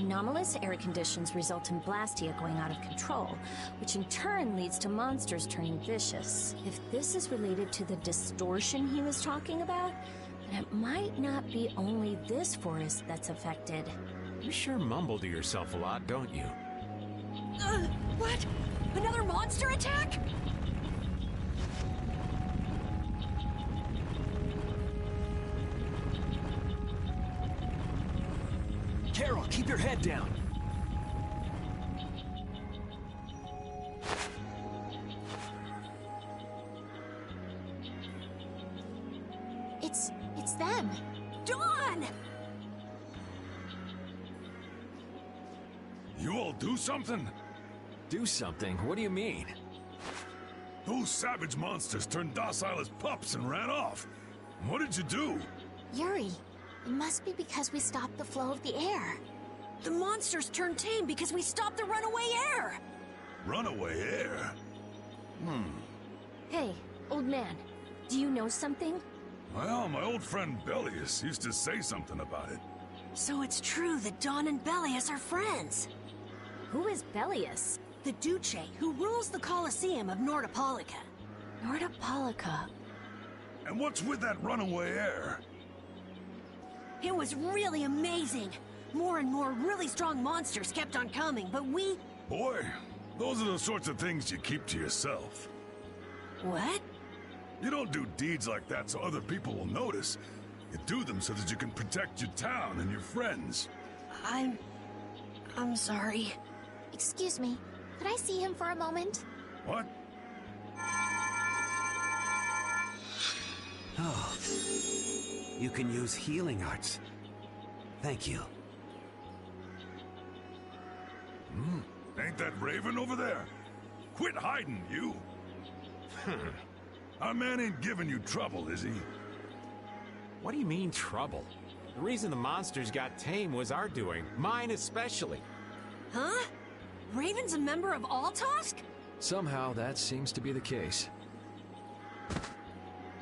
Anomalous air conditions result in Blastia going out of control, which in turn leads to monsters turning vicious. If this is related to the distortion he was talking about, then it might not be only this forest that's affected. You sure mumble to yourself a lot, don't you? What? Another monster attack? Carol, keep your head down. It's them. Dawn! You all do something? Do something? What do you mean? Those savage monsters turned docile as pups and ran off. What did you do? Yuri, it must be because we stopped the flow of the air. The monsters turned tame because we stopped the runaway air! Runaway air? Hey, old man, do you know something? Well, my old friend Bellius used to say something about it. So it's true that Dawn and Bellius are friends. Who is Bellius? The Duce who rules the Colosseum of Nordopolica. Nordopolica. And what's with that runaway air? It was really amazing. More and more really strong monsters kept on coming, but we... Boy, those are the sorts of things you keep to yourself. What? You don't do deeds like that so other people will notice. You do them so that you can protect your town and your friends. I'm sorry. Excuse me, could I see him for a moment? What? Oh. You can use healing arts. Thank you. Ain't that Raven over there? Quit hiding, you! Our man ain't giving you trouble, is he? What do you mean, trouble? The reason the monsters got tame was our doing. Mine especially. Huh? Raven's a member of Altosk? Somehow that seems to be the case.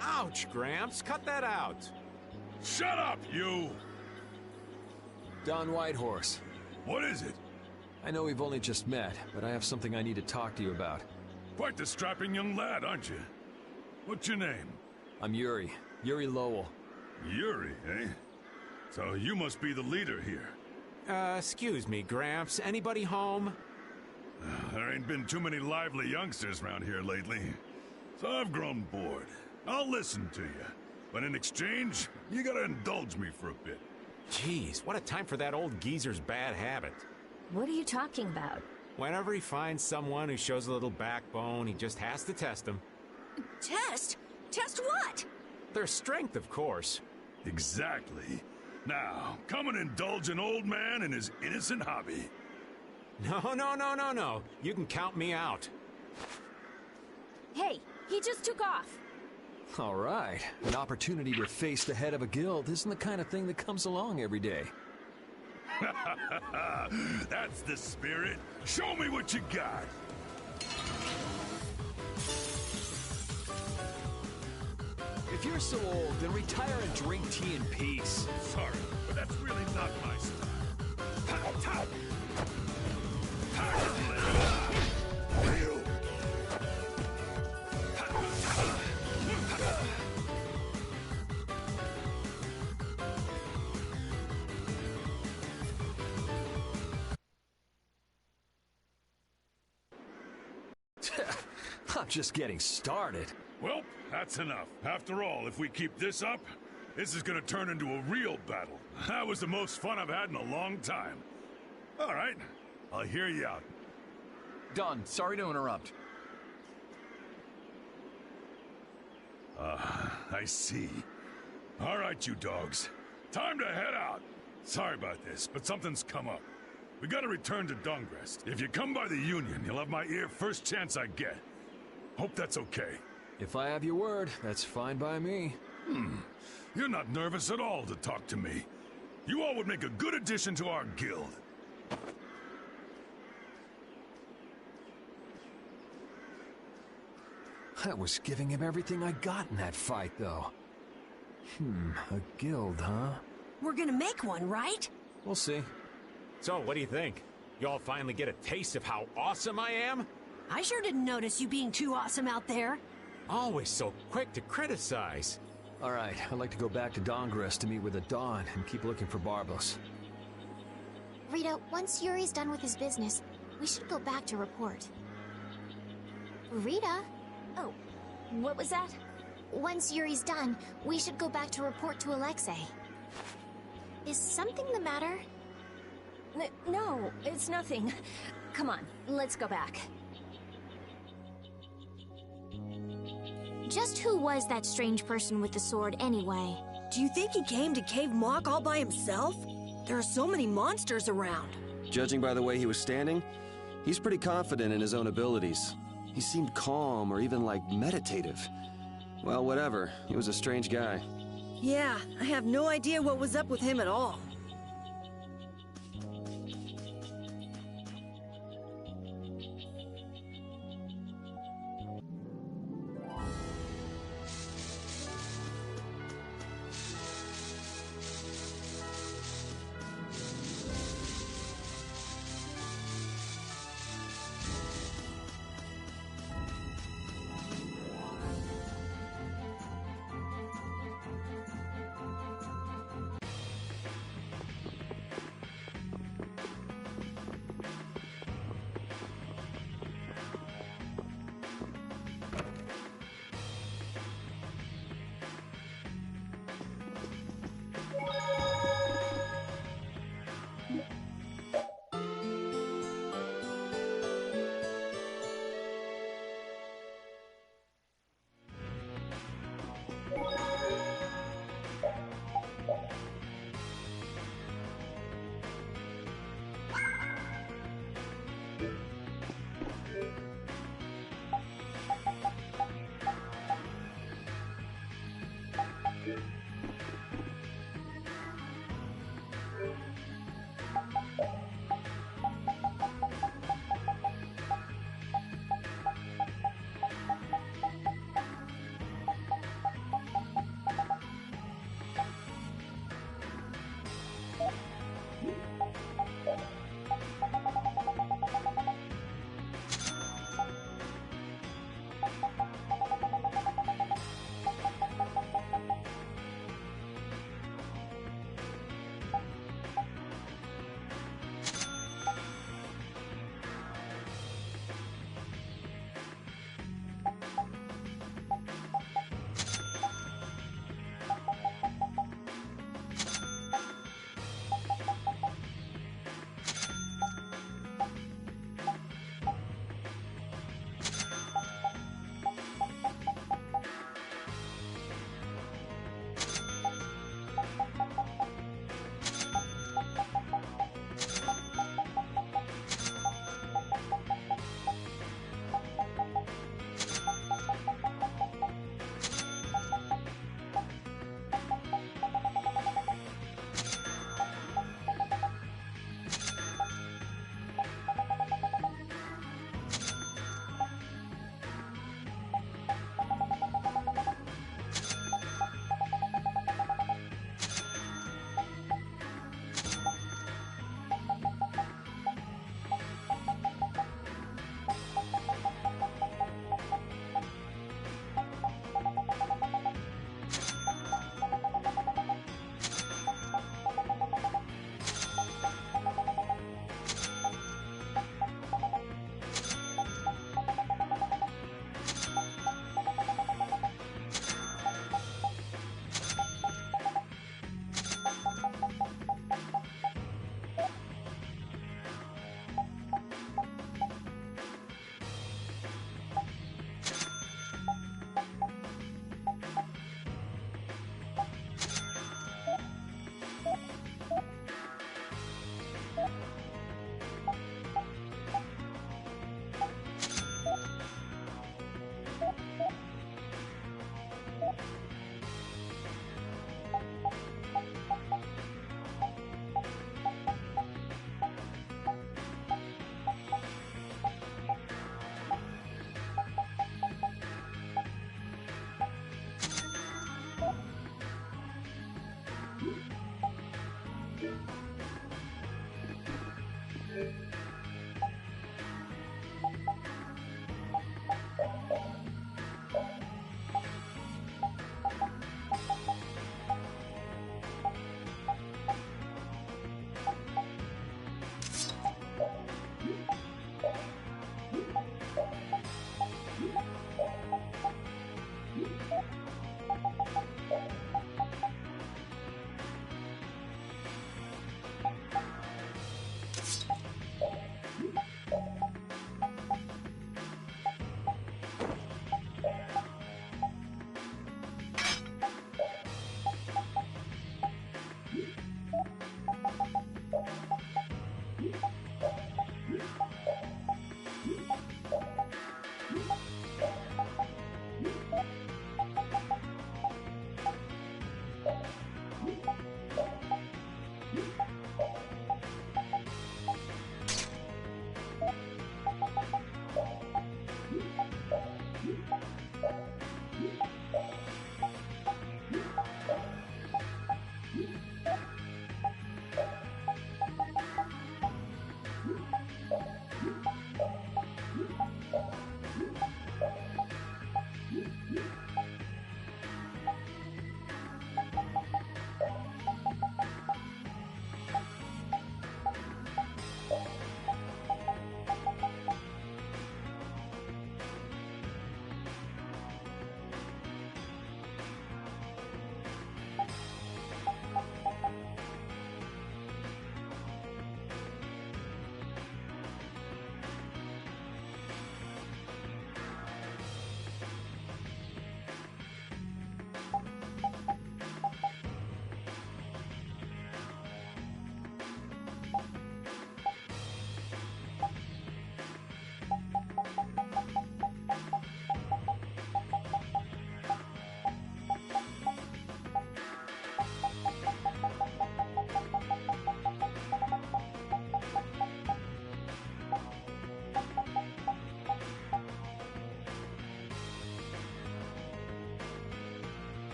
Ouch, Gramps. Cut that out. Shut up, you! Don Whitehorse. What is it? I know we've only just met, but I have something I need to talk to you about. Quite the strapping young lad, aren't you? What's your name? I'm Yuri. Yuri Lowell. Yuri, eh? So you must be the leader here. Excuse me, Gramps. Anybody home? There ain't been too many lively youngsters around here lately. So I've grown bored. I'll listen to you. But in exchange, you gotta indulge me for a bit. Jeez, what a time for that old geezer's bad habit. What are you talking about? Whenever he finds someone who shows a little backbone, he just has to test them. Test? Test what? Their strength, of course. Exactly. Now, come and indulge an old man in his innocent hobby. No. You can count me out. Hey, he just took off. All right. An opportunity to face the head of a guild isn't the kind of thing that comes along every day. That's the spirit. Show me what you got. If you're so old, then retire and drink tea in peace. Sorry, but that's really not my style. I'm just getting started. Well, that's enough. After all, if we keep this up, this is gonna turn into a real battle. That was the most fun I've had in a long time. All right, I'll hear you out. Don, sorry to interrupt. I see. All right, you dogs. Time to head out. Sorry about this, but something's come up. We gotta return to Dungrest. If you come by the Union, you'll have my ear first chance I get. Hope that's okay. If I have your word, that's fine by me. You're not nervous at all to talk to me. You all would make a good addition to our guild. I was giving him everything I got in that fight, though. A guild, huh? We're gonna make one, right? We'll see. So, what do you think? You all finally get a taste of how awesome I am? I sure didn't notice you being too awesome out there. Always so quick to criticize. Alright, I'd like to go back to Dongrest to meet with the Dawn and keep looking for Barbos. Rita, once Yuri's done with his business, we should go back to report. Rita? Oh, what was that? Once Yuri's done, we should go back to report to Alexei. Is something the matter? No, it's nothing. Come on, let's go back. Just who was that strange person with the sword anyway? Do you think he came to Cave Mock all by himself? There are so many monsters around. Judging by the way he was standing, he's pretty confident in his own abilities. He seemed calm or even like meditative. Well, whatever. He was a strange guy. Yeah, I have no idea what was up with him at all.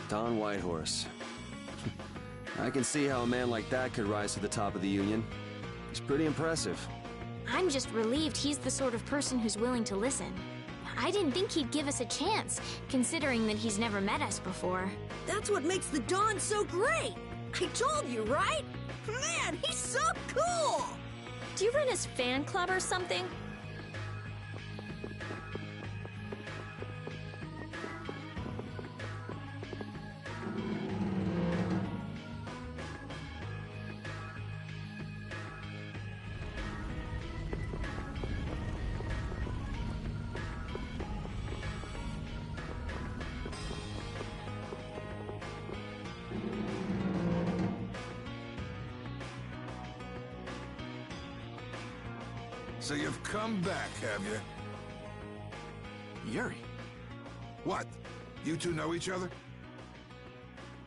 Don Whitehorse. I can see how a man like that could rise to the top of the Union. He's pretty impressive. I'm just relieved he's the sort of person who's willing to listen. I didn't think he'd give us a chance, considering that he's never met us before. That's what makes the Don so great! I told you, right? Man, he's so cool! Do you run his fan club or something? So you've come back, have you? Yuri. What? You two know each other?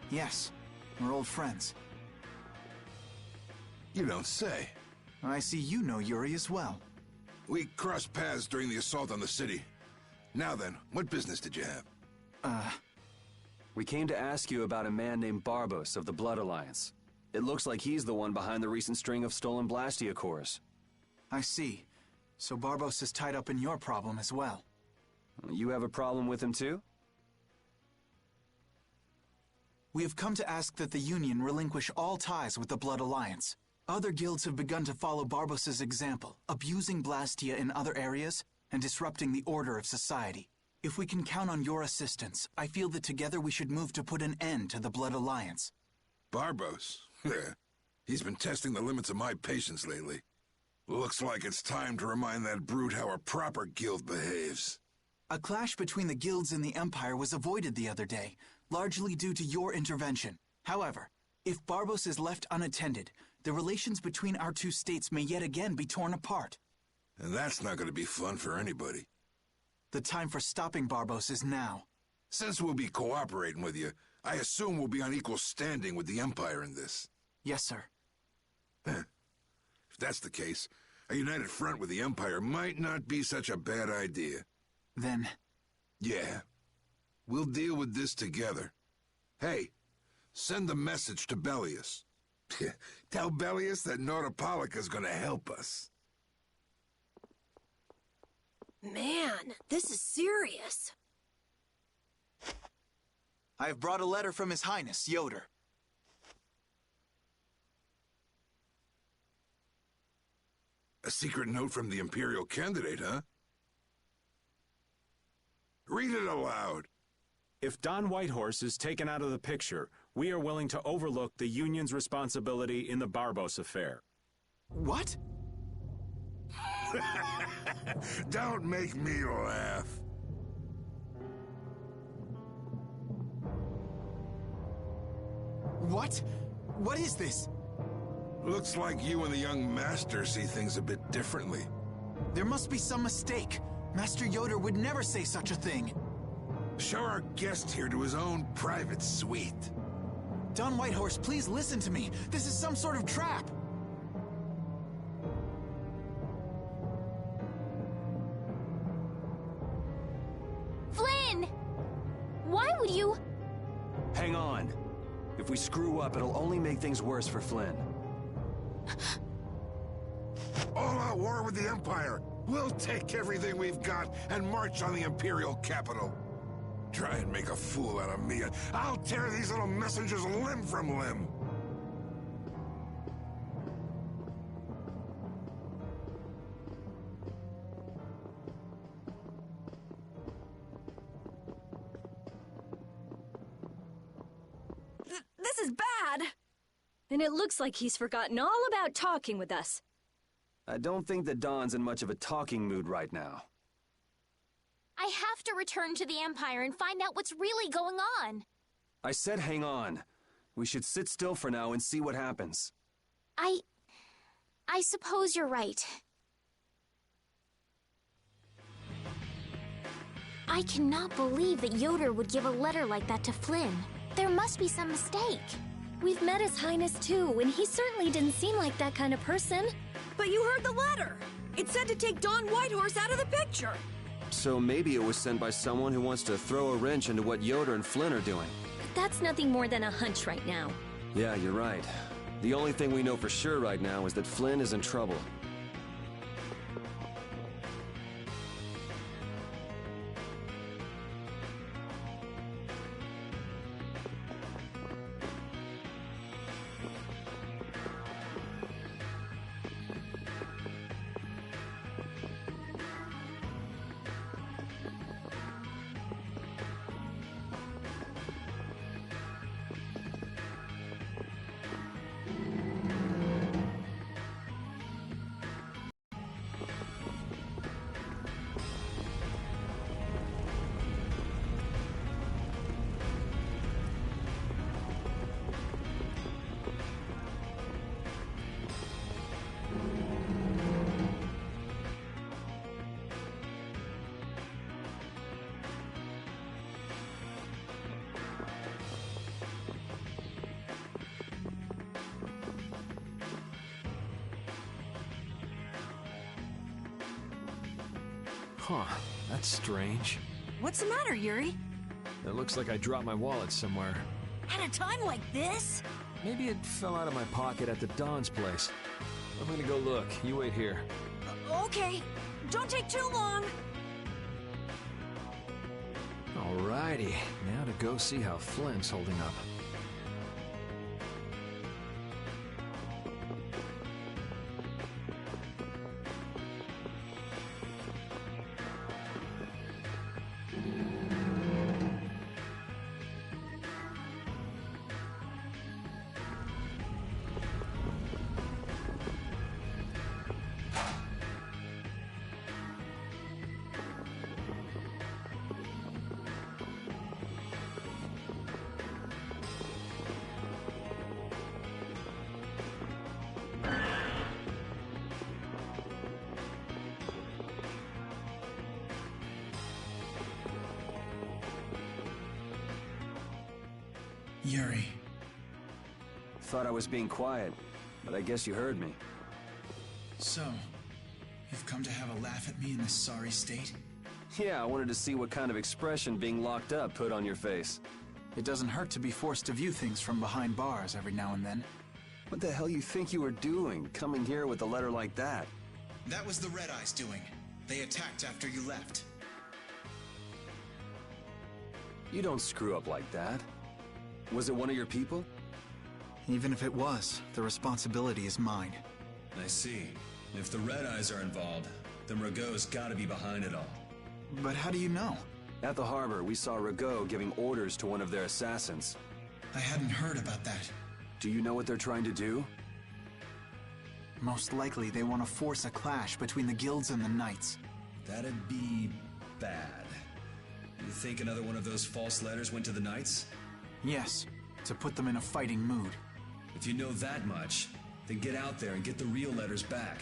Yes, we're old friends. You don't say. I see you know Yuri as well. We crossed paths during the assault on the city. Now then, what business did you have? We came to ask you about a man named Barbos of the Blood Alliance. It looks like he's the one behind the recent string of stolen Blastia cores. I see. So Barbos is tied up in your problem as well. You have a problem with him too? We have come to ask that the Union relinquish all ties with the Blood Alliance. Other guilds have begun to follow Barbos' example, abusing Blastia in other areas and disrupting the order of society. If we can count on your assistance, I feel that together we should move to put an end to the Blood Alliance. Barbos? He's been testing the limits of my patience lately. Looks like it's time to remind that brute how a proper guild behaves. A clash between the guilds and the Empire was avoided the other day, largely due to your intervention. However, if Barbos is left unattended, the relations between our two states may yet again be torn apart. And that's not going to be fun for anybody. The time for stopping Barbos is now. Since we'll be cooperating with you, I assume we'll be on equal standing with the Empire in this. Yes, sir. If that's the case, a united front with the Empire might not be such a bad idea. Then... Yeah. We'll deal with this together. Hey, send a message to Bellius. Tell Bellius that Nordopolica's gonna help us. Man, this is serious. I have brought a letter from His Highness, Yoder. A secret note from the Imperial candidate, huh? Read it aloud. If Don Whitehorse is taken out of the picture, we are willing to overlook the Union's responsibility in the Barbos affair. What? Don't make me laugh. What? What is this? Looks like you and the young master see things a bit differently. There must be some mistake. Master Yoder would never say such a thing. Show our guest here to his own private suite. Don Whitehorse, please listen to me. This is some sort of trap. Flynn! Why would you... Hang on. If we screw up, it'll only make things worse for Flynn. All-out war with the Empire. We'll take everything we've got and march on the Imperial capital. Try and make a fool out of me, and I'll tear these little messengers limb from limb. This is bad! And it looks like he's forgotten all about talking with us. I don't think that Don's in much of a talking mood right now. I have to return to the Empire and find out what's really going on. I said hang on. We should sit still for now and see what happens. I suppose you're right. I cannot believe that Yoder would give a letter like that to Flynn. There must be some mistake. We've met His Highness too, and he certainly didn't seem like that kind of person. But you heard the letter! It said to take Don Whitehorse out of the picture! So maybe it was sent by someone who wants to throw a wrench into what Yoder and Flynn are doing. that's nothing more than a hunch right now. Yeah, you're right. The only thing we know for sure right now is that Flynn is in trouble. Huh, that's strange. What's the matter, Yuri? It looks like I dropped my wallet somewhere. At a time like this? Maybe it fell out of my pocket at the Don's place. I'm gonna go look. You wait here. Okay. Don't take too long. Alrighty, now to go see how Flynn's holding up. Yuri. Thought I was being quiet, but I guess you heard me. So, you've come to have a laugh at me in this sorry state? Yeah, I wanted to see what kind of expression being locked up put on your face. It doesn't hurt to be forced to view things from behind bars every now and then. What the hell you think you were doing, coming here with a letter like that? That was the Red Eyes doing. They attacked after you left. You don't screw up like that. Was it one of your people? Even if it was, the responsibility is mine. I see. If the Red Eyes are involved, then Rago's gotta be behind it all. But how do you know? At the harbor, we saw Rago giving orders to one of their assassins. I hadn't heard about that. Do you know what they're trying to do? Most likely they want to force a clash between the guilds and the knights. That'd be bad. You think another one of those false letters went to the knights? Yes, to put them in a fighting mood. If you know that much, then get out there and get the real letters back.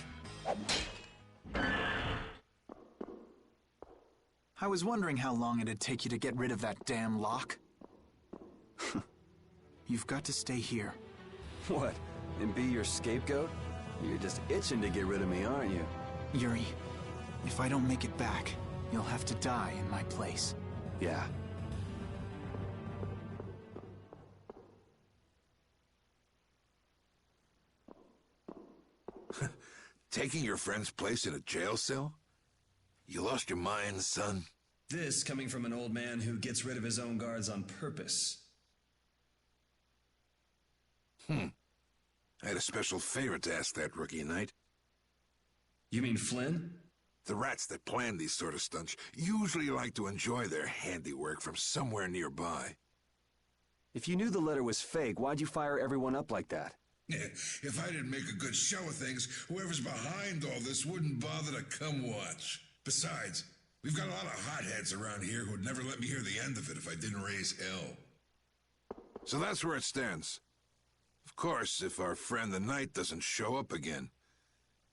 I was wondering how long it'd take you to get rid of that damn lock. You've got to stay here. What? And be your scapegoat? You're just itching to get rid of me, aren't you? Yuri, if I don't make it back, you'll have to die in my place. Yeah. Taking your friend's place in a jail cell? You lost your mind, son? This coming from an old man who gets rid of his own guards on purpose. I had a special favor to ask that rookie knight. You mean Flynn? The rats that plan these sort of stunts usually like to enjoy their handiwork from somewhere nearby. If you knew the letter was fake, why'd you fire everyone up like that? If I didn't make a good show of things, whoever's behind all this wouldn't bother to come watch. Besides, we've got a lot of hotheads around here who'd never let me hear the end of it if I didn't raise hell. So that's where it stands. Of course, if our friend the Knight doesn't show up again,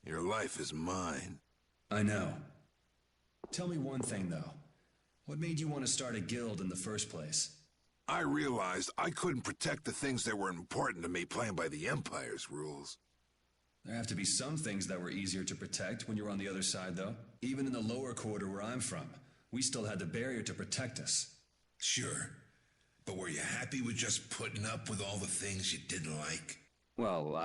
your life is mine. I know. Tell me one thing, though. What made you want to start a guild in the first place? I realized I couldn't protect the things that were important to me playing by the Empire's rules. There have to be some things that were easier to protect when you were on the other side, though. Even in the lower quarter where I'm from, we still had the barrier to protect us. Sure. But were you happy with just putting up with all the things you didn't like? Well,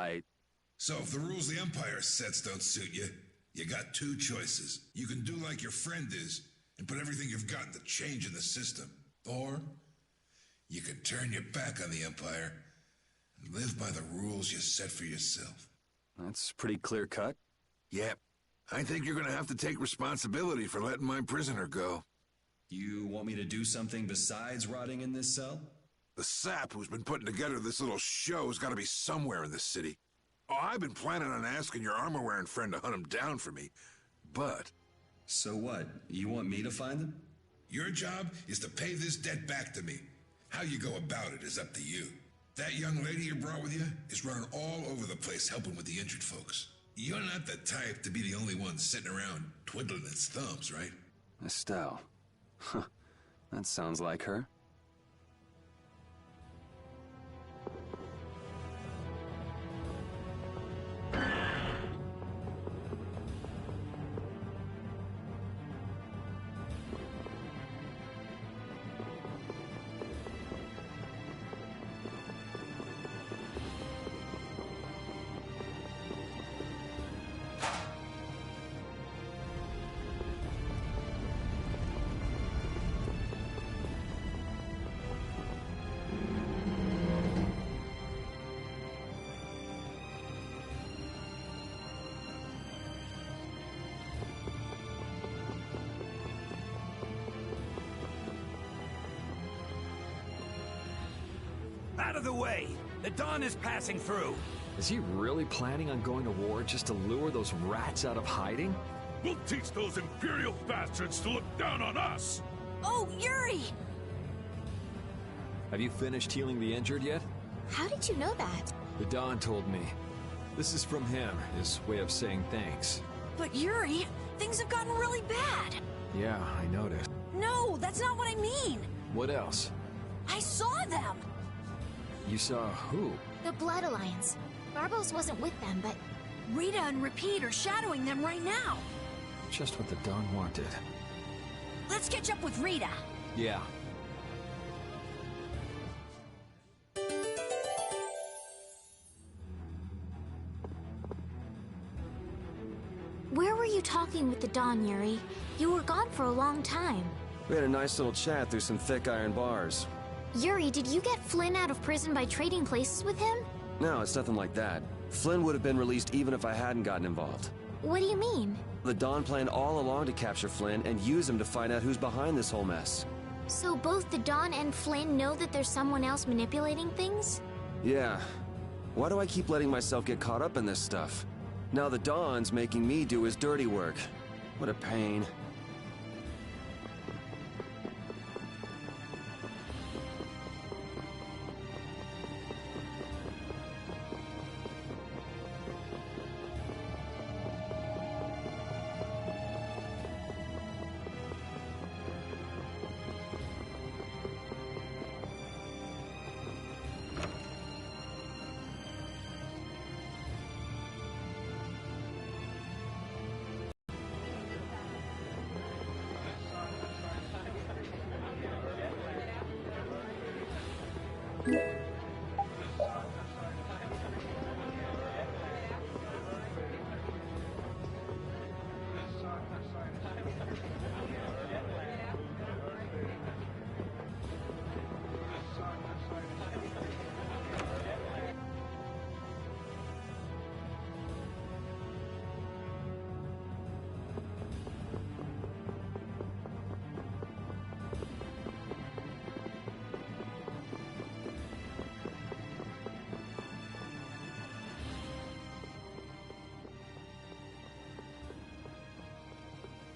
So if the rules the Empire sets don't suit you, you got two choices. You can do like your friend is and put everything you've got into change in the system. Or you can turn your back on the Empire and live by the rules you set for yourself. That's pretty clear-cut. Yep. I think you're gonna have to take responsibility for letting my prisoner go. You want me to do something besides rotting in this cell? The sap who's been putting together this little show's gotta be somewhere in this city. Oh, I've been planning on asking your armor-wearing friend to hunt him down for me, but... So what? You want me to find them? Your job is to pay this debt back to me. How you go about it is up to you. That young lady you brought with you is running all over the place helping with the injured folks. You're not the type to be the only one sitting around twiddling its thumbs, right? Estelle. Huh. That sounds like her. Out of the way! The Dawn is passing through! Is he really planning on going to war just to lure those rats out of hiding? We'll teach those Imperial bastards to look down on us! Oh, Yuri! Have you finished healing the injured yet? How did you know that? The Don told me. This is from him, his way of saying thanks. But Yuri, things have gotten really bad. Yeah, I noticed. No, that's not what I mean. What else? I saw them. You saw who? The Blood Alliance. Barbos wasn't with them, but... Rita and Repeat are shadowing them right now. Just what the Don wanted. Let's catch up with Rita. Yeah. Where were you talking with the Don, Yuri? You were gone for a long time. We had a nice little chat through some thick iron bars. Yuri, did you get Flynn out of prison by trading places with him? No, it's nothing like that. Flynn would have been released even if I hadn't gotten involved. What do you mean? The Don planned all along to capture Flynn and use him to find out who's behind this whole mess. So both the Don and Flynn know that there's someone else manipulating things? Yeah. Why do I keep letting myself get caught up in this stuff? Now the Don's making me do his dirty work. What a pain.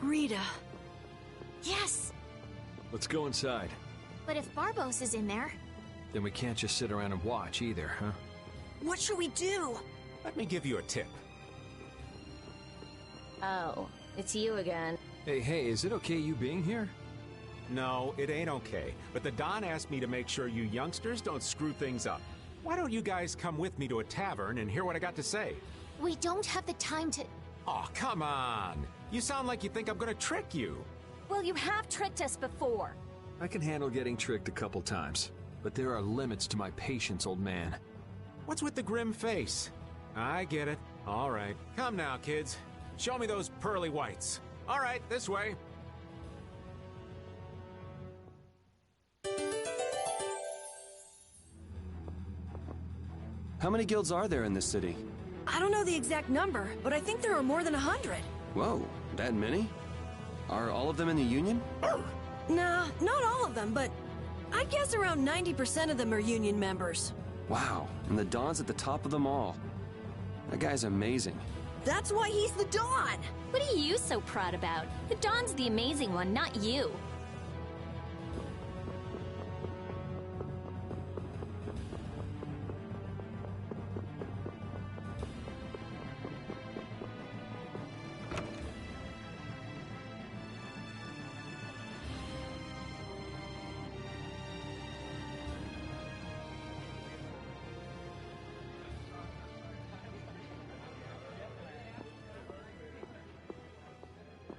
Rita. Yes! Let's go inside. But if Barbos is in there... Then we can't just sit around and watch either, huh? What should we do? Let me give you a tip. Oh, it's you again. Hey, is it okay you being here? No, it ain't okay. But the Don asked me to make sure you youngsters don't screw things up. Why don't you guys come with me to a tavern and hear what I got to say? We don't have the time to... Oh, come on! You sound like you think I'm gonna trick you. Well, you have tricked us before. I can handle getting tricked a couple times. but there are limits to my patience, old man. What's with the grim face? I get it. All right. Come now, kids. Show me those pearly whites. All right, this way. How many guilds are there in this city? I don't know the exact number, but I think there are more than 100. Whoa, that many? Are all of them in the Union? Nah, not all of them, but I'd guess around 90% of them are Union members. Wow, and the Dawn's at the top of them all. That guy's amazing. That's why he's the Dawn! What are you so proud about? The Dawn's the amazing one, not you.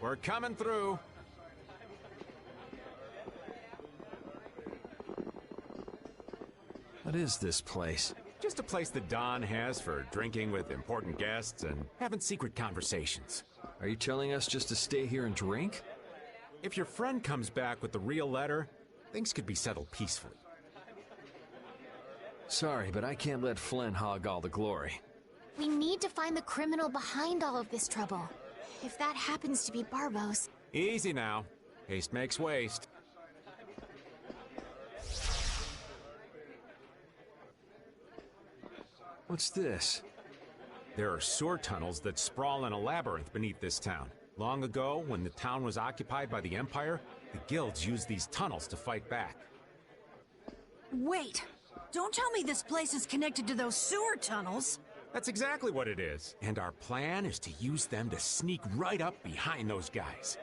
We're coming through. What is this place? Just a place the Don has for drinking with important guests and having secret conversations. Are you telling us just to stay here and drink? If your friend comes back with the real letter, things could be settled peacefully. Sorry, but I can't let Flynn hog all the glory. We need to find the criminal behind all of this trouble. If that happens to be Barbos. Easy now. Haste makes waste. What's this? There are sewer tunnels that sprawl in a labyrinth beneath this town. Long ago, when the town was occupied by the Empire, the guilds used these tunnels to fight back. Wait! Don't tell me this place is connected to those sewer tunnels! That's exactly what it is. And our plan is to use them to sneak right up behind those guys.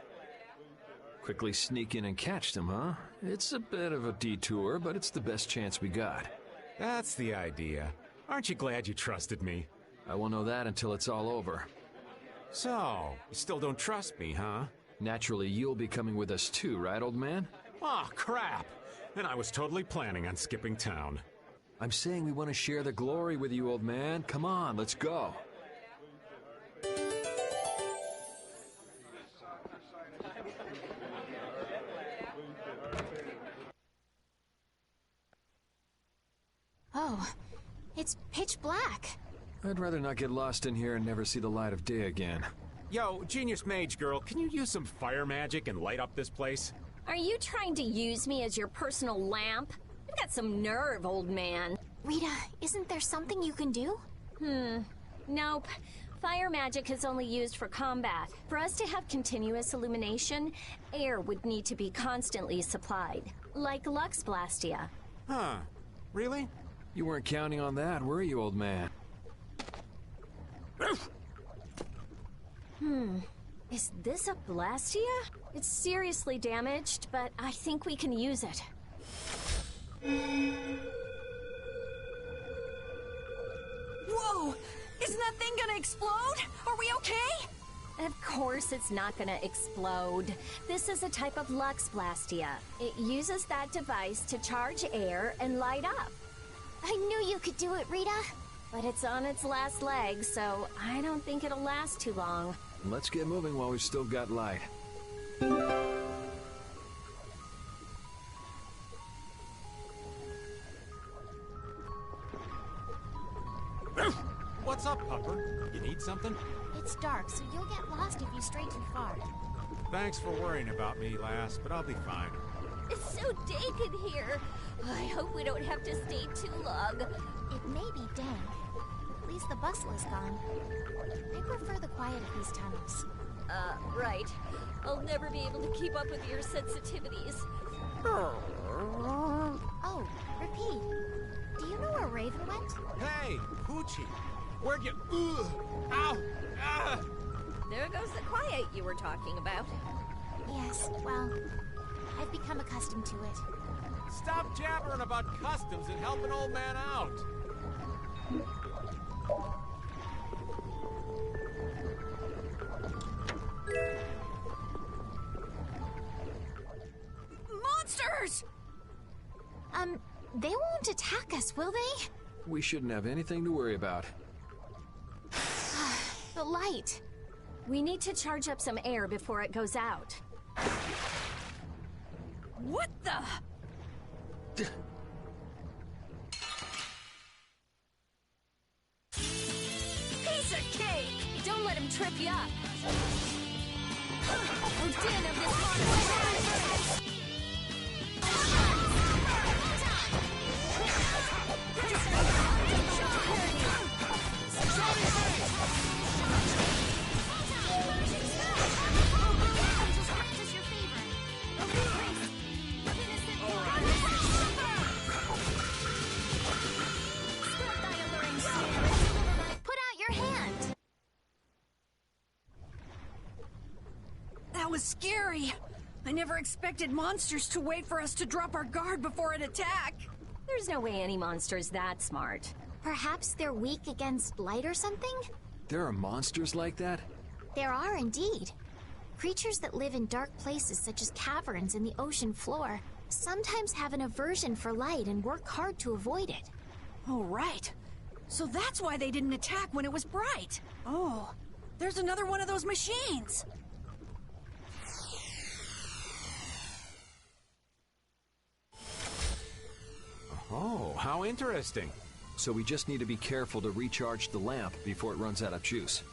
Quickly sneak in and catch them, huh? It's a bit of a detour, but it's the best chance we got. That's the idea. Aren't you glad you trusted me? I won't know that until it's all over. So, you still don't trust me, huh? Naturally, you'll be coming with us too, right, old man? Aw, crap! And I was totally planning on skipping town. I'm saying we want to share the glory with you, old man. Come on, let's go. Oh, it's pitch black. I'd rather not get lost in here and never see the light of day again. Yo, Genius Mage Girl, can you use some fire magic and light up this place? Are you trying to use me as your personal lamp? You've got some nerve, old man. Rita, isn't there something you can do? Nope. Fire magic is only used for combat. For us to have continuous illumination, air would need to be constantly supplied. Like Lux Blastia. Huh. Really? You weren't counting on that, were you, old man? Is this a Blastia? It's seriously damaged, but I think we can use it. Whoa! Isn't that thing gonna explode? Are we okay? Of course it's not gonna explode. This is a type of Lux Blastia. It uses that device to charge air and light up. I knew you could do it, Rita. But it's on its last leg, so I don't think it'll last too long. Let's get moving while we've still got light. What's up, Pupper? You need something? It's dark, so you'll get lost if you stray too far. Thanks for worrying about me, lass, but I'll be fine. It's so dank in here. I hope we don't have to stay too long. It may be dank. At least the bustle is gone. I prefer the quiet of these tunnels. Right. I'll never be able to keep up with your sensitivities. Oh, repeat. Do you know where Raven went? Hey, Poochie! Where'd you... Ow! Ah! There goes the quiet you were talking about. Yes, well, I've become accustomed to it. Stop jabbering about customs and help an old man out! Monsters! They won't attack us, will they? We shouldn't have anything to worry about. The light. We need to charge up some air before it goes out. What the? Piece of cake! Don't let him trip you up. Odin of this monster! Put out your hand. That was scary. I never expected monsters to wait for us to drop our guard before an attack. There's no way any monster's that smart. Perhaps they're weak against light or something? There are monsters like that? There are indeed. Creatures that live in dark places such as caverns in the ocean floor sometimes have an aversion for light and work hard to avoid it. Oh, right. So that's why they didn't attack when it was bright. Oh, there's another one of those machines. Oh, how interesting. So we just need to be careful to recharge the lamp before it runs out of juice.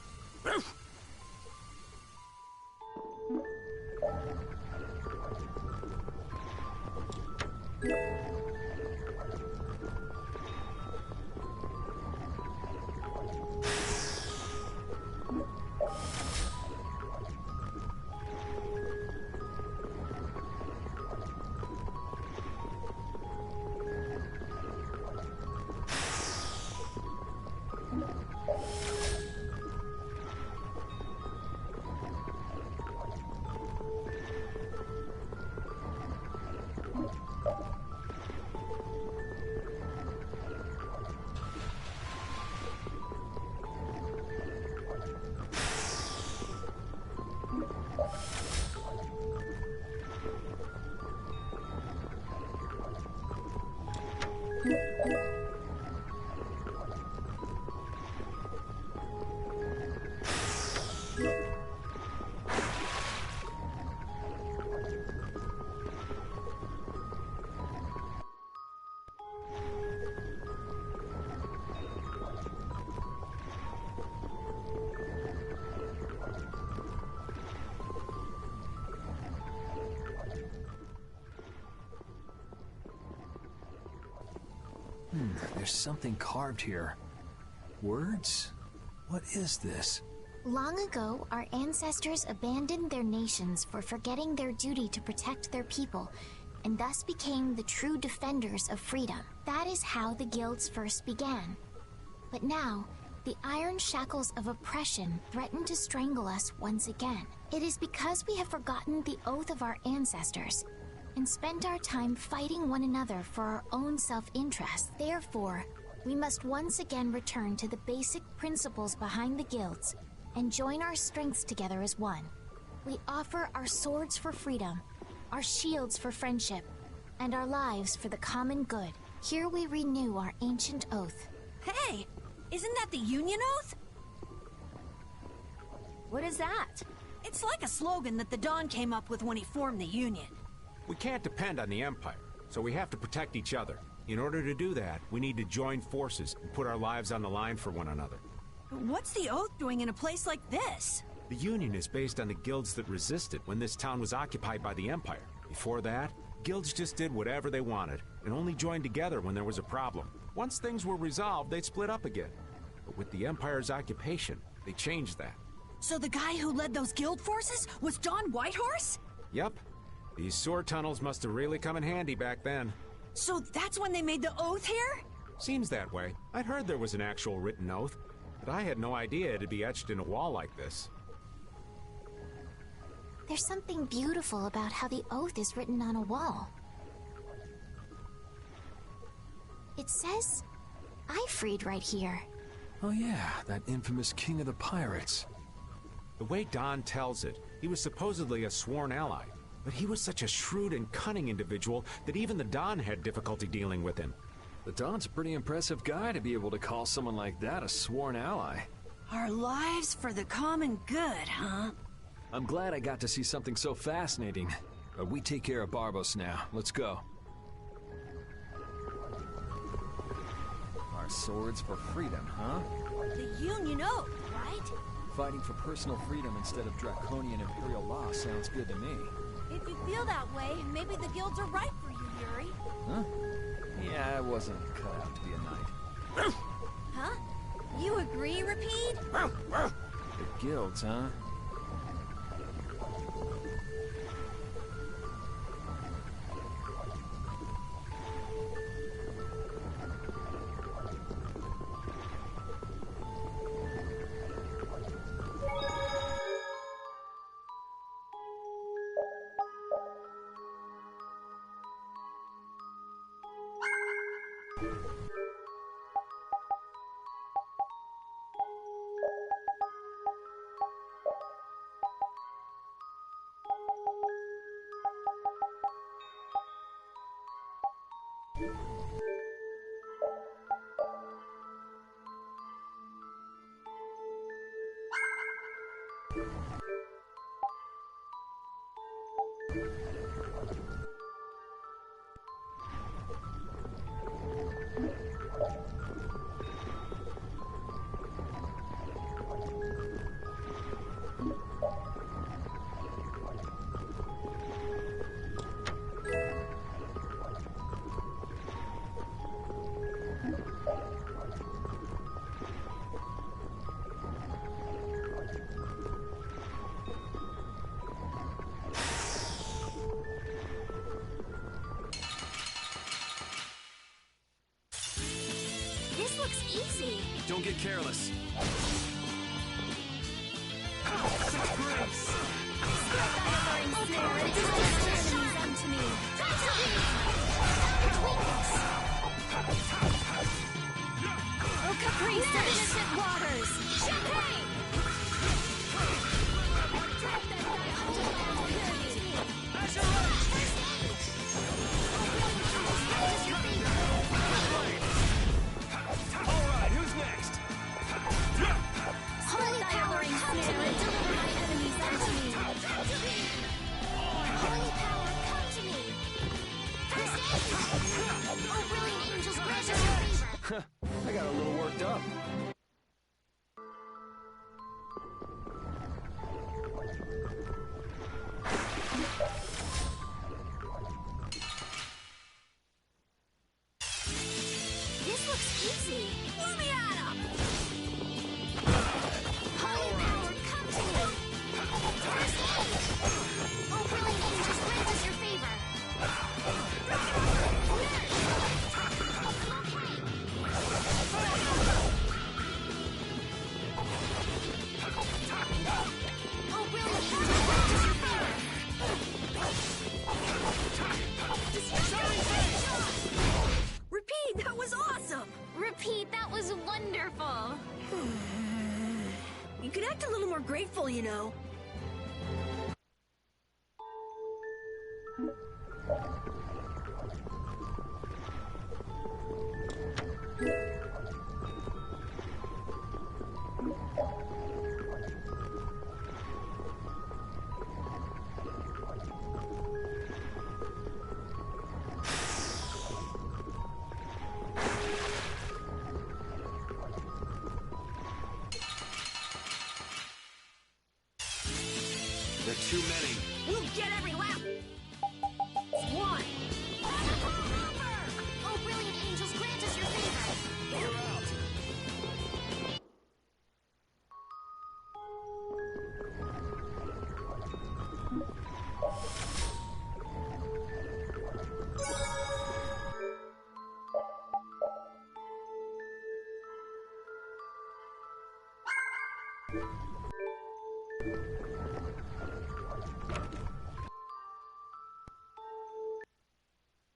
There's something carved here. Words? What is this? Long ago, our ancestors abandoned their nations for forgetting their duty to protect their people, and thus became the true defenders of freedom. That is how the guilds first began. But now, the iron shackles of oppression threaten to strangle us once again. It is because we have forgotten the oath of our ancestors and spent our time fighting one another for our own self-interest. Therefore, we must once again return to the basic principles behind the guilds and join our strengths together as one. We offer our swords for freedom, our shields for friendship, and our lives for the common good. Here we renew our ancient oath. Hey, isn't that the Union Oath? What is that? It's like a slogan that the Don came up with when he formed the Union. We can't depend on the Empire, so we have to protect each other. In order to do that, we need to join forces and put our lives on the line for one another. What's the Oath doing in a place like this? The Union is based on the guilds that resisted when this town was occupied by the Empire. Before that, guilds just did whatever they wanted and only joined together when there was a problem. Once things were resolved, they'd split up again. But with the Empire's occupation, they changed that. So the guy who led those guild forces was Don Whitehorse? Yep. These sewer tunnels must have really come in handy back then. So that's when they made the Oath here? Seems that way. I'd heard there was an actual written oath, but I had no idea it'd be etched in a wall like this. There's something beautiful about how the oath is written on a wall. It says, Ifrid right here. Oh yeah, that infamous king of the pirates. The way Don tells it, he was supposedly a sworn ally. But he was such a shrewd and cunning individual that even the Don had difficulty dealing with him. The Don's a pretty impressive guy to be able to call someone like that a sworn ally. Our lives for the common good, huh? I'm glad I got to see something so fascinating. But we take care of Barbos now. Let's go. Our swords for freedom, huh? The Union Oath, right? Fighting for personal freedom instead of draconian imperial law sounds good to me. If you feel that way, maybe the guilds are right for you, Yuri. Huh? Yeah, I wasn't cut out to be a knight. Huh? You agree, Repeat? The guilds, huh? This looks easy. Don't get careless. Oh, Caprice, innocent waters! Champagne! Alright, who's next? Holy power and spirit, deliver my enemies unto me! Holy power, come to me! First aid! Oh, brilliant angels, grant us your favor! I got a little worked up. This looks easy. Let me at 'em! Holy power, come to me! First aid! Oh, brilliant angels, grant us your favor! Oh, brilliant angels, grant us your favor! Repeat, that was awesome! Repeat, that was wonderful! You could act a little more grateful, you know. There are too many. We'll get every lap! One! Oh, brilliant angels, grant us your favor! You're out.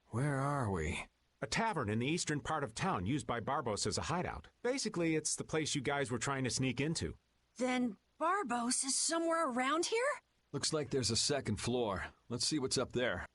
Where are we? A tavern in the eastern part of town used by Barbos as a hideout. Basically, it's the place you guys were trying to sneak into. Then Barbos is somewhere around here? Looks like there's a second floor. Let's see what's up there.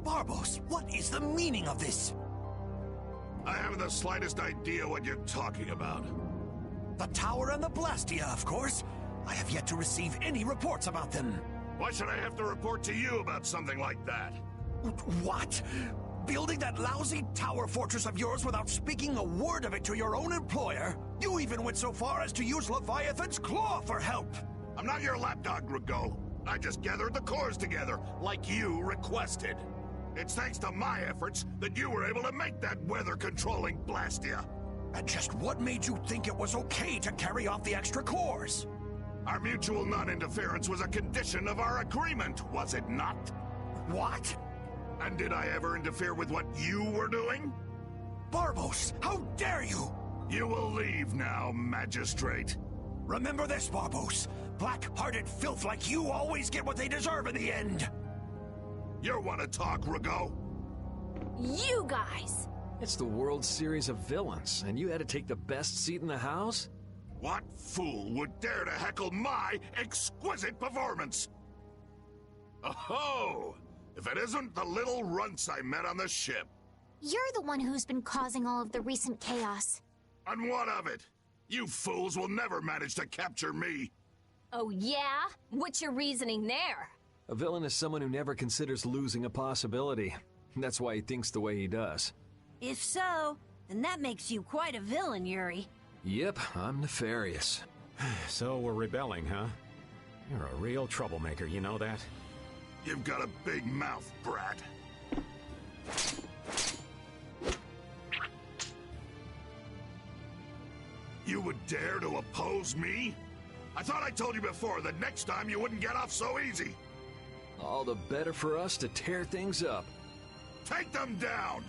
Barbos, what is the meaning of this? I haven't the slightest idea what you're talking about. The tower and the Blastia, of course. I have yet to receive any reports about them. Why should I have to report to you about something like that? What? Building that lousy tower fortress of yours without speaking a word of it to your own employer? You even went so far as to use Leviathan's claw for help! I'm not your lapdog, Rigaud. I just gathered the cores together, like you requested. It's thanks to my efforts that you were able to make that weather-controlling Blastia. And just what made you think it was okay to carry off the extra cores? Our mutual non-interference was a condition of our agreement, was it not? What? And did I ever interfere with what you were doing? Barbos, how dare you! You will leave now, Magistrate. Remember this, Barbos. Black-hearted filth like you always get what they deserve in the end. You want to talk, Rigaud? You guys! It's the World Series of Villains, and you had to take the best seat in the house? What fool would dare to heckle my exquisite performance? Oh, if it isn't the little runts I met on the ship. You're the one who's been causing all of the recent chaos. And what of it? You fools will never manage to capture me. Oh yeah? What's your reasoning there? A villain is someone who never considers losing a possibility. That's why he thinks the way he does. If so, then that makes you quite a villain, Yuri. Yep, I'm nefarious. So we're rebelling, huh? You're a real troublemaker, you know that? You've got a big mouth, brat. You would dare to oppose me? I thought I told you before that next time you wouldn't get off so easy. All the better for us to tear things up. Take them down!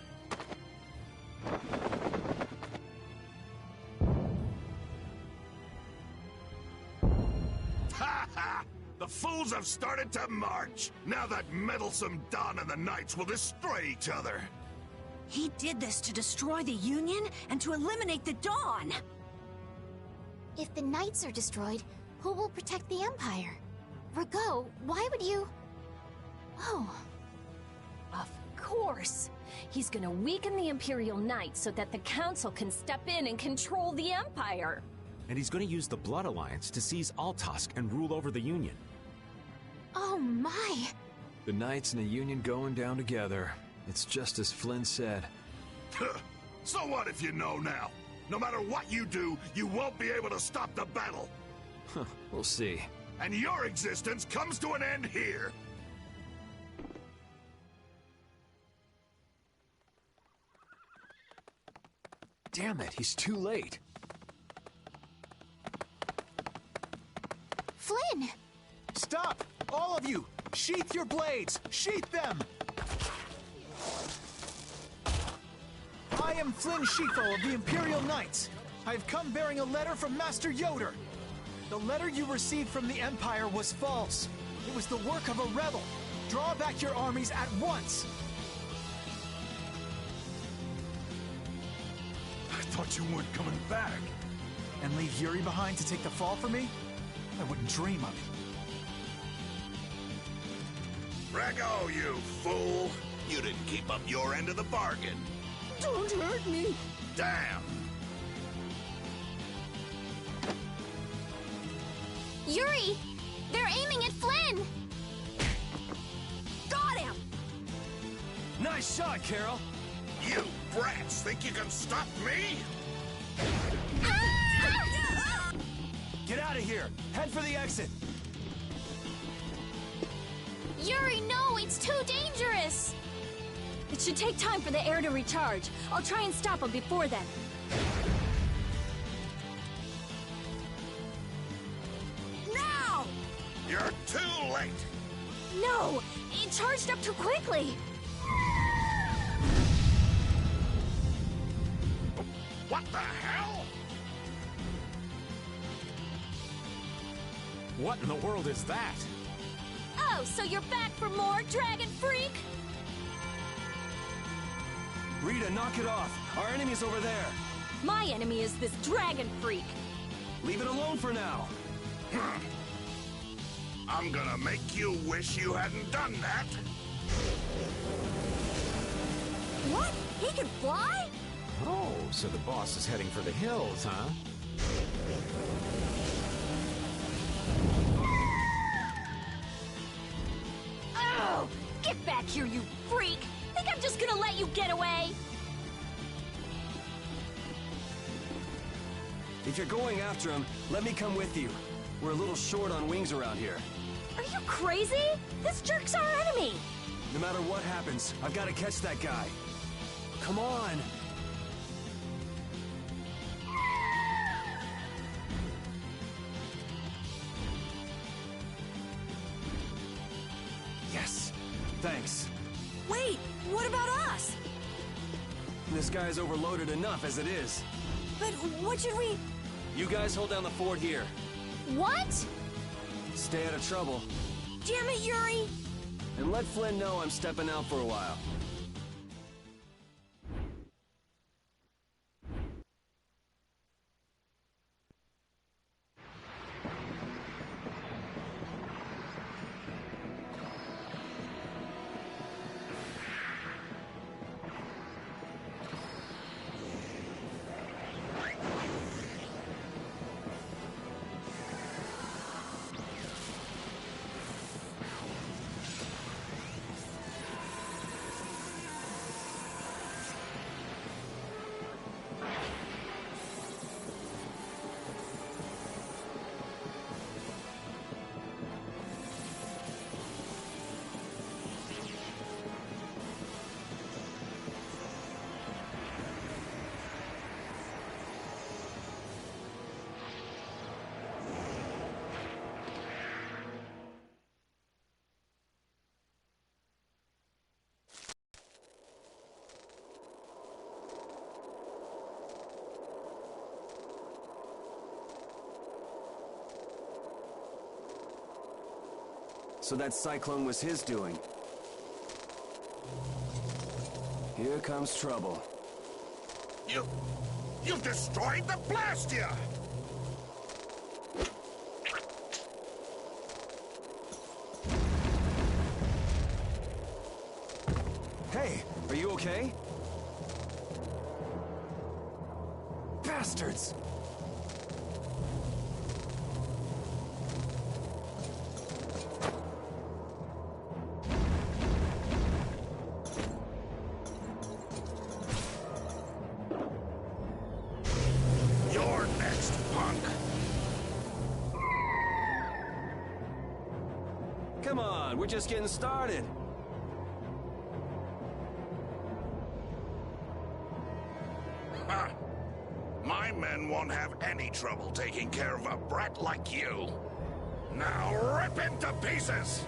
Ha ha! The fools have started to march! Now that meddlesome Dawn and the Knights will destroy each other! He did this to destroy the Union and to eliminate the Dawn! If the Knights are destroyed, who will protect the Empire? Rigaud, why would you... Oh. Of course! He's gonna weaken the Imperial Knights so that the Council can step in and control the Empire! And he's gonna use the Blood Alliance to seize Altosk and rule over the Union. Oh my! The Knights and the Union going down together. It's just as Flynn said. So what if you know now? No matter what you do, you won't be able to stop the battle! We'll see. And your existence comes to an end here! Damn it, he's too late. Flynn! Stop! All of you! Sheath your blades! Sheath them! I am Flynn Scifo of the Imperial Knights. I have come bearing a letter from Master Yoder. The letter you received from the Empire was false. It was the work of a rebel. Draw back your armies at once! I thought you weren't coming back. And leave Yuri behind to take the fall for me? I wouldn't dream of it. Rigaud, you fool! You didn't keep up your end of the bargain. Don't hurt me! Damn! Yuri! They're aiming at Flynn! Got him! Nice shot, Carol! You brats think you can stop me? Ah! Get out of here! Head for the exit! Yuri, no! it's too dangerous! It should take time for the air to recharge. I'll try and stop him before then. Now! You're too late! No! It charged up too quickly! What the hell? What in the world is that? Oh, so you're back for more, Dragon Freak? Rita, knock it off. Our enemy's over there. My enemy is this Dragon Freak. Leave it alone for now. I'm gonna make you wish you hadn't done that. What? He can fly? Oh, so the boss is heading for the hills, huh? Oh! Get back here, you freak! Think I'm just gonna let you get away? If you're going after him, let me come with you. We're a little short on wings around here. Are you crazy? This jerk's our enemy! No matter what happens, I've got to catch that guy. Come on! Yes! Thanks. Wait, what about us? This guy's overloaded enough as it is. But what should we... You guys hold down the fort here. What? Stay out of trouble. Damn it, Yuri! And let Flynn know I'm stepping out for a while. So that cyclone was his doing. Here comes trouble. You've destroyed the Blastia! Hey, are you okay? Bastards! You're next, punk! Come on, we're just getting started. Ha! My men won't have any trouble taking care of a brat like you. Now rip into pieces!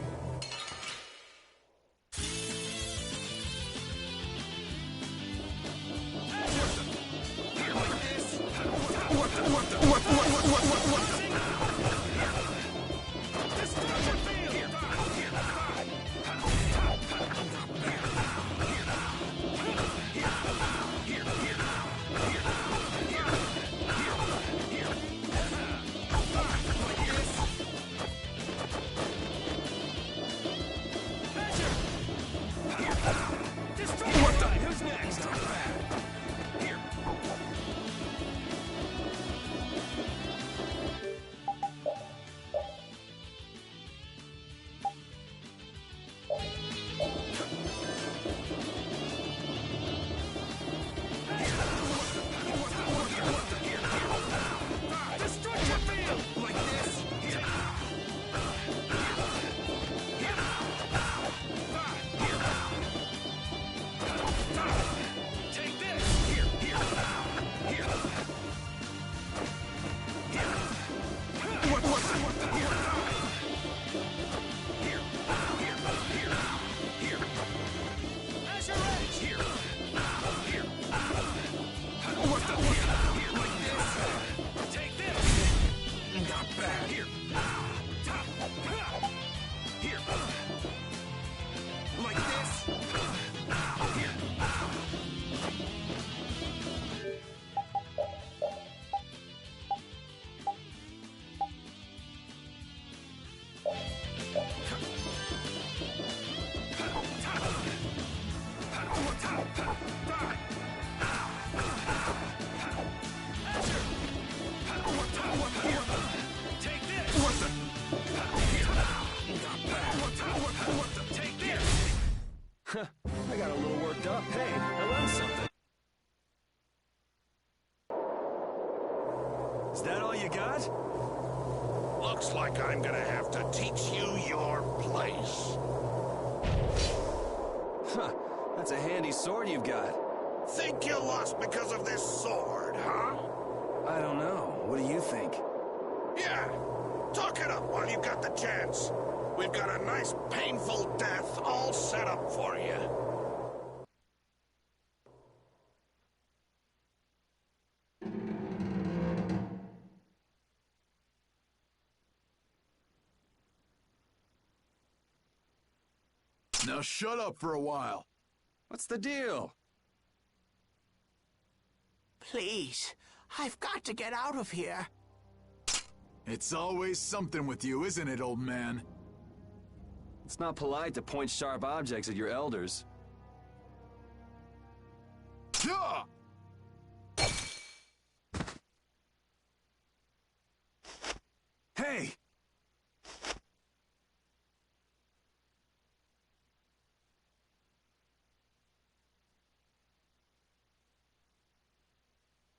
you got? Looks like I'm gonna have to teach you your place. Huh, that's a handy sword you've got. Think you lost because of this sword, huh? I don't know. What do you think? Yeah, talk it up while you got the chance. We've got a nice painful death all set up for you. Now shut up for a while. What's the deal? Please, I've got to get out of here. It's always something with you, isn't it, old man? It's not polite to point sharp objects at your elders. Yeah! Hey!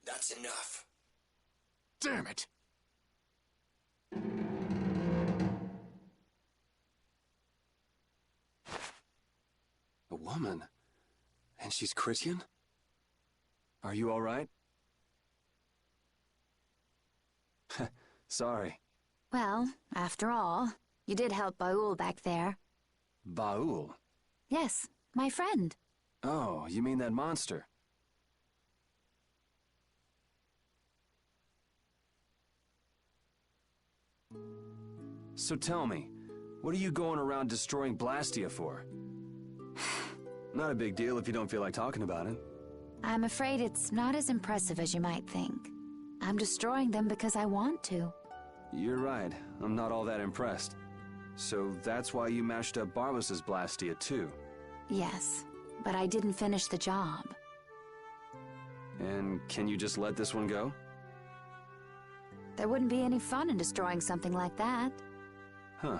That's enough. Damn it! A woman? And she's Christian? Are you all right? Sorry. Well, after all, you did help Baul back there. Baul? Yes, my friend. Oh, you mean that monster? So tell me, what are you going around destroying Blastia for? Not a big deal if you don't feel like talking about it. I'm afraid it's not as impressive as you might think. I'm destroying them because I want to. You're right. I'm not all that impressed. So that's why you mashed up Barbos's Blastia too? Yes, but I didn't finish the job. And can you just let this one go? There wouldn't be any fun in destroying something like that. Huh.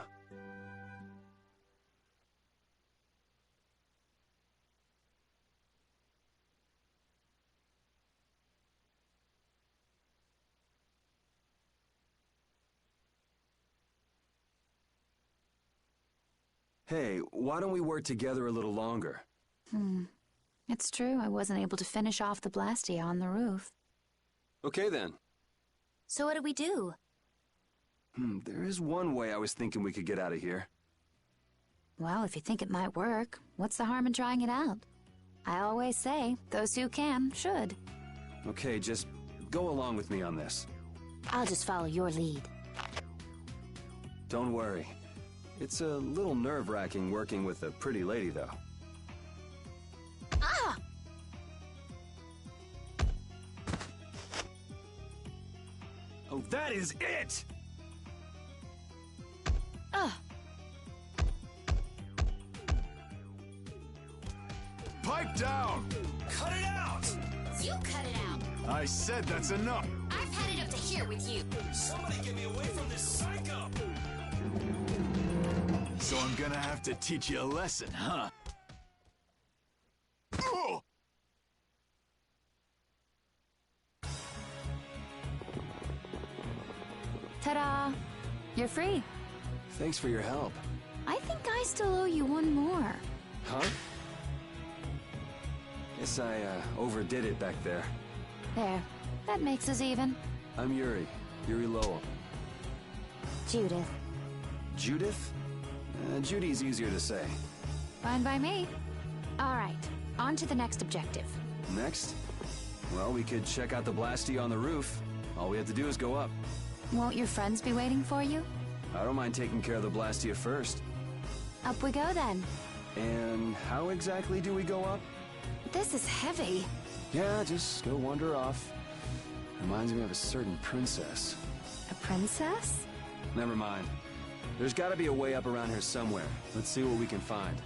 Hey, why don't we work together a little longer? It's true, I wasn't able to finish off the Blastia on the roof. Okay then. So what do we do? There is one way I was thinking we could get out of here. Well, if you think it might work, what's the harm in trying it out? I always say, those who can, should. Okay, just go along with me on this. I'll just follow your lead. Don't worry. It's a little nerve-wracking working with a pretty lady, though. Ah! Oh, that is it! Pipe down! Cut it out! You cut it out! I said that's enough! I've had it up to here with you. Somebody get me away from this psycho! So I'm gonna have to teach you a lesson, huh? Ta-da! You're free. Thanks for your help. I think I still owe you one more. Huh? Guess I overdid it back there. There. That makes us even. I'm Yuri. Yuri Lowell. Judith. Judith? Judy's easier to say. Fine by me. All right. On to the next objective. Next? Well, we could check out the Blastia on the roof. All we have to do is go up. Won't your friends be waiting for you? I don't mind taking care of the Blastia first. Up we go then. And how exactly do we go up? This is heavy. Yeah, just go wander off. Reminds me of a certain princess. A princess? Never mind. There's gotta be a way up around here somewhere. Let's see what we can find.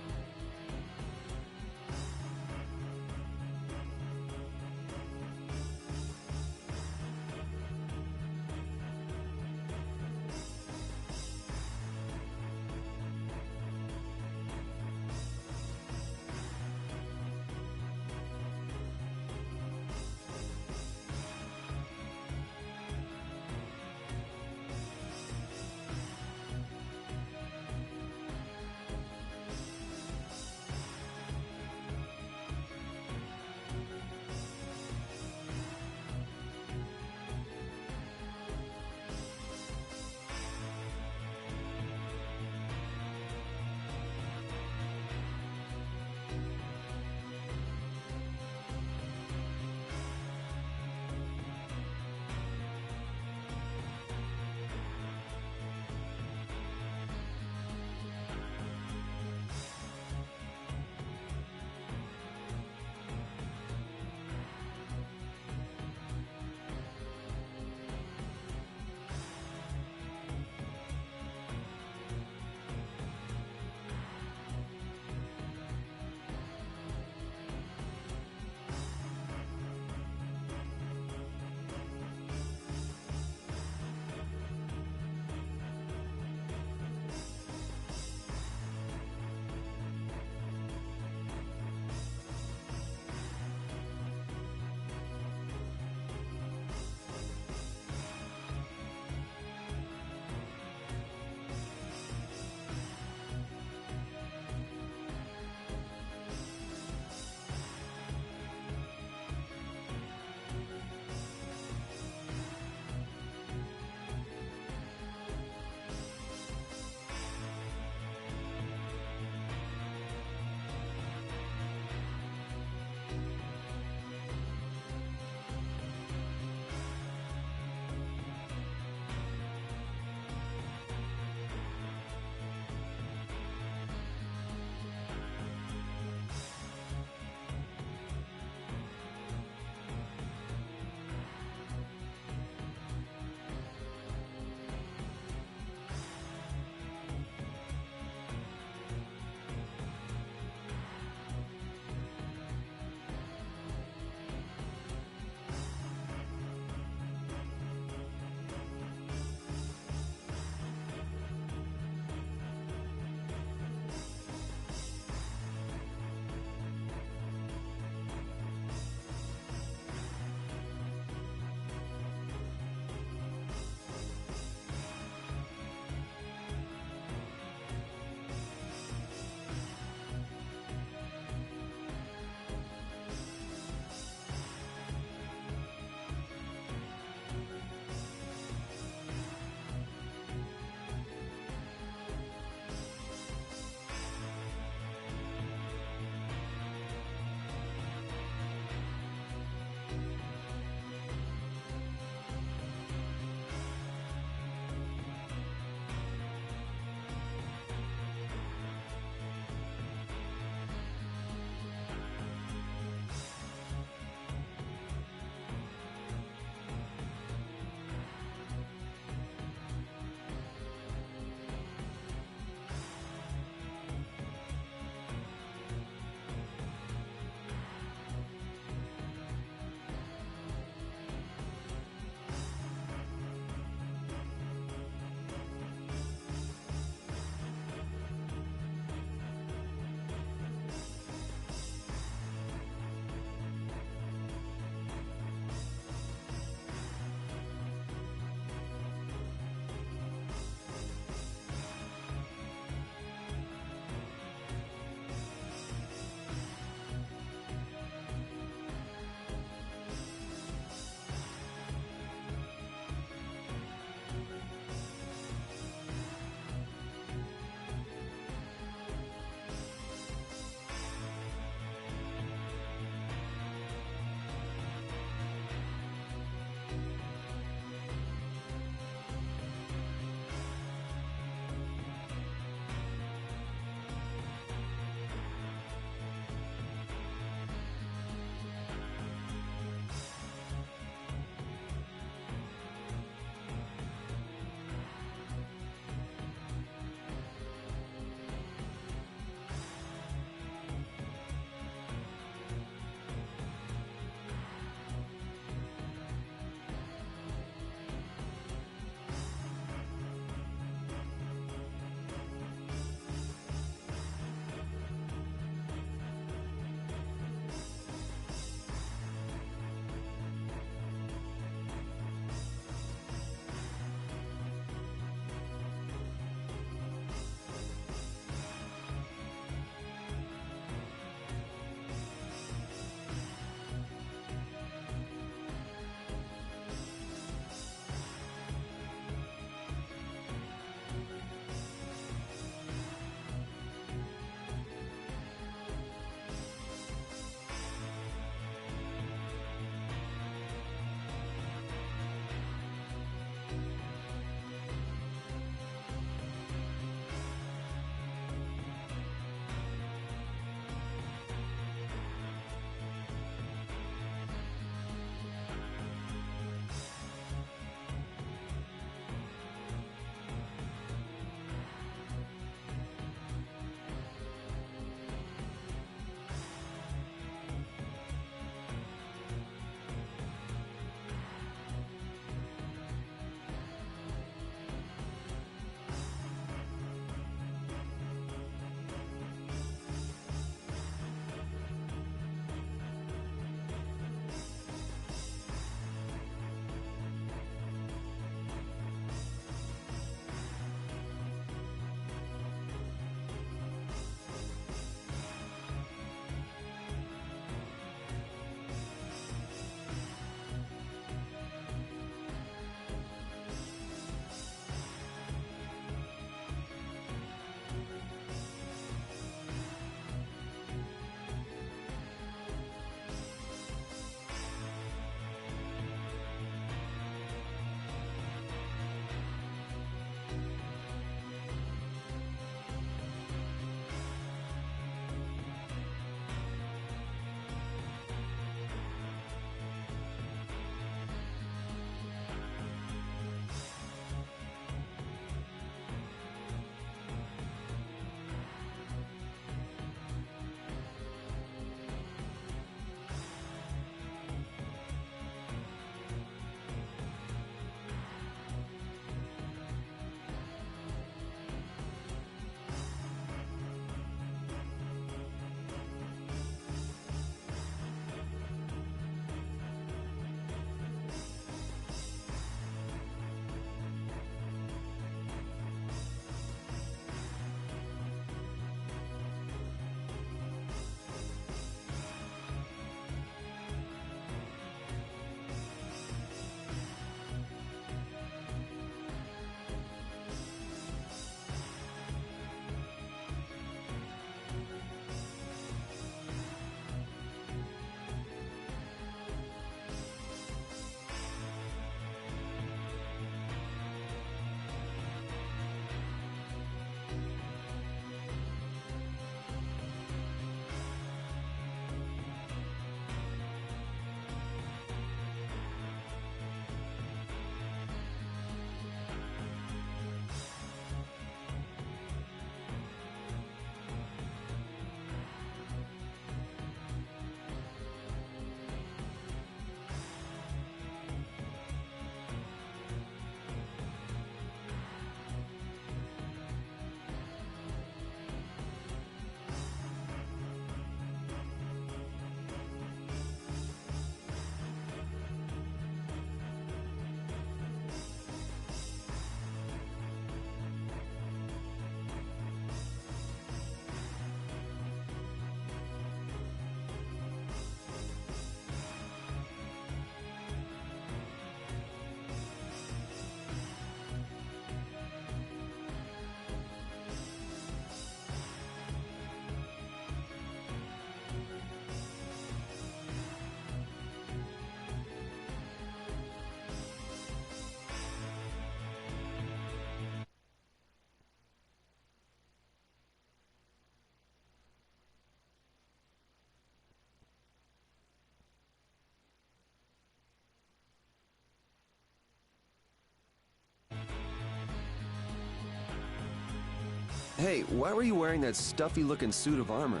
Hey, why were you wearing that stuffy-looking suit of armor?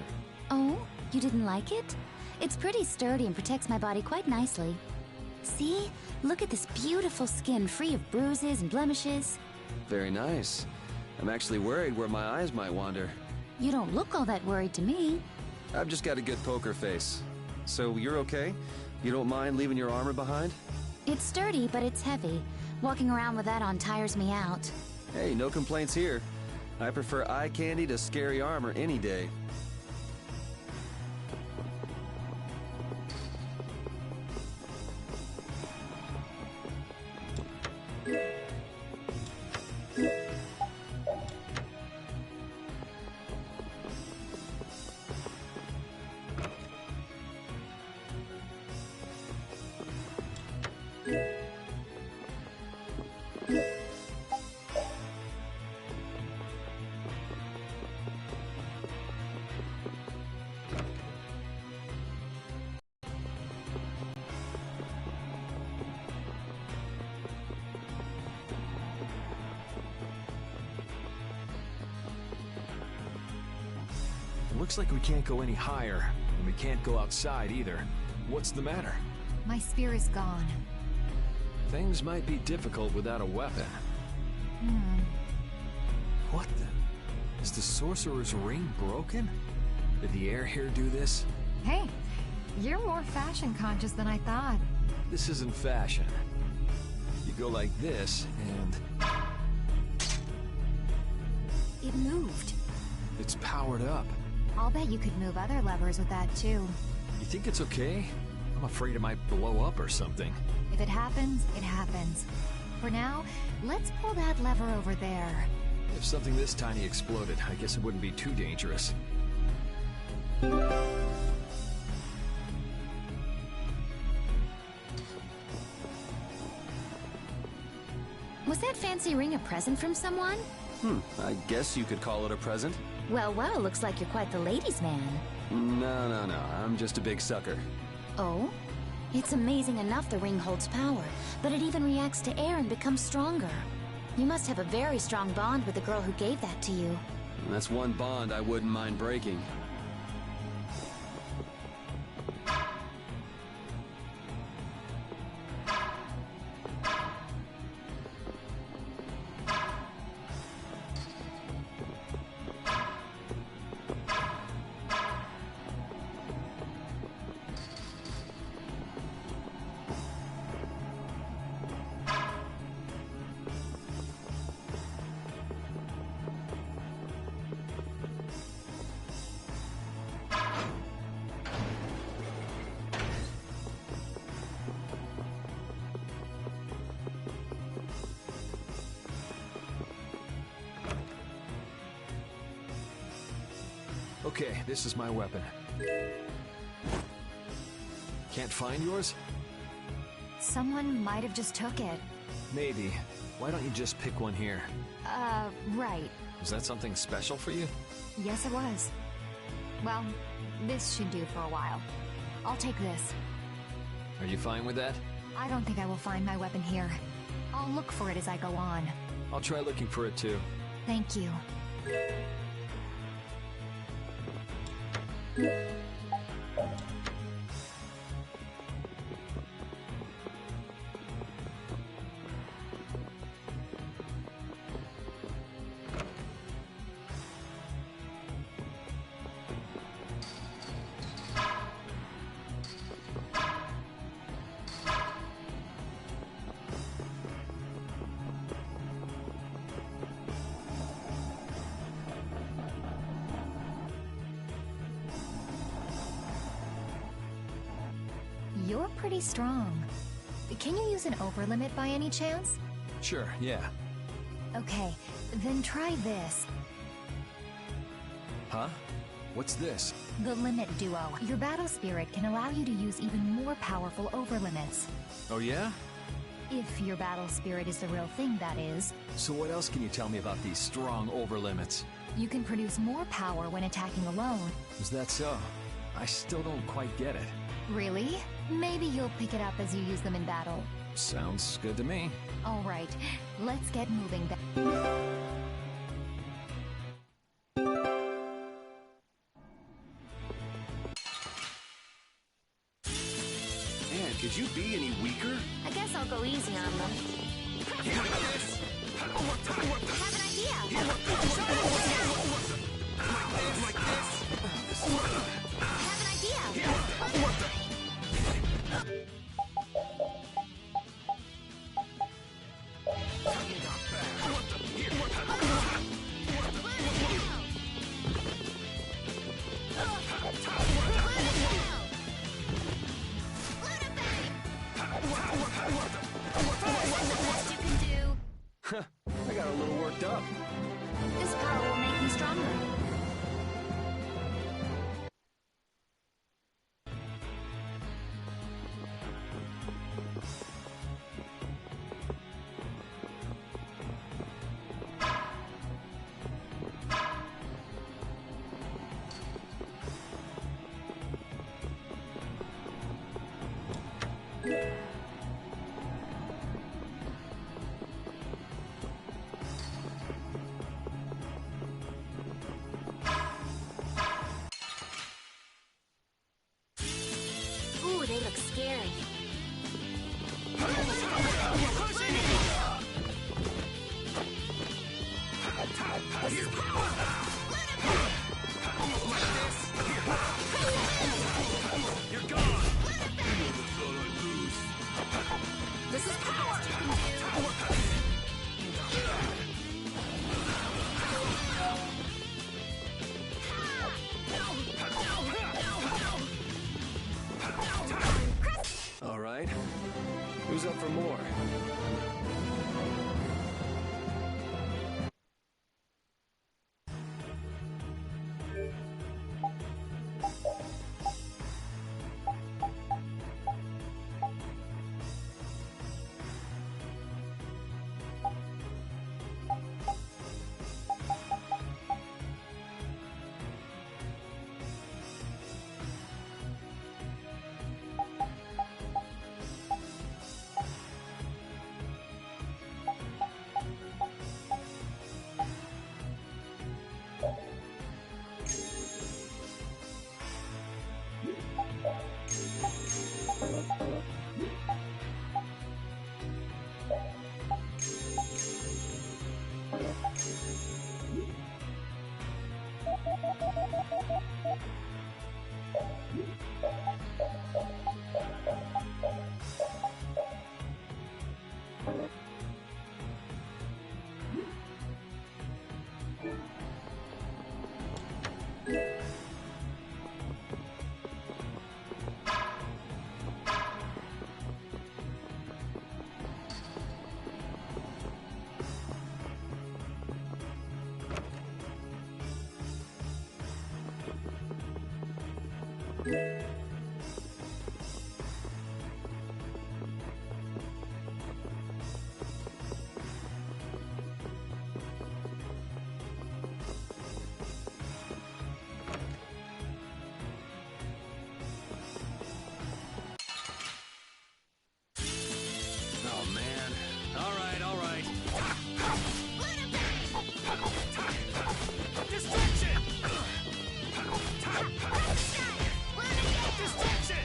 Oh, you didn't like it? It's pretty sturdy and protects my body quite nicely. See? Look at this beautiful skin free of bruises and blemishes. Very nice. I'm actually worried where my eyes might wander. You don't look all that worried to me. I've just got a good poker face. So you're okay? You don't mind leaving your armor behind? It's sturdy, but it's heavy. Walking around with that on tires me out. Hey, no complaints here. I prefer eye candy to scary armor any day. Looks like we can't go any higher, and we can't go outside either. What's the matter? My spear is gone. Things might be difficult without a weapon. What the? Is the sorcerer's ring broken? Did the air here do this? Hey, you're more fashion conscious than I thought. This isn't fashion. You go like this, and... It moved. it's powered up. I'll bet you could move other levers with that too. You think it's okay? I'm afraid it might blow up or something. If it happens, it happens. For now, let's pull that lever over there. If something this tiny exploded, I guess it wouldn't be too dangerous. Was that fancy ring a present from someone? I guess you could call it a present. Well, looks like you're quite the ladies' man. No. I'm just a big sucker. Oh? It's amazing enough the ring holds power, but it even reacts to air and becomes stronger. You must have a very strong bond with the girl who gave that to you. That's one bond I wouldn't mind breaking. Okay, this is my weapon. Can't find yours? Someone might have just took it. Maybe. Why don't you just pick one here? Right. Was that something special for you? Yes, it was. Well, this should do for a while. I'll take this. Are you fine with that? I don't think I will find my weapon here. I'll look for it as I go on. I'll try looking for it too. Thank you. You're pretty strong. Can you use an overlimit by any chance? Sure, yeah. Okay, then try this. Huh? What's this? The Limit Duo. Your battle spirit can allow you to use even more powerful overlimits. Oh yeah? If your battle spirit is the real thing, that is. So what else can you tell me about these strong overlimits? You can produce more power when attacking alone. Is that so? I still don't quite get it. Really? Maybe you'll pick it up as you use them in battle. Sounds good to me. All right, let's get moving then. could you be any weaker? I guess I'll go easy on them. Like this? I have an idea. Like this? I have an idea. I got a little worked up. This power will make me stronger. Ooh, they look scary. You're gone! This is power! All right. Who's up for more? Oh, man. All right, all right. Distraction! Distraction!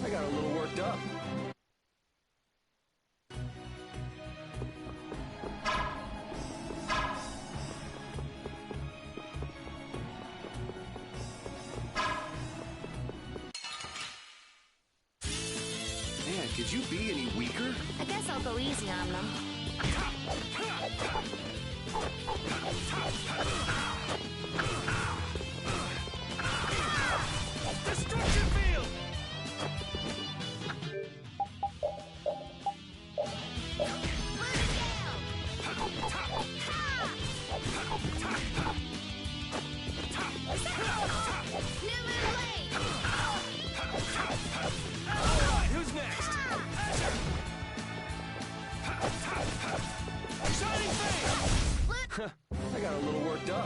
I got a little worked up. Man, could you be any weaker? I guess I'll go easy on them. Destruction field! Alright, who's next? Shining face! I got a little worked up.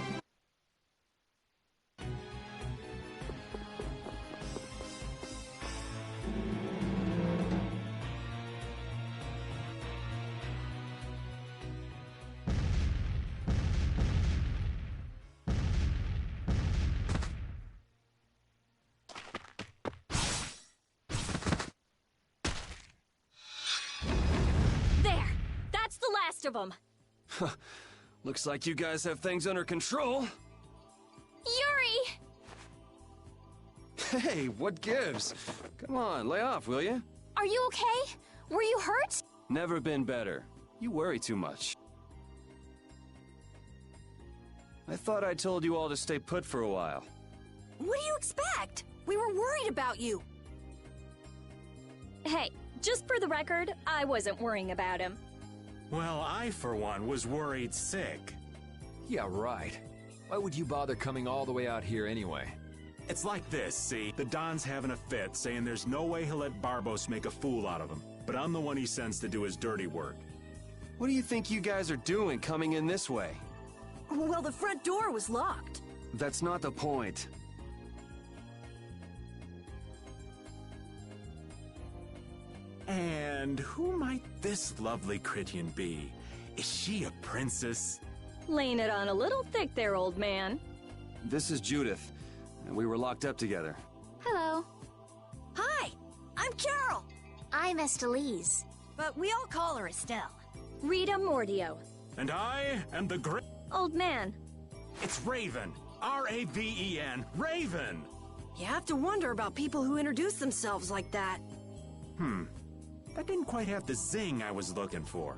most of them. Looks like you guys have things under control. Yuri! Hey, what gives? Come on, lay off, will you? Are you okay? Were you hurt? Never been better. You worry too much. I thought I told you all to stay put for a while. What do you expect? We were worried about you. Hey, just for the record, I wasn't worrying about him. Well, I, for one, was worried sick. Yeah, right. Why would you bother coming all the way out here anyway? It's like this, see? The Don's having a fit, saying there's no way he'll let Barbos make a fool out of him. But I'm the one he sends to do his dirty work. What do you think you guys are doing coming in this way? Well, the front door was locked. That's not the point. And who might this lovely Critian be? Is she a princess? Laying it on a little thick there, old man. This is Judith, and we were locked up together. Hello. Hi, I'm Carol. I'm Estelise. But we all call her Estelle. Rita Mordio. And I am the great... Old man. It's Raven. R-A-V-E-N. Raven! You have to wonder about people who introduce themselves like that. That didn't quite have the zing I was looking for.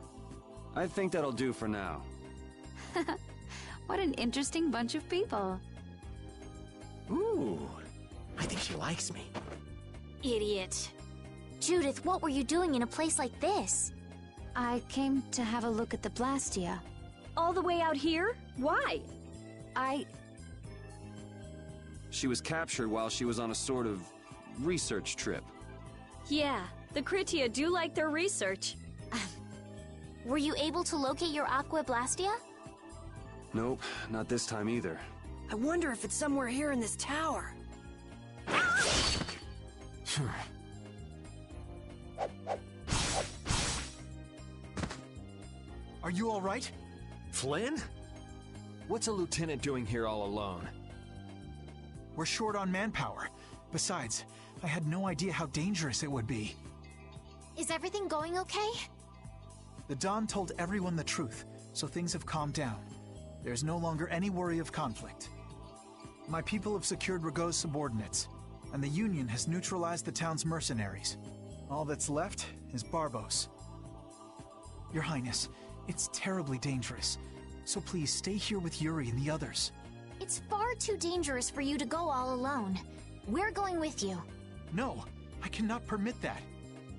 I think that'll do for now. What an interesting bunch of people. Ooh, I think she likes me. Idiot. Judith, what were you doing in a place like this? I came to have a look at the Blastia. All the way out here? Why? She was captured while she was on a sort of research trip. Yeah, the Critia do like their research. Were you able to locate your Aqua Blastia? Nope, not this time either. I wonder if it's somewhere here in this tower. Are you all right? Flynn? What's a lieutenant doing here all alone? We're short on manpower. Besides, I had no idea how dangerous it would be. Is everything going okay? The Don told everyone the truth, so things have calmed down. There's no longer any worry of conflict. My people have secured Rigaud's subordinates, and the Union has neutralized the town's mercenaries. All that's left is Barbos. Your Highness, it's terribly dangerous, so please stay here with Yuri and the others. It's far too dangerous for you to go all alone. We're going with you. No, I cannot permit that.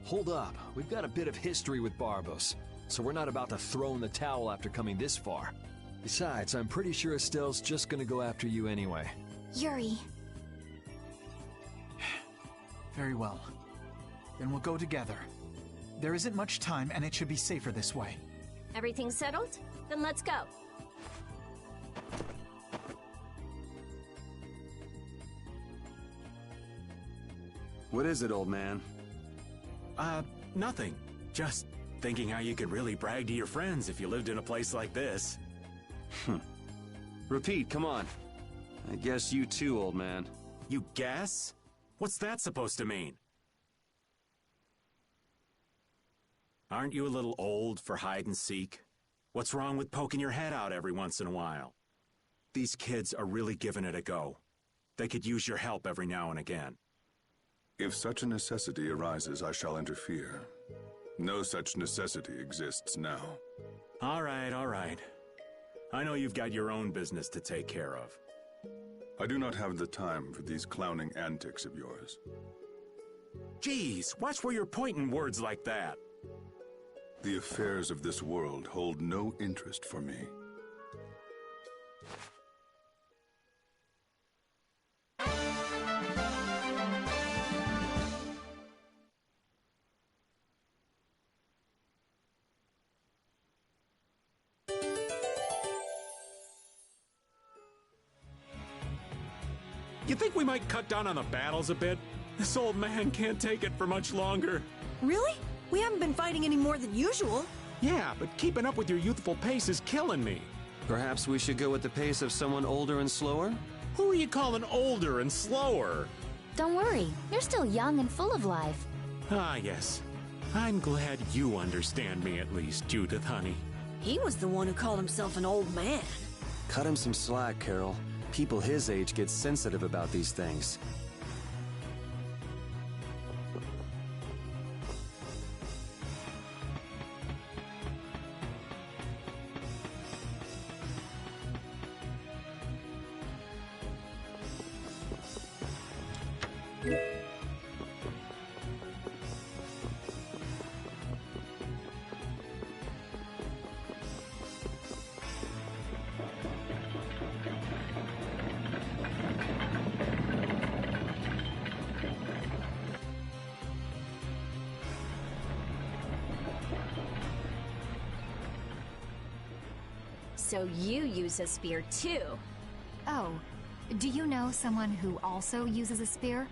Hold up, we've got a bit of history with Barbos, so we're not about to throw in the towel after coming this far. Besides, I'm pretty sure Estelle's just gonna go after you anyway. Yuri. Very well. Then we'll go together. There isn't much time, and it should be safer this way. Everything settled? Then let's go. What is it, old man? Nothing. Just thinking how you could really brag to your friends if you lived in a place like this. Repeat, come on. I guess you too, old man. You guess? What's that supposed to mean? Aren't you a little old for hide and seek? What's wrong with poking your head out every once in a while? These kids are really giving it a go. They could use your help every now and again. If such a necessity arises, I shall interfere. No such necessity exists now. All right, all right. I know you've got your own business to take care of. I do not have the time for these clowning antics of yours. Geez, watch where you're pointing words like that. The affairs of this world hold no interest for me. You think we might cut down on the battles a bit? This old man can't take it for much longer. Really? We haven't been fighting any more than usual. Yeah, but keeping up with your youthful pace is killing me. Perhaps we should go at the pace of someone older and slower? Who are you calling older and slower? Don't worry, you're still young and full of life. Ah, yes. I'm glad you understand me at least, Judith, honey. He was the one who called himself an old man. Cut him some slack, Carol. People his age get sensitive about these things. So you use a spear too? Oh, do you know someone who also uses a spear?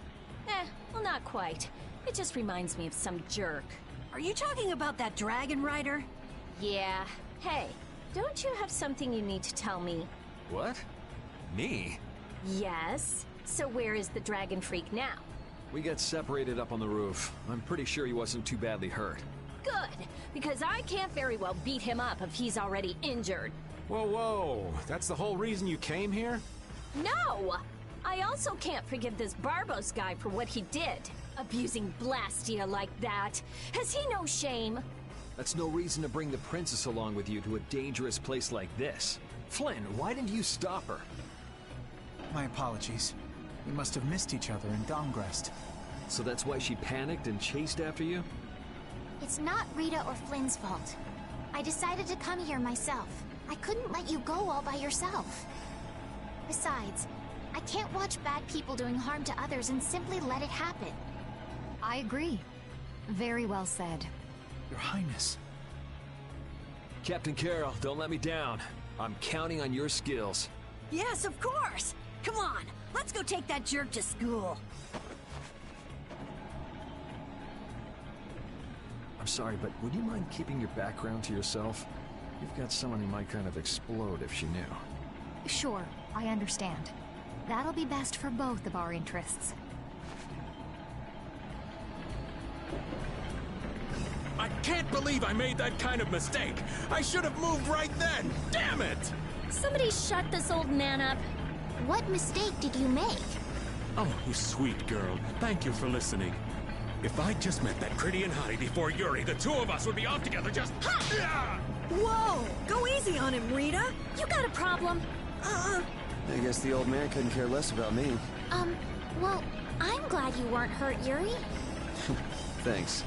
Well, not quite. It just reminds me of some jerk. Are you talking about that dragon rider? Yeah. Hey, don't you have something you need to tell me? What? Me? Yes. So where is the dragon freak now? We got separated up on the roof. I'm pretty sure he wasn't too badly hurt. Good, because I can't very well beat him up if he's already injured. Whoa, whoa. That's the whole reason you came here? No! I also can't forgive this Barbos guy for what he did. Abusing Blastia like that. Has he no shame? That's no reason to bring the princess along with you to a dangerous place like this. Flynn, why didn't you stop her? My apologies. We must have missed each other in Dongrest. So that's why she panicked and chased after you? It's not Rita or Flynn's fault. I decided to come here myself. I couldn't let you go all by yourself. Besides, I can't watch bad people doing harm to others and simply let it happen. I agree. Very well said. Your Highness. Captain Carol, don't let me down. I'm counting on your skills. Yes, of course! Come on, let's go take that jerk to school. I'm sorry, but would you mind keeping your background to yourself? You've got someone who might kind of explode if she knew. Sure, I understand. That'll be best for both of our interests. I can't believe I made that kind of mistake! I should have moved right then! Damn it! Somebody shut this old man up. What mistake did you make? Oh, you sweet girl. Thank you for listening. If I'd just met that pretty and hottie before Yuri, the two of us would be off together just... Ha! Whoa! Go easy on him, Rita! You got a problem? I guess the old man couldn't care less about me. Well, I'm glad you weren't hurt, Yuri. Thanks.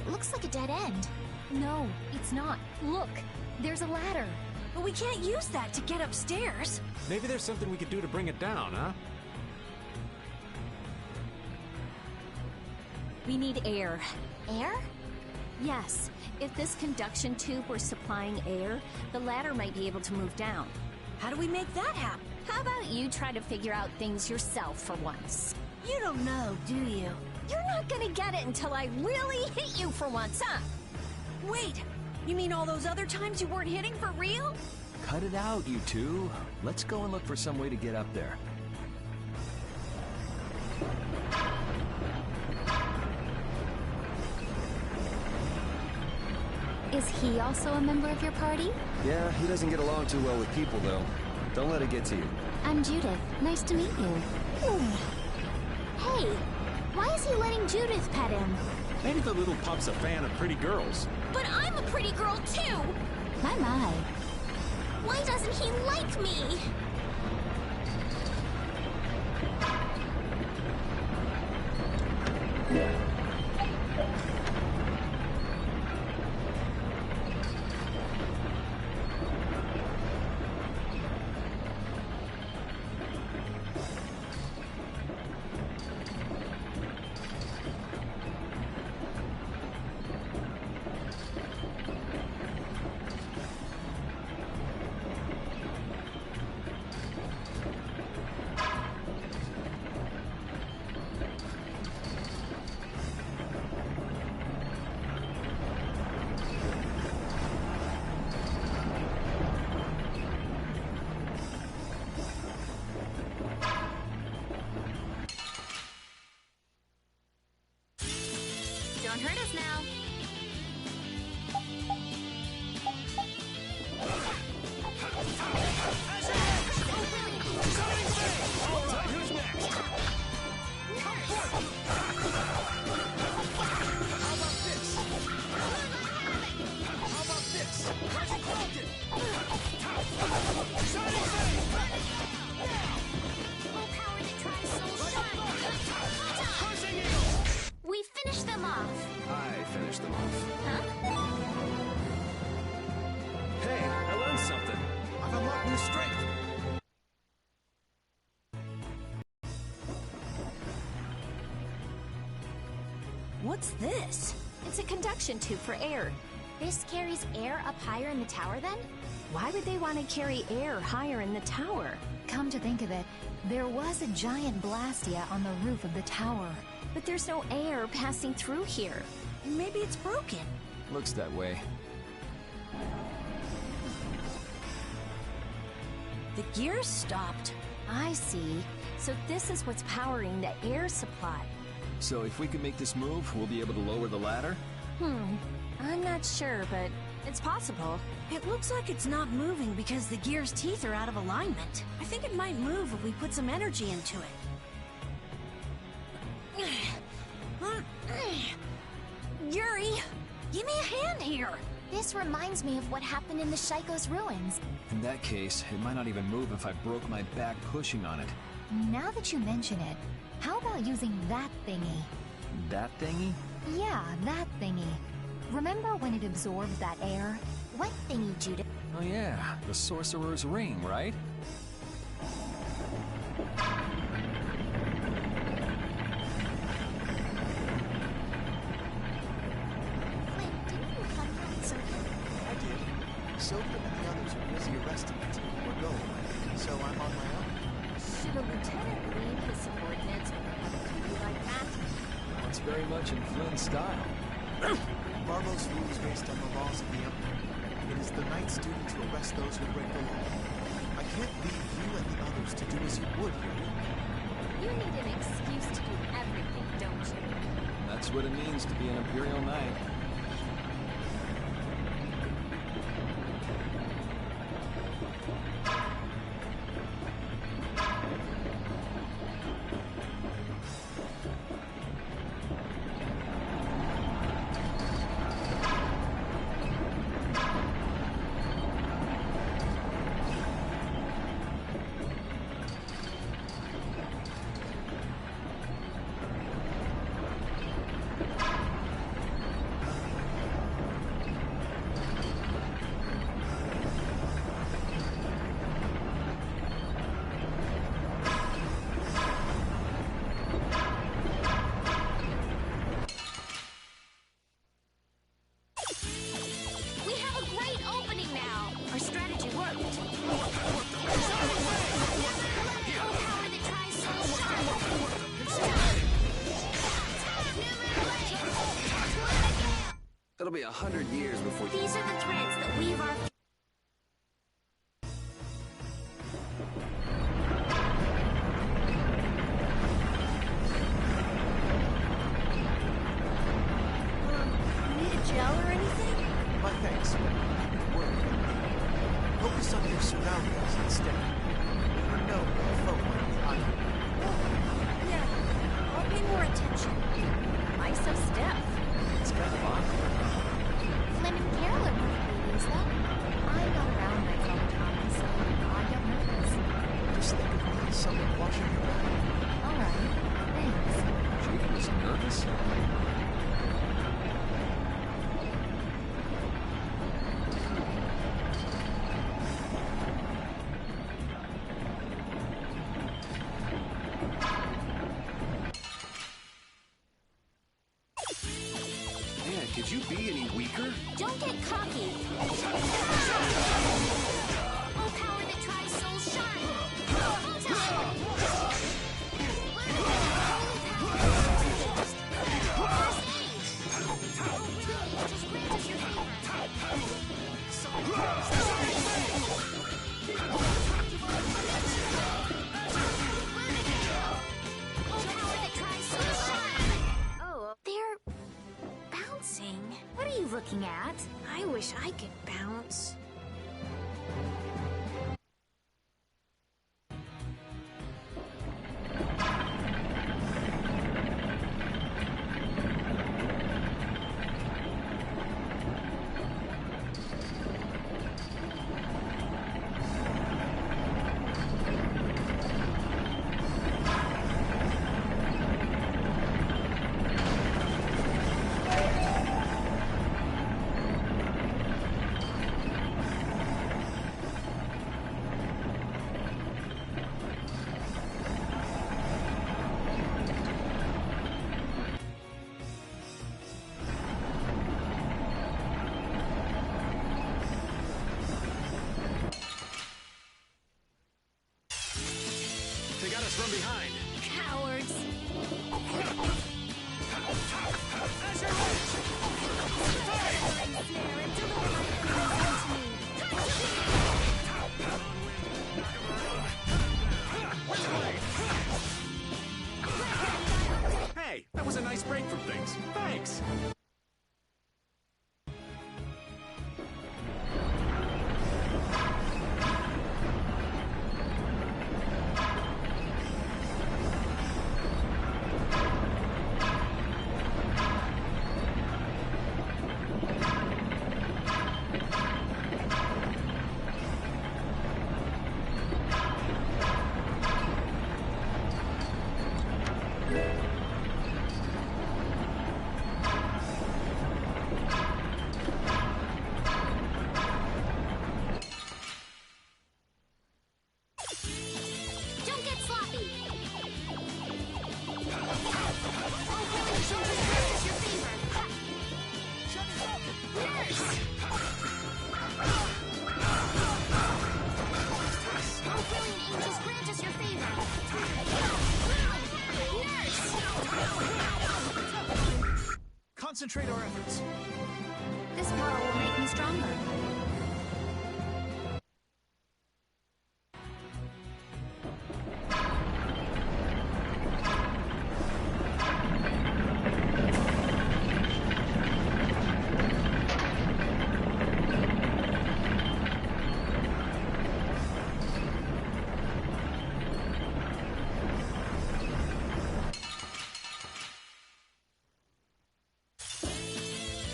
Looks like a dead end. No, it's not. Look, there's a ladder. But we can't use that to get upstairs. Maybe there's something we could do to bring it down, huh? We need air. Air? Yes. If this conduction tube were supplying air, the ladder might be able to move down. How do we make that happen? How about you try to figure out things yourself for once? You don't know, do you? You're not gonna get it until I really hit you for once, huh? Wait, you mean all those other times you weren't hitting for real? Cut it out, you two. Let's go and look for some way to get up there. Is he also a member of your party? Yeah, he doesn't get along too well with people, though. Don't let it get to you. I'm Judith. Nice to meet you. Hey, why is he letting Judith pet him? Maybe the little pup's a fan of pretty girls. But I'm a pretty girl, too! My. Why doesn't he like me? something. I've unlocked new strength. What's this? It's a conduction tube for air. This carries air up higher in the tower, then? Why would they want to carry air higher in the tower? Come to think of it, there was a giant blastia on the roof of the tower. But there's no air passing through here. Maybe it's broken. Looks that way. The gears stopped. I see. So this is what's powering the air supply. So if we can make this move, we'll be able to lower the ladder? I'm not sure, but it's possible. It looks like it's not moving because the gear's teeth are out of alignment. I think it might move if we put some energy into it. Yuri, give me a hand here. This reminds me of what happened in the Shaiko's ruins. In that case, it might not even move if I broke my back pushing on it. Now that you mention it, how about using that thingy? That thingy? Yeah, that thingy. Remember when it absorbed that air? What thingy, Judith? Oh yeah, the Sorcerer's Ring, right? I did. Sophia and the others are busy arresting the team we're going with, so I'm on my own. Should a lieutenant leave his subordinates when they have a duty like that? It's very much in Flynn's style. Barbo's rule is based on the laws of the Empire. It is the Knight's duty to arrest those who break the law. I can't leave you and the others to do as you would here. You need an excuse to do everything, don't you? That's what it means to be an Imperial Knight. It'll be 100 years before... These are the threads that weave our... Need a gel or anything? My thanks. Work. Focus on your surroundings instead. You never know when a foe might be hiding. Yeah, I'll pay more attention. Why so stiff? It's kind of awkward. Flynn and Carol are both babies, though. I'm not around my all the time, so I get nervous. Just think of me as someone watching your back. All right, thanks. Judy was nervous? Man, could you be any weaker? Don't get cocky. Oh, power that tries souls shine. Oh, they're bouncing. What are you looking at? I wish I could bounce. us from behind. Cowards. Hey, that was a nice break from things. Thanks. Don't get sloppy! Concentrate our efforts. This power will make me stronger.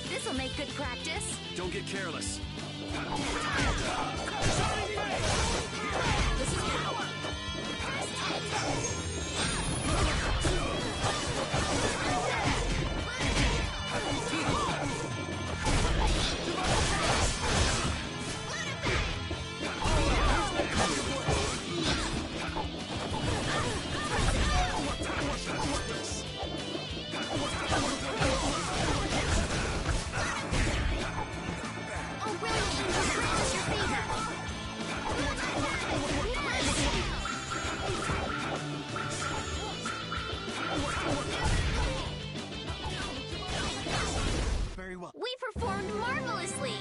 This'll make good practice. Don't get careless. This is power. Very well. We performed marvelously.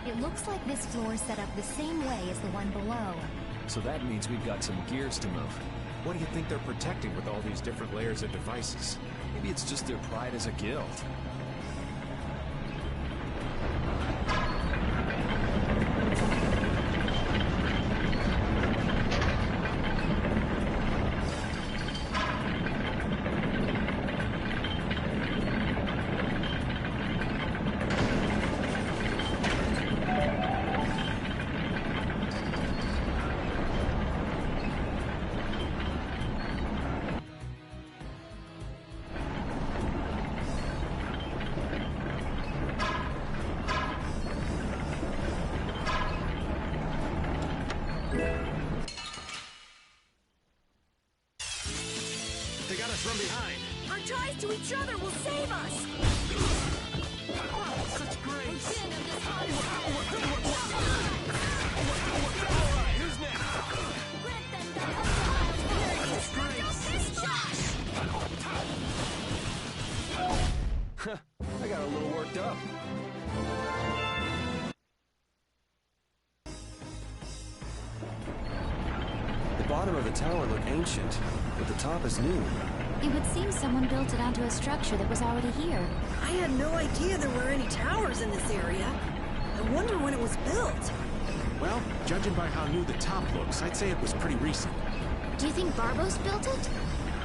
It looks like this floor is set up the same way as the one below. So that means we've got some gears to move. What do you think they're protecting with all these different layers of devices? Maybe it's just their pride as a guild. ties to each other will save us! Such grace! Alright, who's next? I got a little worked up. The bottom of the tower looked ancient, but the top is new. It would seem someone built it onto a structure that was already here. I had no idea there were any towers in this area. I wonder when it was built. Well, judging by how new the top looks, I'd say it was pretty recent. Do you think Barbos built it?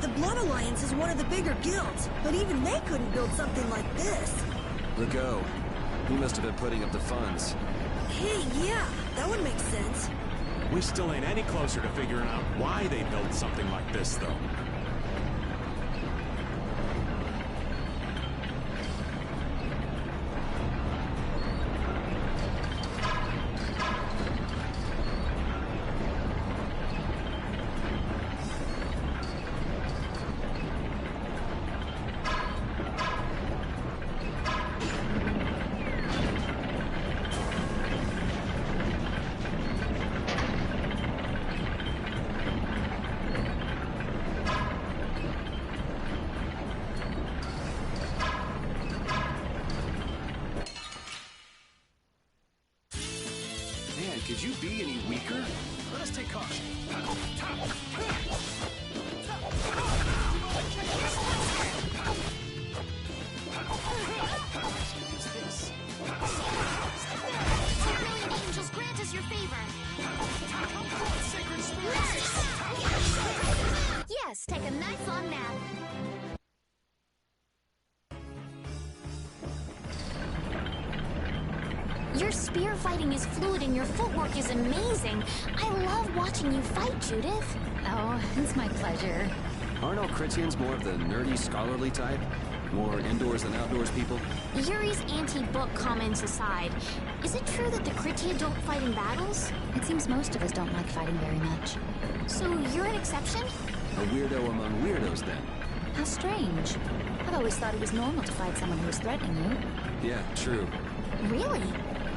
The Blood Alliance is one of the bigger guilds, but even they couldn't build something like this. Legault. He must have been putting up the funds. Hey, yeah, that would make sense. We still ain't any closer to figuring out why they built something like this, though. Could you be any weaker? Let us take caution. Brilliant angels, grant us your favor. Sacred spirits. Yes, take a nice long nap. Your spear fighting is fluid and your footwork is amazing. I love watching you fight, Judith. Oh, it's my pleasure. Aren't all Critians more of the nerdy, scholarly type? More indoors than outdoors people? Yuri's anti-book comments aside, is it true that the Critia don't fight in battles? It seems most of us don't like fighting very much. So you're an exception? A weirdo among weirdos, then. How strange. I've always thought it was normal to fight someone who was threatening you. Yeah, true. Really?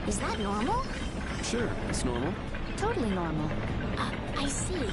Is that normal? Sure, it's normal. Totally normal. I see.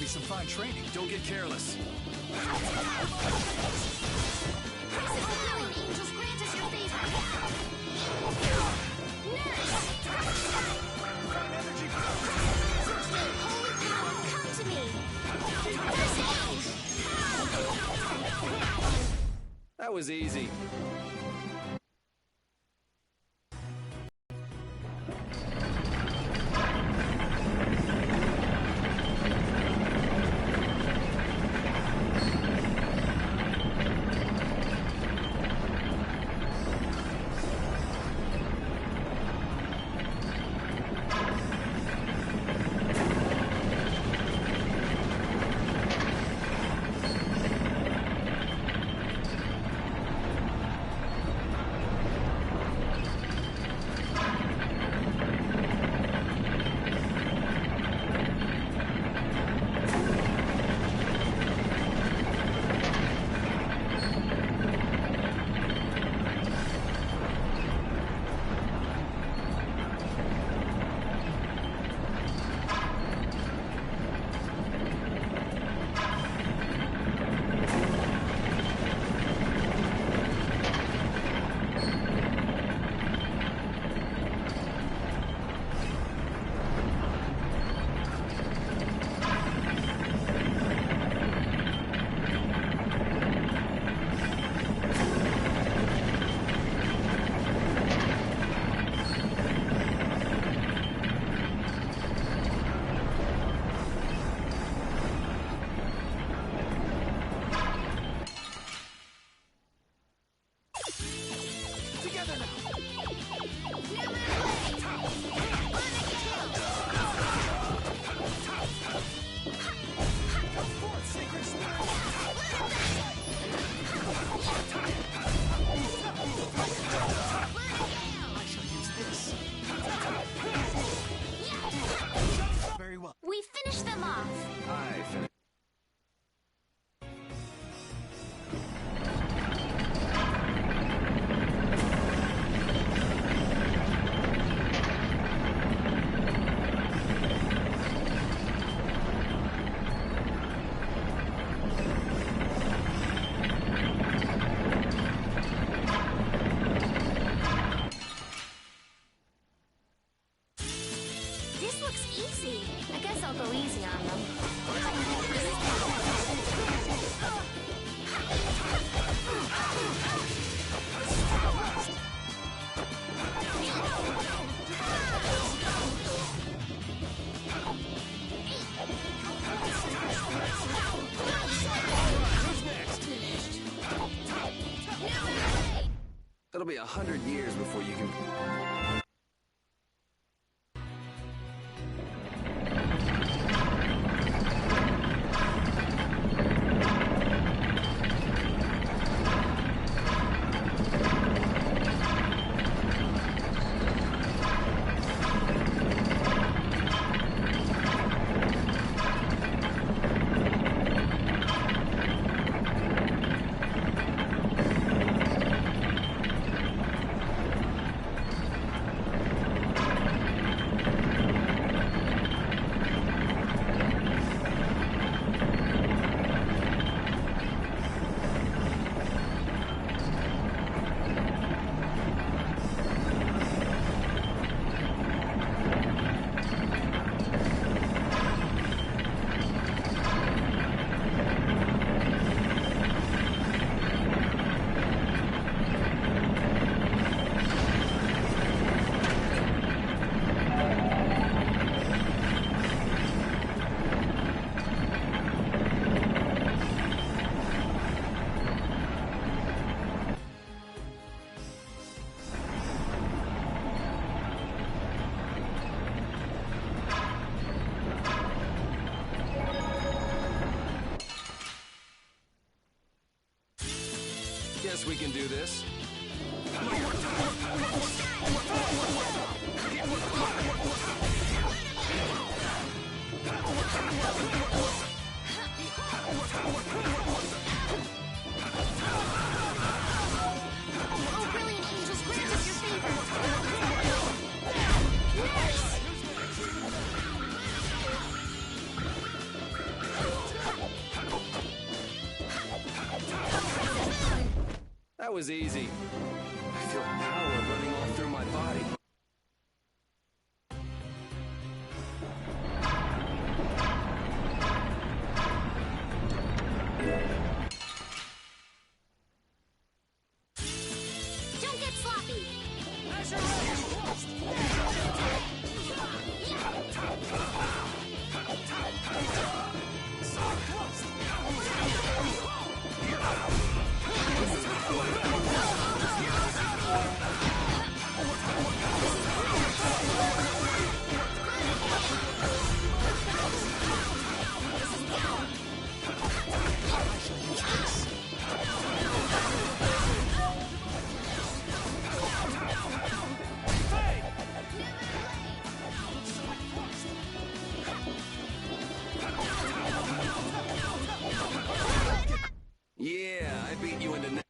Some fine training. Don't get careless. Angels, grant us your favor. Holy power, come to me. That was easy. We finished them off. I finished. This looks easy. I guess I'll go easy on them. It'll be 100 years before you can... Guess we can do this. Oh, brilliant angels, grant us your favor. Nice! That was easy. I feel power running all through my body. Don't get sloppy. Yeah, I beat you into...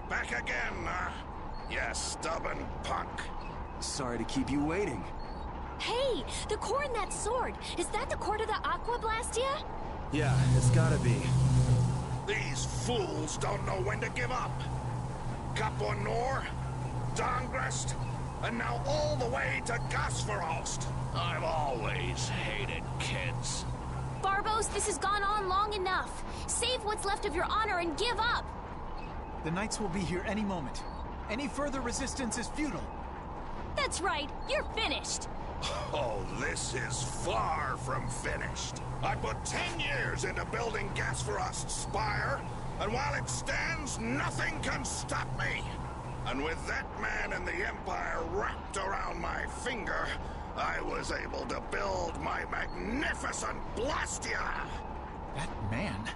Back again, you stubborn punk. Sorry to keep you waiting. Hey, the core in that sword. Is that the core to the Aqua Blastia? Yeah, it's gotta be. These fools don't know when to give up. Capua Nor, Dongrest, and now all the way to Gasferost. I've always hated kids. Barbos, this has gone on long enough. Save what's left of your honor and give up. The Knights will be here any moment. Any further resistance is futile. That's right, you're finished. Oh, this is far from finished. I put 10 years into building Gasferost's spire, and while it stands, nothing can stop me. And with that man and the Empire wrapped around my finger, I was able to build my magnificent Blastia! That man?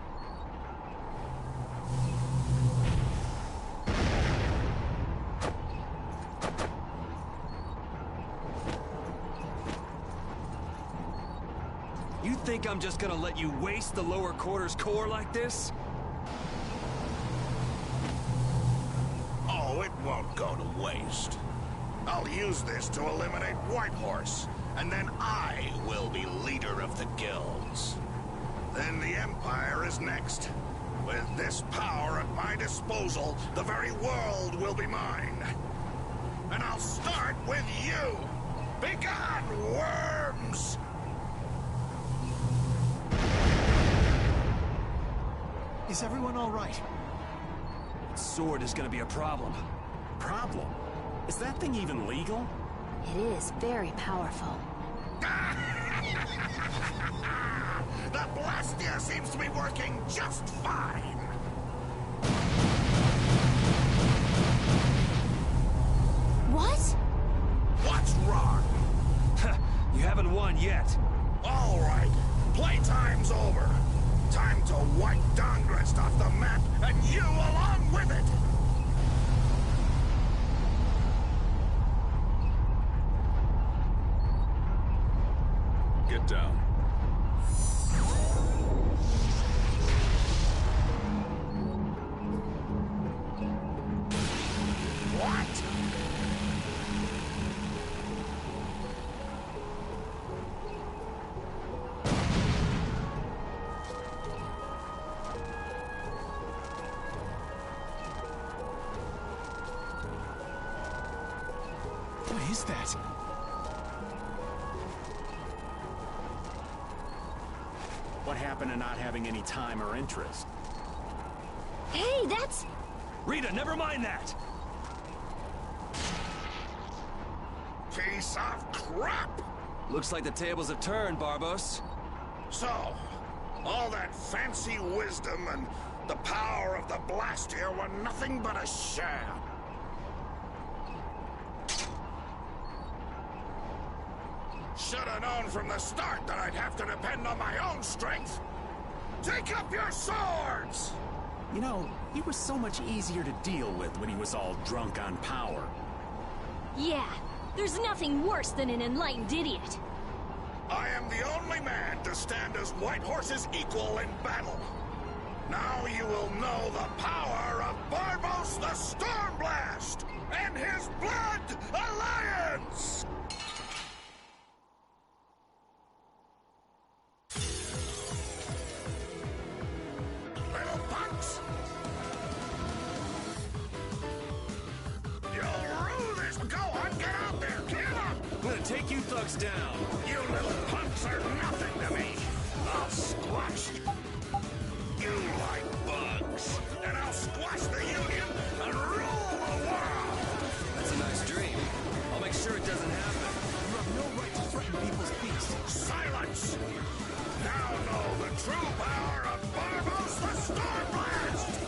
You think I'm just gonna let you waste the lower quarters core like this? Oh, it won't go to waste. I'll use this to eliminate Whitehorse, and then I will be leader of the guilds. Then the Empire is next. With this power at my disposal, the very world will be mine. And I'll start with you. Begone, worms! Is everyone all right? That sword is gonna be a problem. Problem? Is that thing even legal? It is very powerful. The Blastia seems to be working just fine. What? What's wrong? You haven't won yet. All right, playtime's over. Time to wipe Dongrest off the map, and you along with it! Get down. What? What is that? What happened to not having any time or interest? Hey, that's... Rita, never mind that! Piece of crap! Looks like the tables have turned, Barbos. So, all that fancy wisdom and the power of the Blastia were nothing but a sham. Should have known from the start that I'd have to depend on my own strength. Take up your swords! You know, he was so much easier to deal with when he was all drunk on power. Yeah, there's nothing worse than an enlightened idiot. I am the only man to stand as Whitehorse's equal in battle. Now you will know the power of Barbos the Stormblast and his Blood Alliance! bugs down. You little punks are nothing to me. I'll squash you like bugs, and I'll squash the Union and rule the world. That's a nice dream. I'll make sure it doesn't happen. You have no right to threaten people's peace. Silence! Now know the true power of Barbos the Stormblast!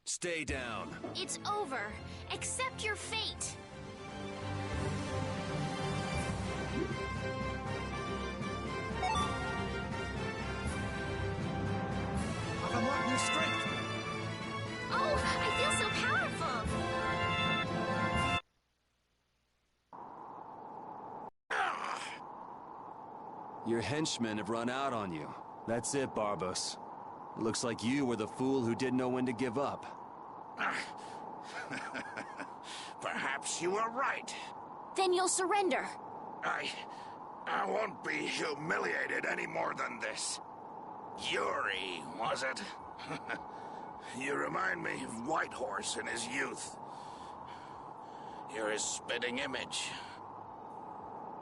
Stay down. It's over. Accept your fate. I've unlocked new strength. Oh, I feel so powerful. Your henchmen have run out on you. That's it, Barbos. It looks like you were the fool who didn't know when to give up. Perhaps you were right. Then you'll surrender. I won't be humiliated any more than this. Yuri, was it? You remind me of Whitehorse in his youth. You're his spitting image.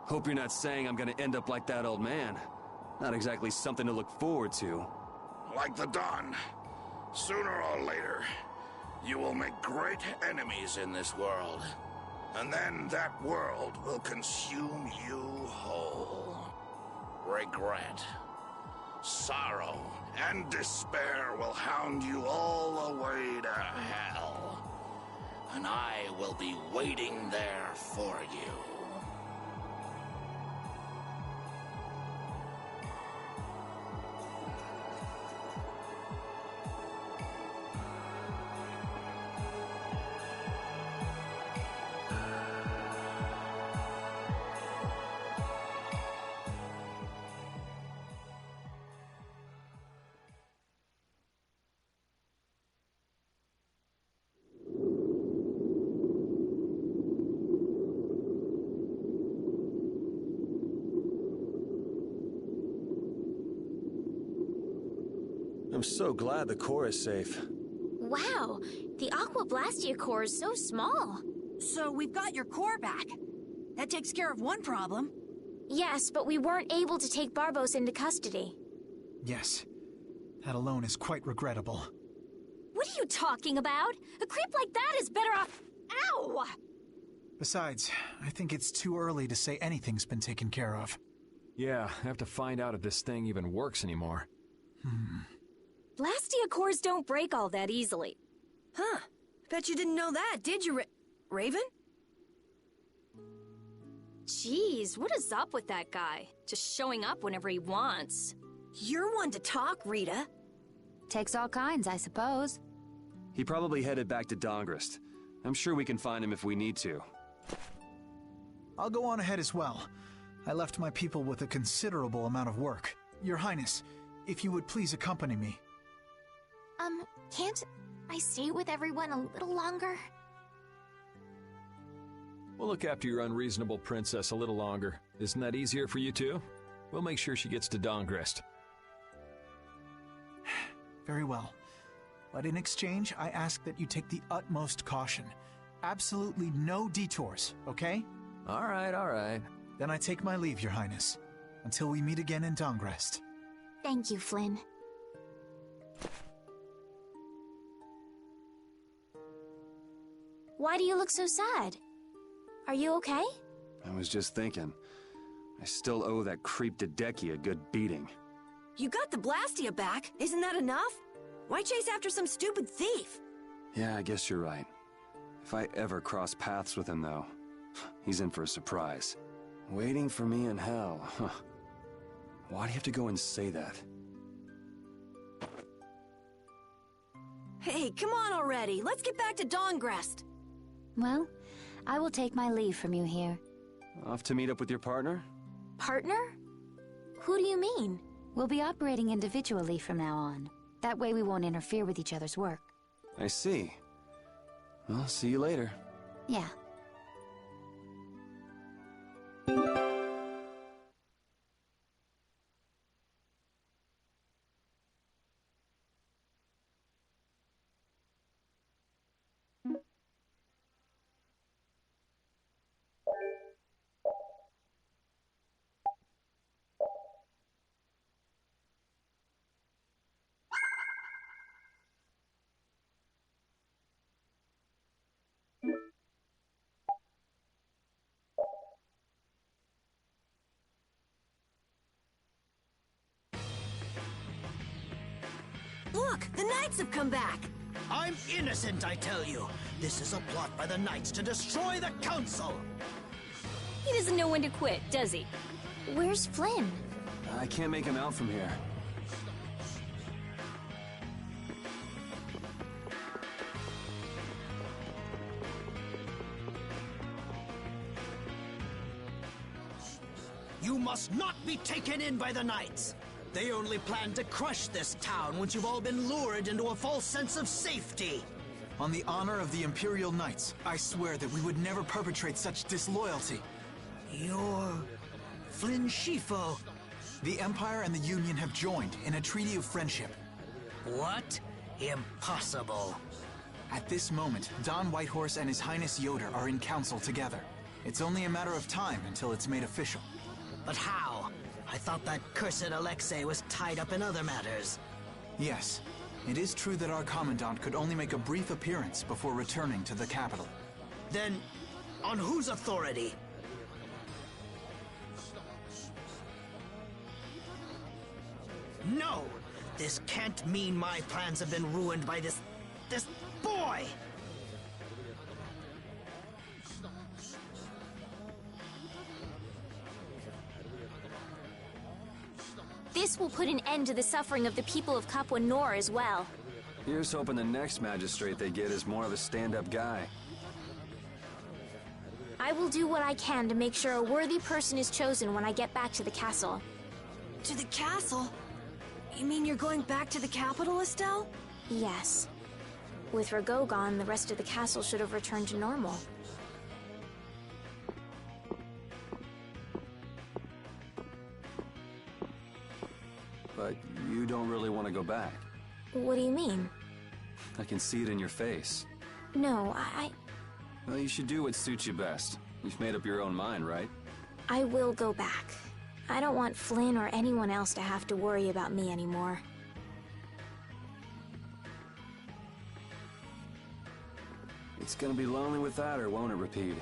Hope you're not saying I'm gonna end up like that old man. Not exactly something to look forward to. Like the Dawn. Sooner or later, you will make great enemies in this world. And then that world will consume you whole. Regret, sorrow, and despair will hound you all the way to hell. And I will be waiting there for you. I'm so glad the core is safe. Wow, the Aqua Blastia core is so small. So we've got your core back. That takes care of one problem. Yes, but we weren't able to take Barbos into custody. Yes. That alone is quite regrettable. What are you talking about? A creep like that is better off... Ow! Besides, I think it's too early to say anything's been taken care of. Yeah, I have to find out if this thing even works anymore. Blastia cores don't break all that easily. Huh. Bet you didn't know that, did you, Raven? Jeez, what is up with that guy? Just showing up whenever he wants. You're one to talk, Rita. Takes all kinds, I suppose. He probably headed back to Dongrest. I'm sure we can find him if we need to. I'll go on ahead as well. I left my people with a considerable amount of work. Your Highness, if you would please accompany me. Can't I stay with everyone a little longer? We'll look after your unreasonable princess a little longer. Isn't that easier for you too? We'll make sure she gets to Dongrest. Very well. But in exchange, I ask that you take the utmost caution. Absolutely no detours, okay? All right. Then I take my leave, Your Highness. Until we meet again in Dongrest. Thank you, Flynn. Why do you look so sad? Are you okay? I was just thinking. I still owe that creep Dedeki a good beating. You got the Blastia back. Isn't that enough? Why chase after some stupid thief? Yeah, I guess you're right. If I ever cross paths with him, though, he's in for a surprise. Waiting for me in hell, huh? Why do you have to go and say that? Hey, come on already. Let's get back to Dongrest. Well, I will take my leave from you here. Off to meet up with your partner? Partner? Who do you mean? We'll be operating individually from now on. That way we won't interfere with each other's work. I see. Well, see you later. Yeah. Look, the Knights have come back. I'm innocent, I tell you. This is a plot by the Knights to destroy the Council. He doesn't know when to quit, does he? Where's Flynn? I can't make him out from here. You must not be taken in by the Knights. They only plan to crush this town once you've all been lured into a false sense of safety. On the honor of the Imperial Knights, I swear that we would never perpetrate such disloyalty. You're Flynn Shifo. The Empire and the Union have joined in a treaty of friendship. What? Impossible. At this moment, Don Whitehorse and His Highness Yoder are in council together. It's only a matter of time until it's made official. But how? I thought that cursed Alexei was tied up in other matters. Yes. It is true that our Commandant could only make a brief appearance before returning to the capital. Then, on whose authority? No! This can't mean my plans have been ruined by this boy! This will put an end to the suffering of the people of Capua Nor as well. Here's hoping the next magistrate they get is more of a stand-up guy. I will do what I can to make sure a worthy person is chosen when I get back to the castle. To the castle? You mean you're going back to the capital, Estelle? Yes. With Rago gone, the rest of the castle should have returned to normal. But you don't really want to go back. What do you mean? I can see it in your face. No, Well, you should do what suits you best. You've made up your own mind, right? I will go back. I don't want Flynn or anyone else to have to worry about me anymore. It's gonna be lonely without her, won't it, Repeat?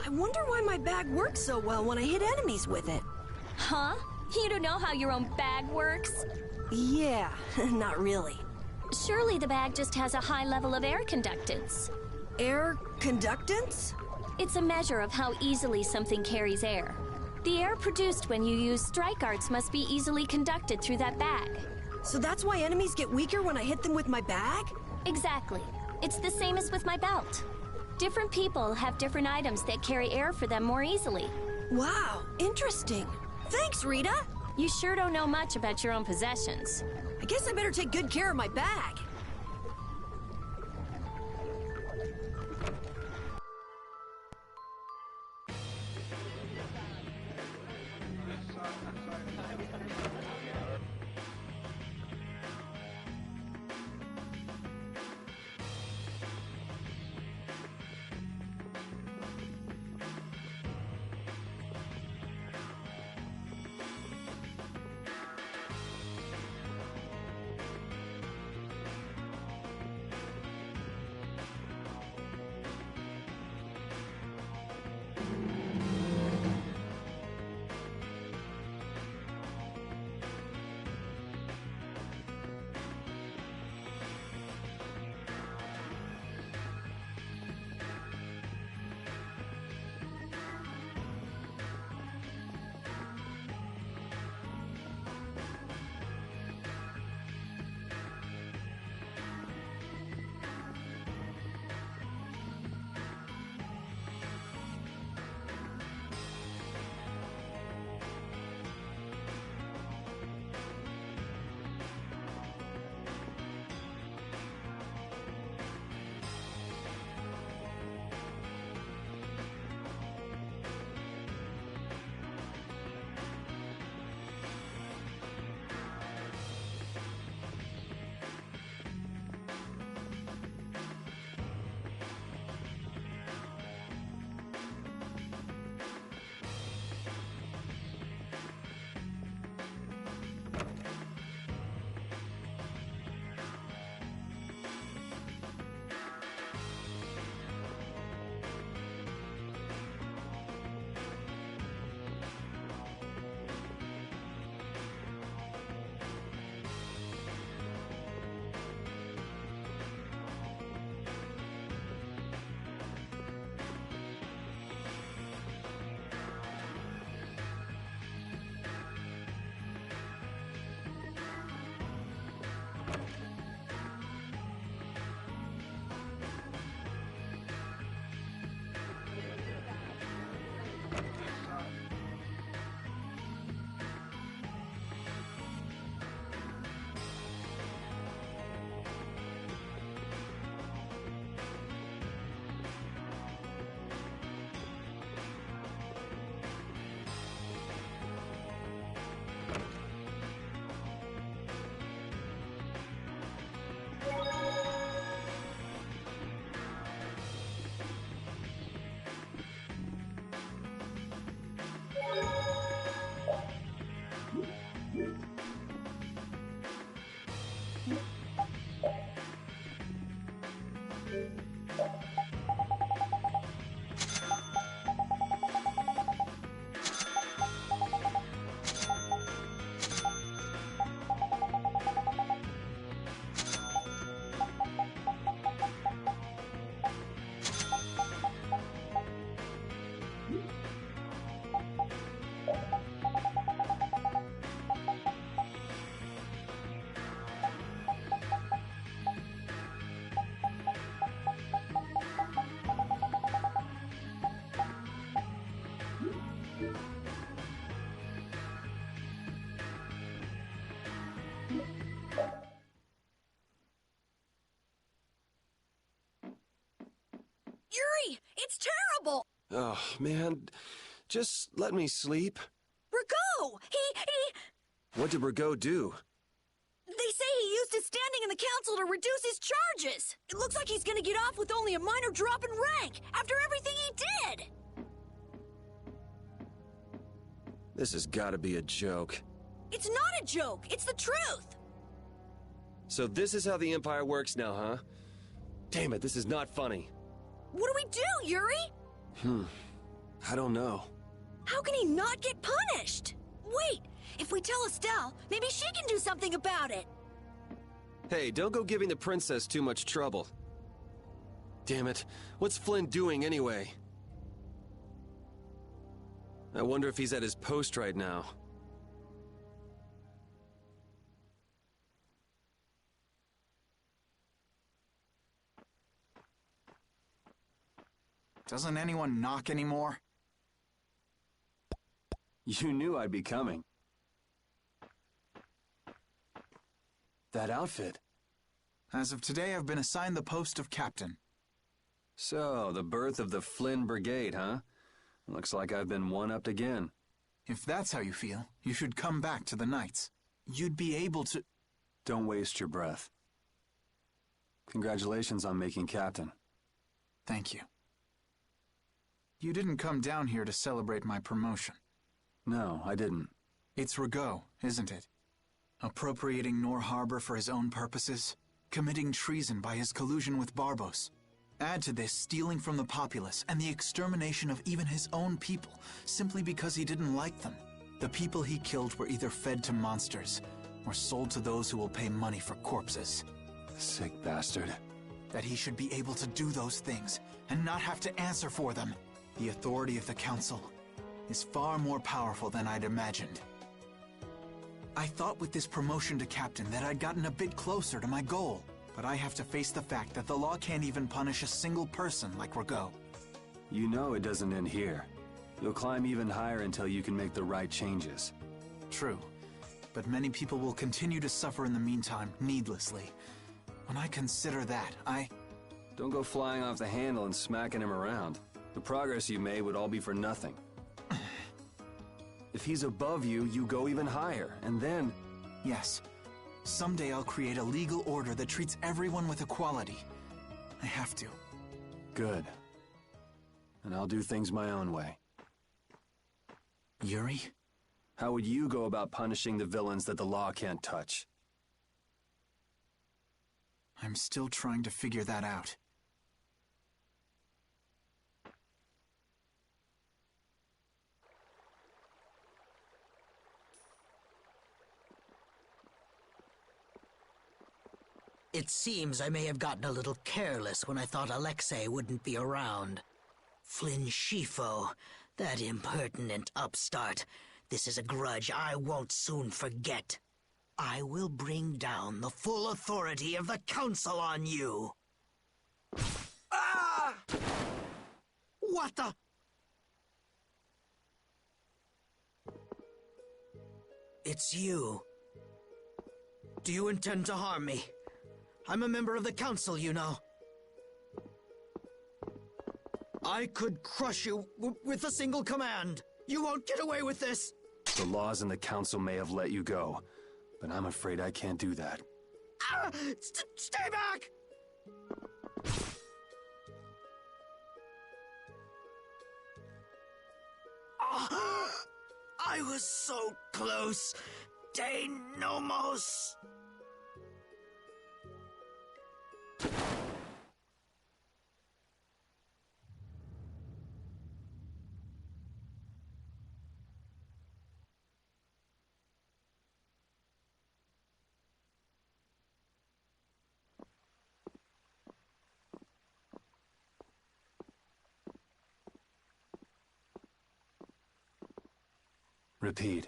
I wonder why my bag works so well when I hit enemies with it. Huh? You don't know how your own bag works? Yeah, not really. Surely the bag just has a high level of air conductance. Air conductance? It's a measure of how easily something carries air. The air produced when you use strike arts must be easily conducted through that bag. So that's why enemies get weaker when I hit them with my bag? Exactly. It's the same as with my belt. Different people have different items that carry air for them more easily. Wow, interesting. Thanks, Rita. You sure don't know much about your own possessions. I guess I better take good care of my bag. Yuri, it's terrible! Oh, man. Just let me sleep. Rigaud! He... What did Rigaud do? They say he used his standing in the council to reduce his charges. It looks like he's gonna get off with only a minor drop in rank after everything he did. This has got to be a joke. It's not a joke. It's the truth. So this is how the Empire works now, huh? Damn it, this is not funny. What do we do, Yuri? I don't know. How can he not get punished? Wait, if we tell Estelle, maybe she can do something about it. Hey, don't go giving the princess too much trouble. Damn it, what's Flynn doing anyway? I wonder if he's at his post right now. Doesn't anyone knock anymore? You knew I'd be coming. That outfit. As of today, I've been assigned the post of captain. So, the birth of the Flynn Brigade, huh? Looks like I've been one-upped again. If that's how you feel, you should come back to the Knights. You'd be able to... Don't waste your breath. Congratulations on making captain. Thank you. You didn't come down here to celebrate my promotion. No, I didn't. It's Rigaud, isn't it? Appropriating Nor Harbor for his own purposes, committing treason by his collusion with Barbos. Add to this stealing from the populace and the extermination of even his own people, simply because he didn't like them. The people he killed were either fed to monsters, or sold to those who will pay money for corpses. Sick bastard. That he should be able to do those things, and not have to answer for them. The authority of the Council is far more powerful than I'd imagined. I thought with this promotion to captain that I'd gotten a bit closer to my goal, but I have to face the fact that the law can't even punish a single person like Rigaud. You know it doesn't end here. You'll climb even higher until you can make the right changes. True, but many people will continue to suffer in the meantime, needlessly. When I consider that, Don't go flying off the handle and smacking him around. The progress you made would all be for nothing. If he's above you, you go even higher, and then... Yes. Someday I'll create a legal order that treats everyone with equality. I have to. Good. And I'll do things my own way. Yuri? How would you go about punishing the villains that the law can't touch? I'm still trying to figure that out. It seems I may have gotten a little careless when I thought Alexei wouldn't be around. Flynn Scifo, that impertinent upstart. This is a grudge I won't soon forget. I will bring down the full authority of the Council on you. Ah! What the... It's you. Do you intend to harm me? I'm a member of the Council, you know. I could crush you with a single command. You won't get away with this. The laws and the Council may have let you go, but I'm afraid I can't do that. Ah! Stay back! Oh, I was so close. De Nomos. Repeat.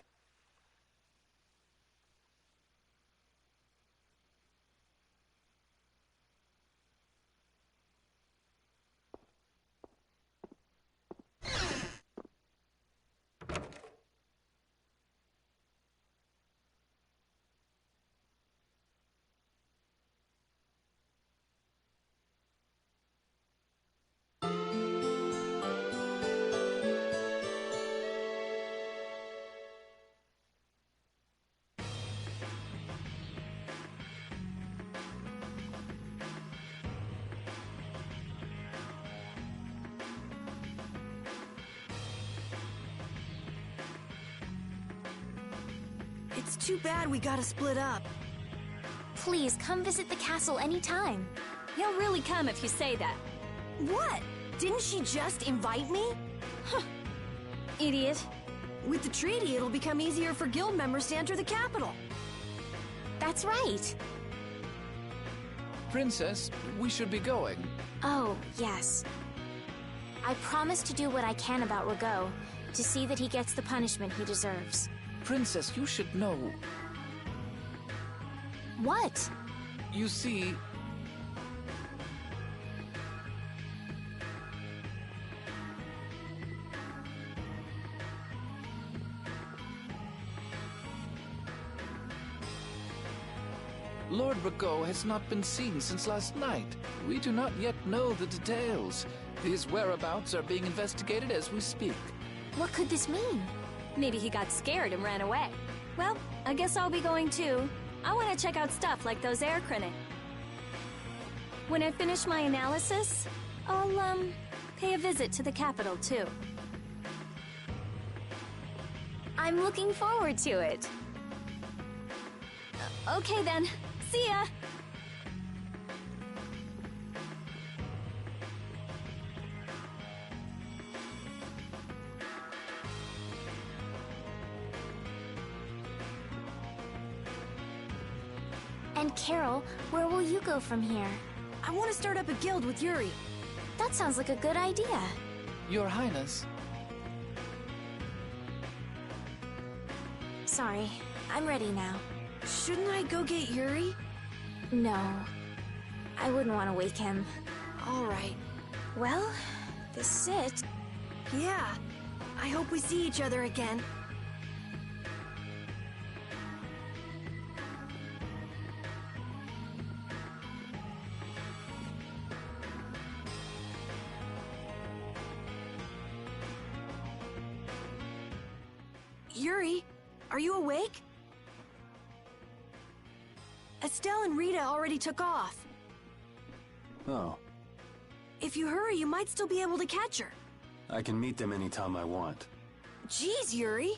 It's too bad we gotta split up. Please, come visit the castle anytime. He'll really come if you say that. What? Didn't she just invite me? Huh, Idiot. With the treaty, it'll become easier for guild members to enter the capital. That's right. Princess, we should be going. Oh, yes. I promise to do what I can about Rago, to see that he gets the punishment he deserves. Princess, you should know. What? You see... Lord Rago has not been seen since last night. We do not yet know the details. His whereabouts are being investigated as we speak. What could this mean? Maybe he got scared and ran away. Well, I guess I'll be going too. I want to check out stuff like those air crinic. When I finish my analysis, I'll, pay a visit to the capital too. I'm looking forward to it. Okay then. See ya! And Carol, where will you go from here? I want to start up a guild with Yuri. That sounds like a good idea. Your Highness. Sorry, I'm ready now. Shouldn't I go get Yuri? No. I wouldn't want to wake him. All right. Well, this is it. Yeah. I hope we see each other again. Yuri, are you awake? Estelle and Rita already took off. Oh, If you hurry, you might still be able to catch her. I can meet them anytime I want. Jeez, Yuri.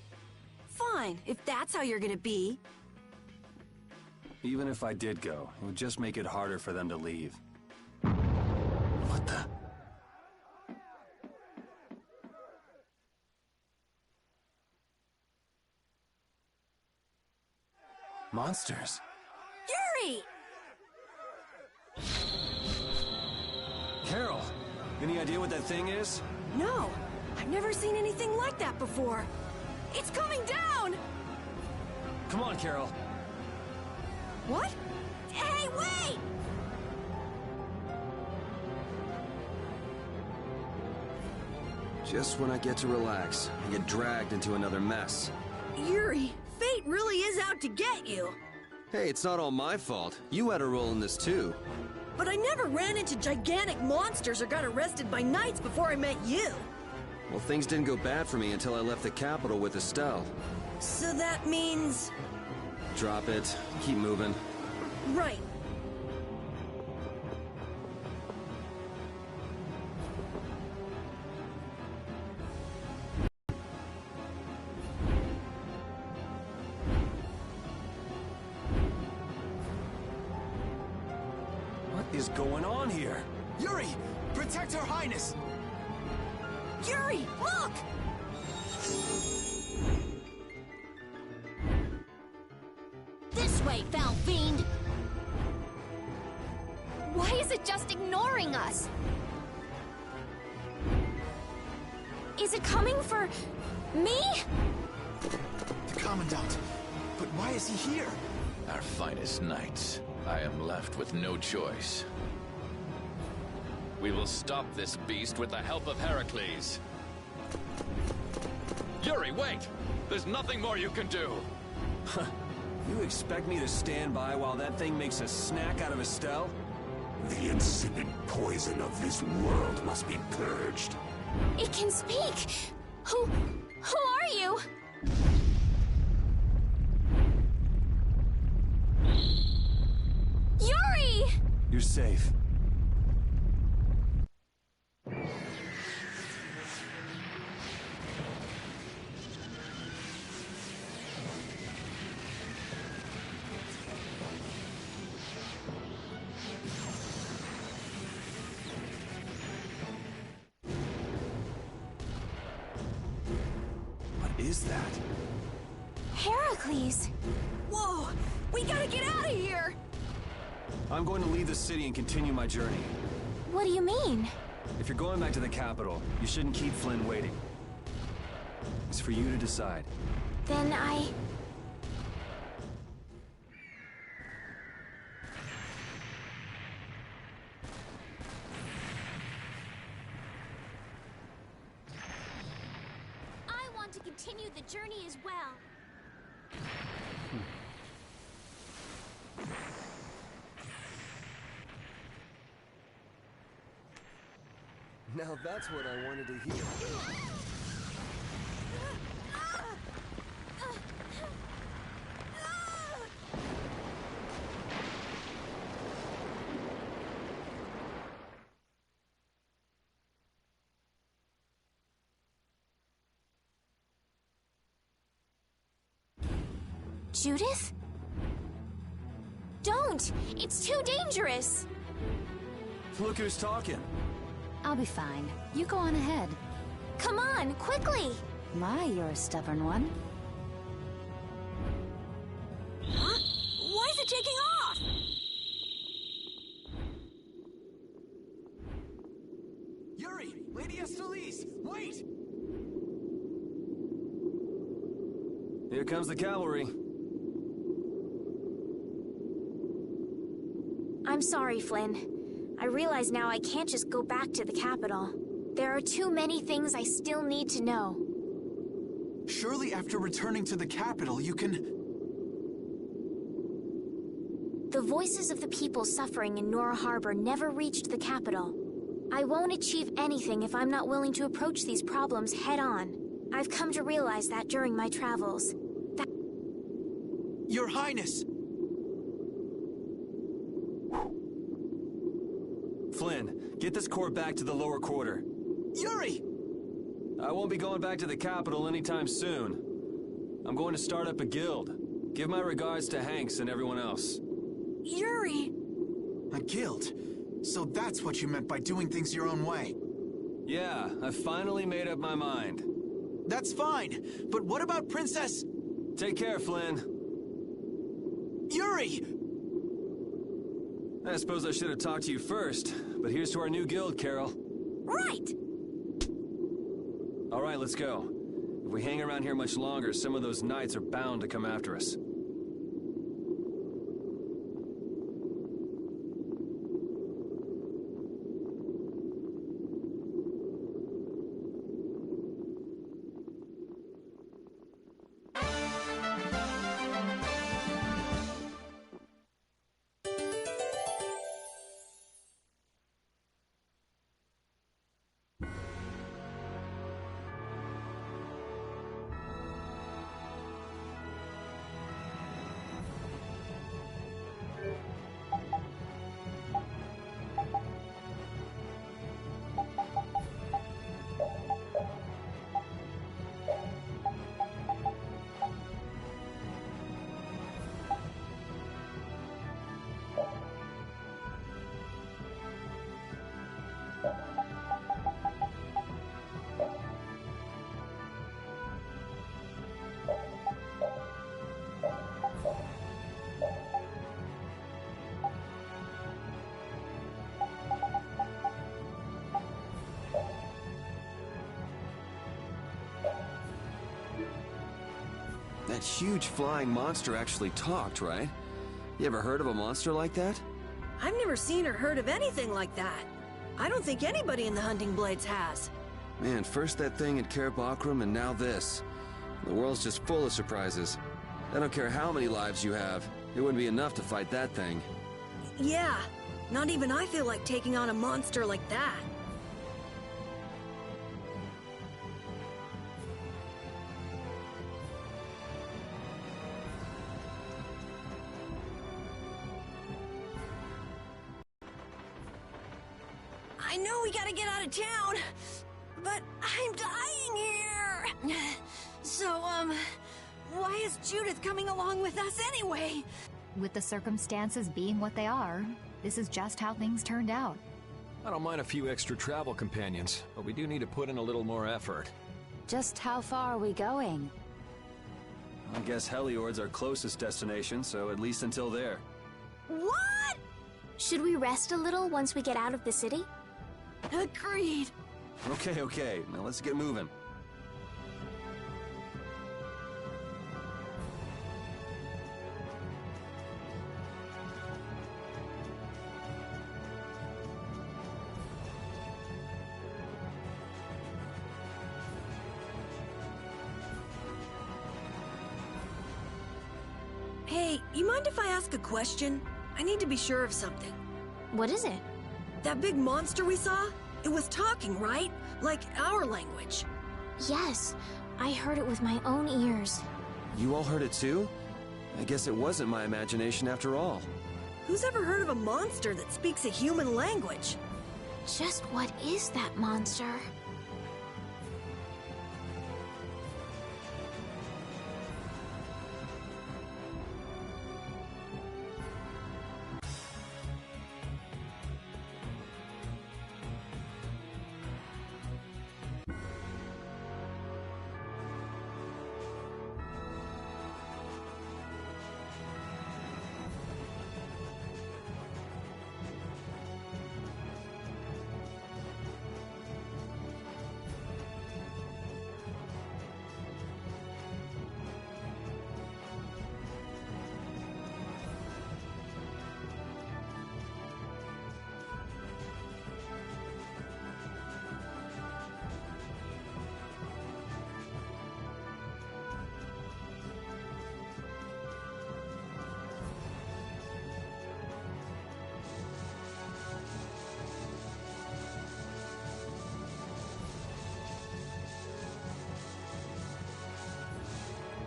Fine, if that's how you're gonna be. Even if I did go, it would just make it harder for them to leave. What the? Monsters. Yuri! Carol, any idea what that thing is? No, I've never seen anything like that before. It's coming down! Come on, Carol. What? Hey, wait! Just when I get to relax, I get dragged into another mess. Yuri, fate really is out to get you. Hey, it's not all my fault. You had a role in this too. But I never ran into gigantic monsters or got arrested by knights before I met you. Well, things didn't go bad for me until I left the capital with Estelle. So that means... Drop it. Keep moving. Right. What is going on here? Yuri! Protect Her Highness! Yuri, look! This way, foul fiend! Why is it just ignoring us? Is it coming for... me? The Commandant. But why is he here? Our finest knights. I am left with no choice. We will stop this beast with the help of Heracles. Yuri, wait! There's nothing more you can do! You expect me to stand by while that thing makes a snack out of Estelle? The insipid poison of this world must be purged. It can speak! Who are you? Yuri! You're safe. is that? Heracles! Whoa! We gotta get out of here! I'm going to leave the city and continue my journey. What do you mean? If you're going back to the capital, you shouldn't keep Flynn waiting. It's for you to decide. Then I want to continue the journey as well. Now that's what I wanted to hear. Judith? Don't! It's too dangerous! Look who's talking. I'll be fine. You go on ahead. Come on, quickly! My, you're a stubborn one. Huh? Why is it taking off? Yuri! Lady Estelise! Wait! Here comes the cavalry. I'm sorry, Flynn. I realize now I can't just go back to the capital. There are too many things I still need to know. Surely after returning to the capital, you can... The voices of the people suffering in Nora Harbor never reached the capital. I won't achieve anything if I'm not willing to approach these problems head-on. I've come to realize that during my travels. Your Highness! Flynn, get this corps back to the lower quarter. Yuri! I won't be going back to the capital anytime soon. I'm going to start up a guild. Give my regards to Hanks and everyone else. Yuri! A guild? So that's what you meant by doing things your own way. Yeah, I finally made up my mind. That's fine, but what about Princess... Take care, Flynn. Yuri! I suppose I should have talked to you first, but here's to our new guild, Carol. Right! All right, let's go. If we hang around here much longer, some of those knights are bound to come after us. That huge flying monster actually talked, right? You ever heard of a monster like that? I've never seen or heard of anything like that. I don't think anybody in the Hunting Blades has. Man, first that thing at Kerabakram and now this. The world's just full of surprises. I don't care how many lives you have. It wouldn't be enough to fight that thing. Yeah, not even I feel like taking on a monster like that. I know we gotta get out of town, but I'm dying here. So, why is Judith coming along with us anyway? With the circumstances being what they are, this is just how things turned out. I don't mind a few extra travel companions, but we do need to put in a little more effort. Just how far are we going? I guess Heliord's our closest destination, so at least until there. What? Should we rest a little once we get out of the city? Agreed. Okay. Now let's get moving. Hey, you mind if I ask a question? I need to be sure of something. What is it? That big monster we saw? It was talking, right? Like our language. Yes, I heard it with my own ears. You all heard it too? I guess it wasn't my imagination after all. Who's ever heard of a monster that speaks a human language? Just what is that monster?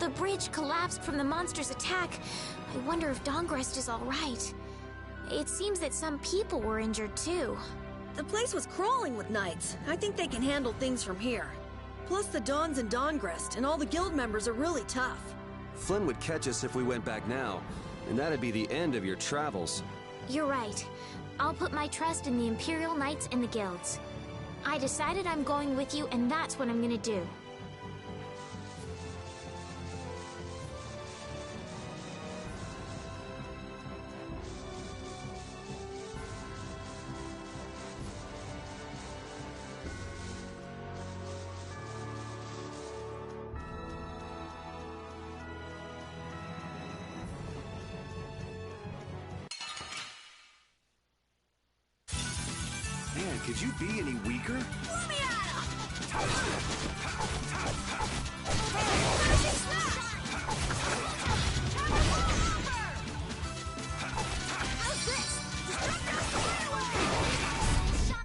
The bridge collapsed from the monster's attack. I wonder if Dongrest is all right. It seems that some people were injured too. The place was crawling with knights. I think they can handle things from here. Plus the Dons and Dongrest and all the guild members are really tough. Flynn would catch us if we went back now, and that'd be the end of your travels. You're right. I'll put my trust in the Imperial Knights and the guilds. I decided I'm going with you, and that's what I'm gonna do. Man, could you be any weaker?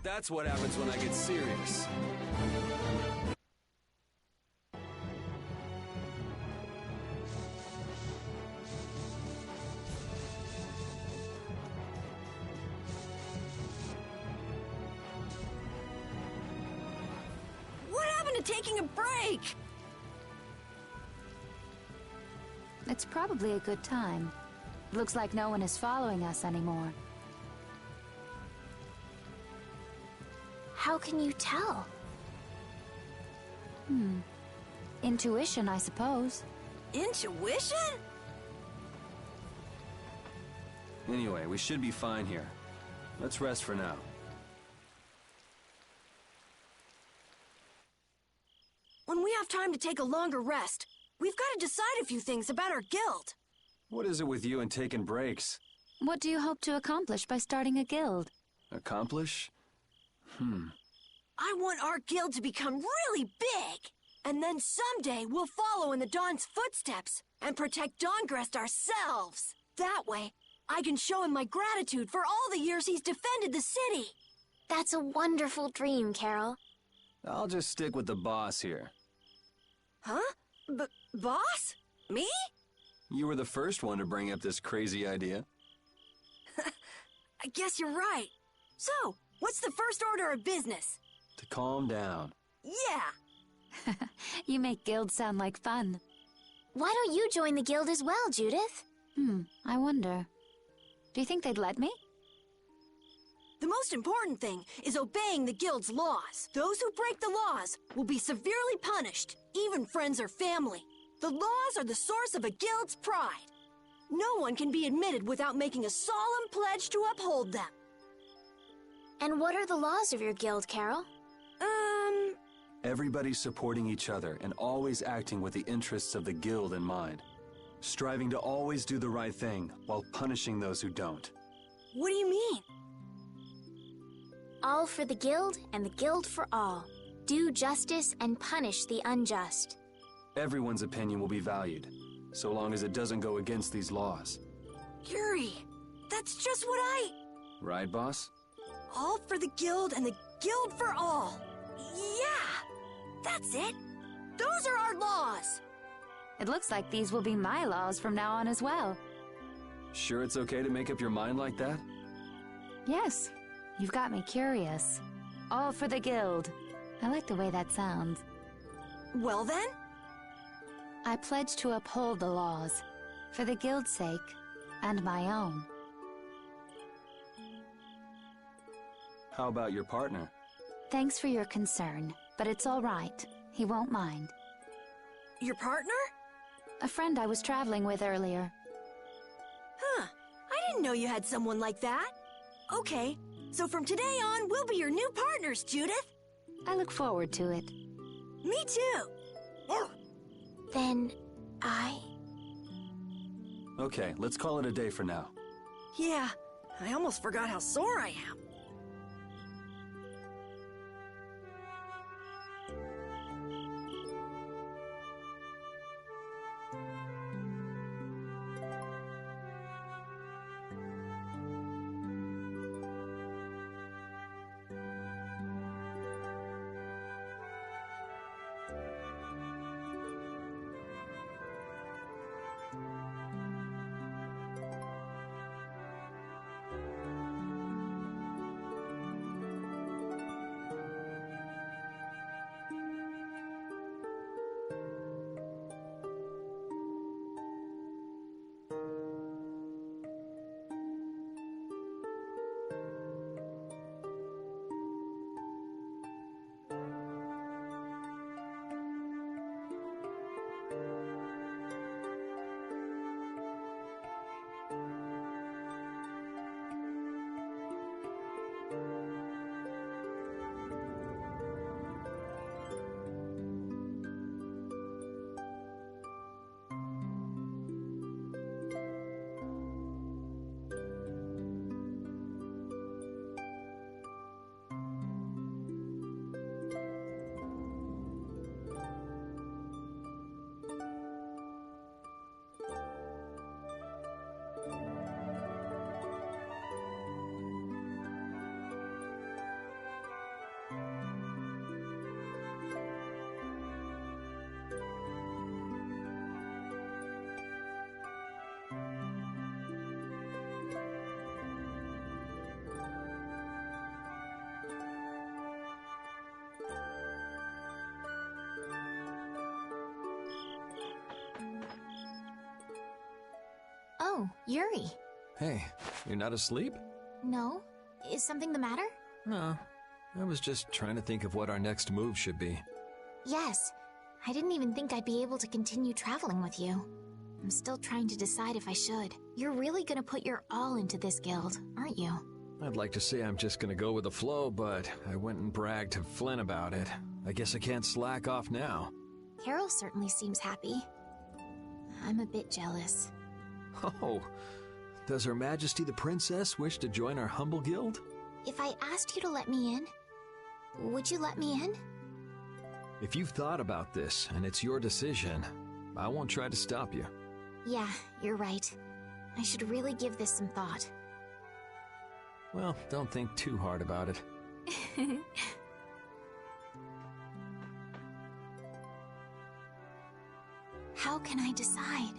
That's what happens when I get serious. Taking a break! It's probably a good time. Looks like no one is following us anymore. How can you tell? Intuition, I suppose. Intuition? Anyway, we should be fine here. Let's rest for now. When we have time to take a longer rest, we've got to decide a few things about our guild. What is it with you and taking breaks? What do you hope to accomplish by starting a guild? Accomplish? I want our guild to become really big. And then someday we'll follow in the Don's footsteps and protect Dongrest ourselves. That way, I can show him my gratitude for all the years he's defended the city. That's a wonderful dream, Carol. I'll just stick with the boss here. Huh? Boss? Me? You were the first one to bring up this crazy idea. I guess you're right. So, what's the first order of business? To calm down. Yeah! You make guilds sound like fun. Why don't you join the guild as well, Judith? I wonder. Do you think they'd let me? The most important thing is obeying the guild's laws. Those who break the laws will be severely punished, even friends or family. The laws are the source of a guild's pride. No one can be admitted without making a solemn pledge to uphold them. And what are the laws of your guild, Carol? Everybody supporting each other and always acting with the interests of the guild in mind. Striving to always do the right thing while punishing those who don't. What do you mean? All for the guild and the guild for all. Do justice and punish the unjust. Everyone's opinion will be valued, so long as it doesn't go against these laws. Yuri, that's just what I... Right, boss? All for the guild and the guild for all. Yeah, that's it. Those are our laws. It looks like these will be my laws from now on as well. Sure it's okay to make up your mind like that? Yes, you've got me curious. All for the guild. I like the way that sounds. Well then? I pledge to uphold the laws, for the guild's sake, and my own. How about your partner? Thanks for your concern, but it's all right. He won't mind. Your partner? A friend I was traveling with earlier. Huh. I didn't know you had someone like that. Okay, so from today on, we'll be your new partners, Judith. I look forward to it. Me too. Then, Okay, let's call it a day for now. Yeah, I almost forgot how sore I am. Oh, Yuri. Hey, you're not asleep? No? Is something the matter? No. I was just trying to think of what our next move should be. Yes. I didn't even think I'd be able to continue traveling with you. I'm still trying to decide if I should. You're really gonna put your all into this guild, aren't you? I'd like to say I'm just gonna go with the flow, but I went and bragged to Flynn about it. I guess I can't slack off now. Carol certainly seems happy. I'm a bit jealous. Oh, does Her Majesty the Princess wish to join our humble guild? If I asked you to let me in, would you let me in? If you've thought about this and it's your decision, I won't try to stop you. Yeah, you're right. I should really give this some thought. Well, don't think too hard about it. How can I decide?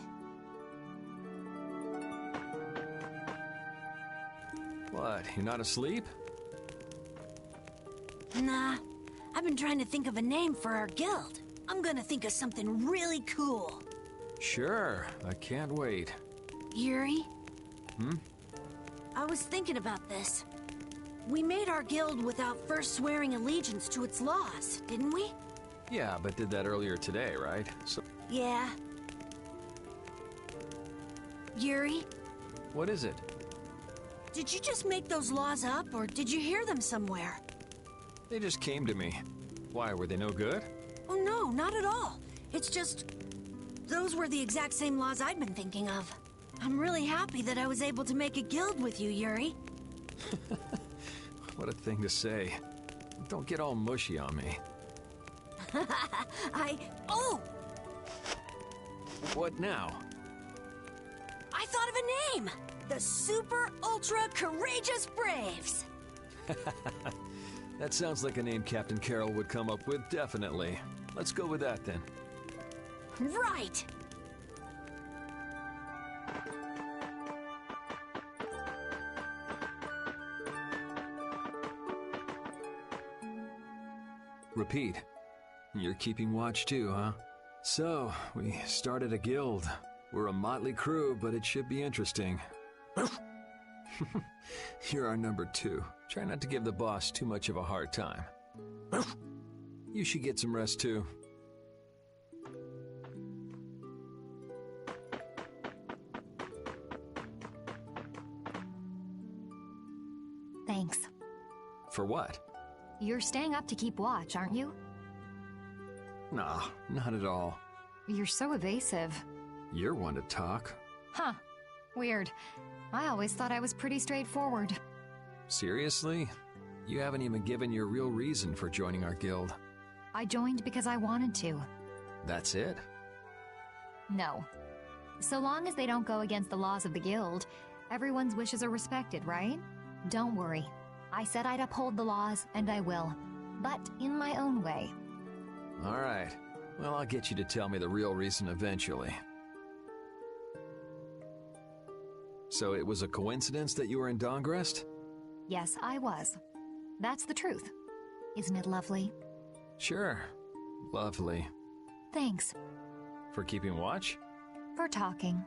What, you're not asleep? Nah, I've been trying to think of a name for our guild. I'm gonna think of something really cool. Sure, I can't wait. Yuri? Hmm? I was thinking about this. We made our guild without first swearing allegiance to its laws, didn't we? Yeah, but did that earlier today, right? So Yeah, Yuri, What is it? did you just make those laws up, or did you hear them somewhere? They just came to me. Why, were they no good? Oh no, not at all. It's just... those were the exact same laws I'd been thinking of. I'm really happy that I was able to make a guild with you, Yuri. What a thing to say. Don't get all mushy on me. Oh! What now? I thought of a name! The Super Ultra Courageous Braves! That sounds like a name Captain Carroll would come up with, definitely. Let's go with that, then. Right! Repeat. You're keeping watch too, huh? So, we started a guild. We're a motley crew, but it should be interesting. You're our number 2. Try not to give the boss too much of a hard time. You should get some rest too. Thanks. For what? You're staying up to keep watch, aren't you? Nah, not at all. You're so evasive. You're one to talk. Huh. Weird. I always thought I was pretty straightforward. Seriously? You haven't even given your real reason for joining our guild. I joined because I wanted to. That's it? No. So long as they don't go against the laws of the guild, everyone's wishes are respected, right? Don't worry. I said I'd uphold the laws, and I will. But in my own way. All right. Well, I'll get you to tell me the real reason eventually. So it was a coincidence that you were in Dongrest? Yes, I was. That's the truth. Isn't it lovely? Sure. Lovely. Thanks. For keeping watch? For talking.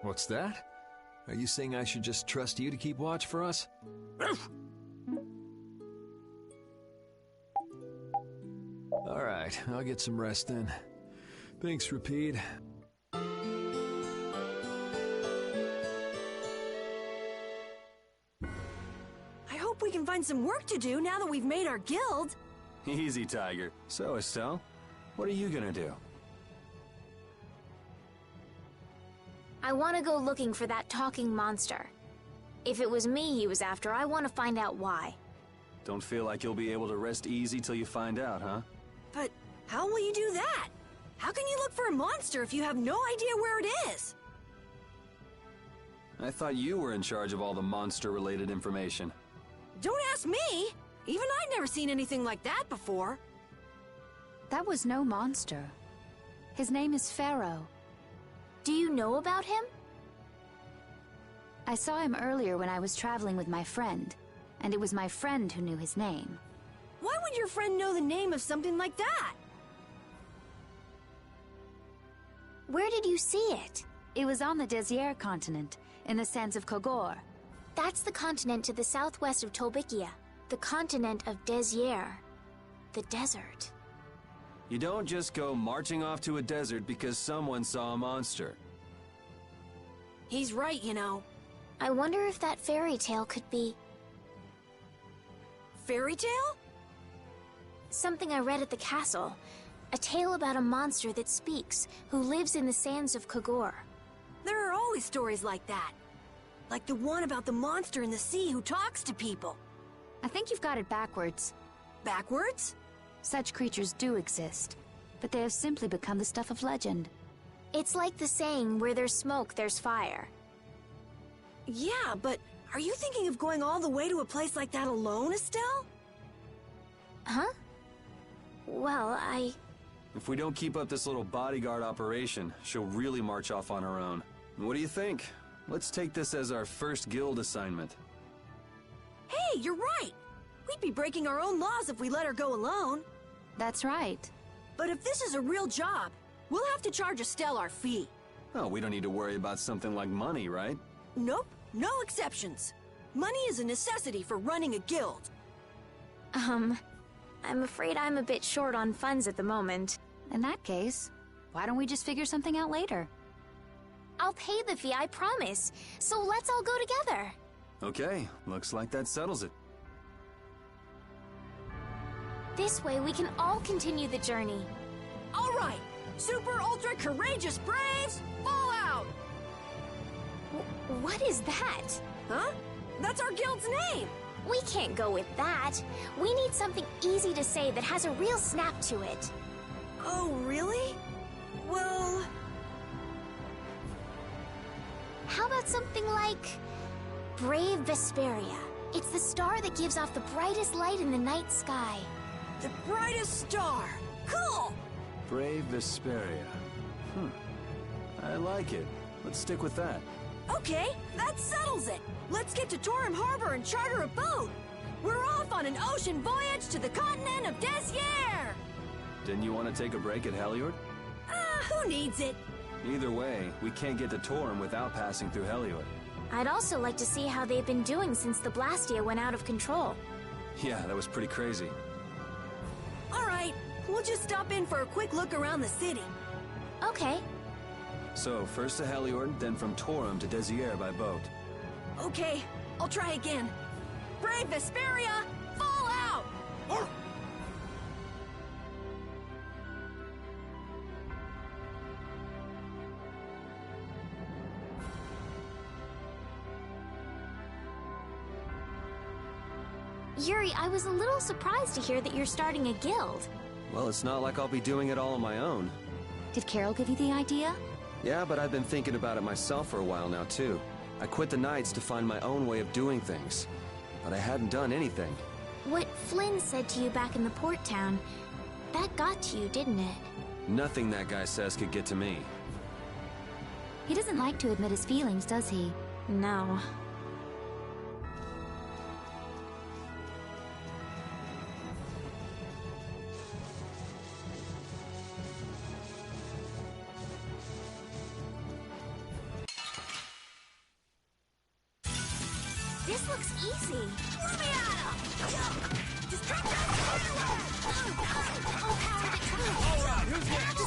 What's that? Are you saying I should just trust you to keep watch for us? All right, I'll get some rest then. Thanks, Repeat. I hope we can find some work to do now that we've made our guild. Easy, Tiger. So, Estelle, what are you gonna do? I want to go looking for that talking monster. If it was me he was after, I want to find out why. Don't feel like you'll be able to rest easy till you find out, huh? But how will you do that? How can you look for a monster if you have no idea where it is? I thought you were in charge of all the monster-related information. Don't ask me! Even I'd never seen anything like that before. That was no monster. His name is Pharaoh. Do you know about him? I saw him earlier when I was traveling with my friend, and it was my friend who knew his name. Why would your friend know the name of something like that? Where did you see it? It was on the Desier continent, in the sands of Kogor. That's the continent to the southwest of Tolbikia. The continent of Desier. The desert. You don't just go marching off to a desert because someone saw a monster. He's right, you know. I wonder if that fairy tale could be... Fairy tale? Something I read at the castle. A tale about a monster that speaks, who lives in the sands of Kogor. There are always stories like that. Like the one about the monster in the sea who talks to people. I think you've got it backwards. Backwards? Such creatures do exist, but they have simply become the stuff of legend. It's like the saying, where there's smoke, there's fire. Yeah, but are you thinking of going all the way to a place like that alone, Estelle? Huh? Well, If we don't keep up this little bodyguard operation, she'll really march off on her own. What do you think? Let's take this as our first guild assignment. Hey, you're right! We'd be breaking our own laws if we let her go alone. That's right. But if this is a real job, we'll have to charge Estelle our fee. Oh, we don't need to worry about something like money, right? Nope, no exceptions. Money is a necessity for running a guild. I'm afraid I'm a bit short on funds at the moment. In that case, why don't we just figure something out later? I'll pay the fee, I promise. So let's all go together. Okay, looks like that settles it. This way we can all continue the journey. All right, super ultra courageous braves, fall out! What is that? Huh? That's our guild's name! We can't go with that. We need something easy to say that has a real snap to it. Oh, really? Well... How about something like... Brave Vesperia. It's the star that gives off the brightest light in the night sky. The brightest star! Cool! Brave Vesperia. I like it. Let's stick with that. Okay, that settles it! Let's get to Torim Harbor and charter a boat! We're off on an ocean voyage to the continent of Desier! Didn't you want to take a break at Heliord? Who needs it? Either way, we can't get to Torim without passing through Heliord. I'd also like to see how they've been doing since the Blastia went out of control. Yeah, that was pretty crazy. Alright, we'll just stop in for a quick look around the city. Okay. So, first to Heliord, then from Torim to Desier by boat. Okay, I'll try again. Brave Vesperia, fall out! Yuri, I was a little surprised to hear that you're starting a guild. Well, it's not like I'll be doing it all on my own. Did Carol give you the idea? Yeah, but I've been thinking about it myself for a while now, too. I quit the Knights to find my own way of doing things. But I hadn't done anything. What Flynn said to you back in the port town, that got to you, didn't it? Nothing that guy says could get to me. He doesn't like to admit his feelings, does he? No. This looks easy. Let me at him! Distract them! Oh, power the tree! All right, who's next?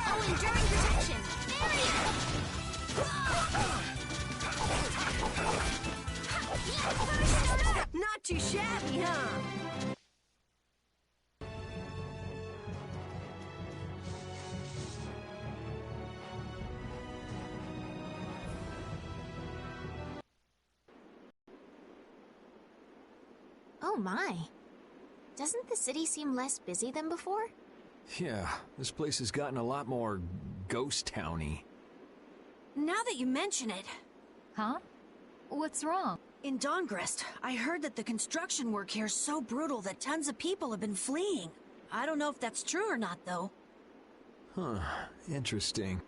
Oh, enduring protection! There he is! Not too shabby, huh? Oh my. Doesn't the city seem less busy than before? Yeah, this place has gotten a lot more ghost towny. Now that you mention it... Huh? What's wrong? In Dongrest, I heard that the construction work here is so brutal that tons of people have been fleeing. I don't know if that's true or not, though. Huh, interesting.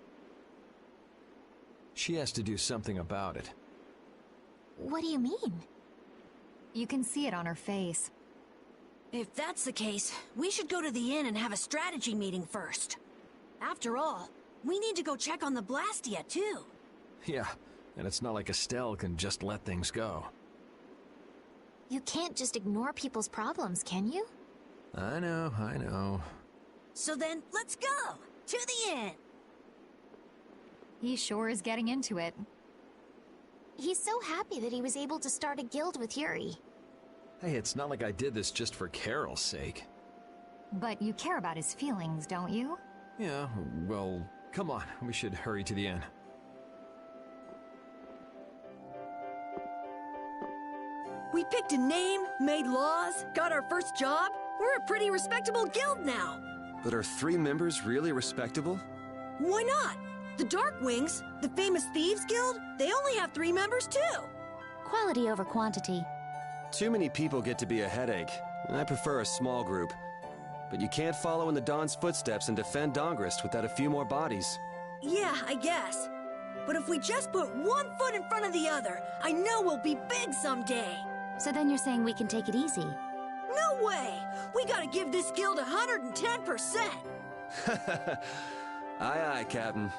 She has to do something about it. What do you mean? You can see it on her face. If that's the case, we should go to the inn and have a strategy meeting first. After all, we need to go check on the Blastia, too. Yeah, and it's not like Estelle can just let things go. You can't just ignore people's problems, can you? I know. So then, let's go! To the inn! He sure is getting into it. He's so happy that he was able to start a guild with Yuri. Hey, it's not like I did this just for Carol's sake. But you care about his feelings, don't you? Yeah, well, come on. We should hurry to the inn. We picked a name, made laws, got our first job. We're a pretty respectable guild now. But are 3 members really respectable? Why not? The Darkwings, the famous Thieves Guild, they only have 3 members too. Quality over quantity. Too many people get to be a headache, and I prefer a small group. But you can't follow in the Dawn's footsteps and defend Dongrest without a few more bodies. Yeah, I guess. But if we just put one foot in front of the other, I know we'll be big someday. So then you're saying we can take it easy? No way! We gotta give this guild 110%! Aye, aye, Captain.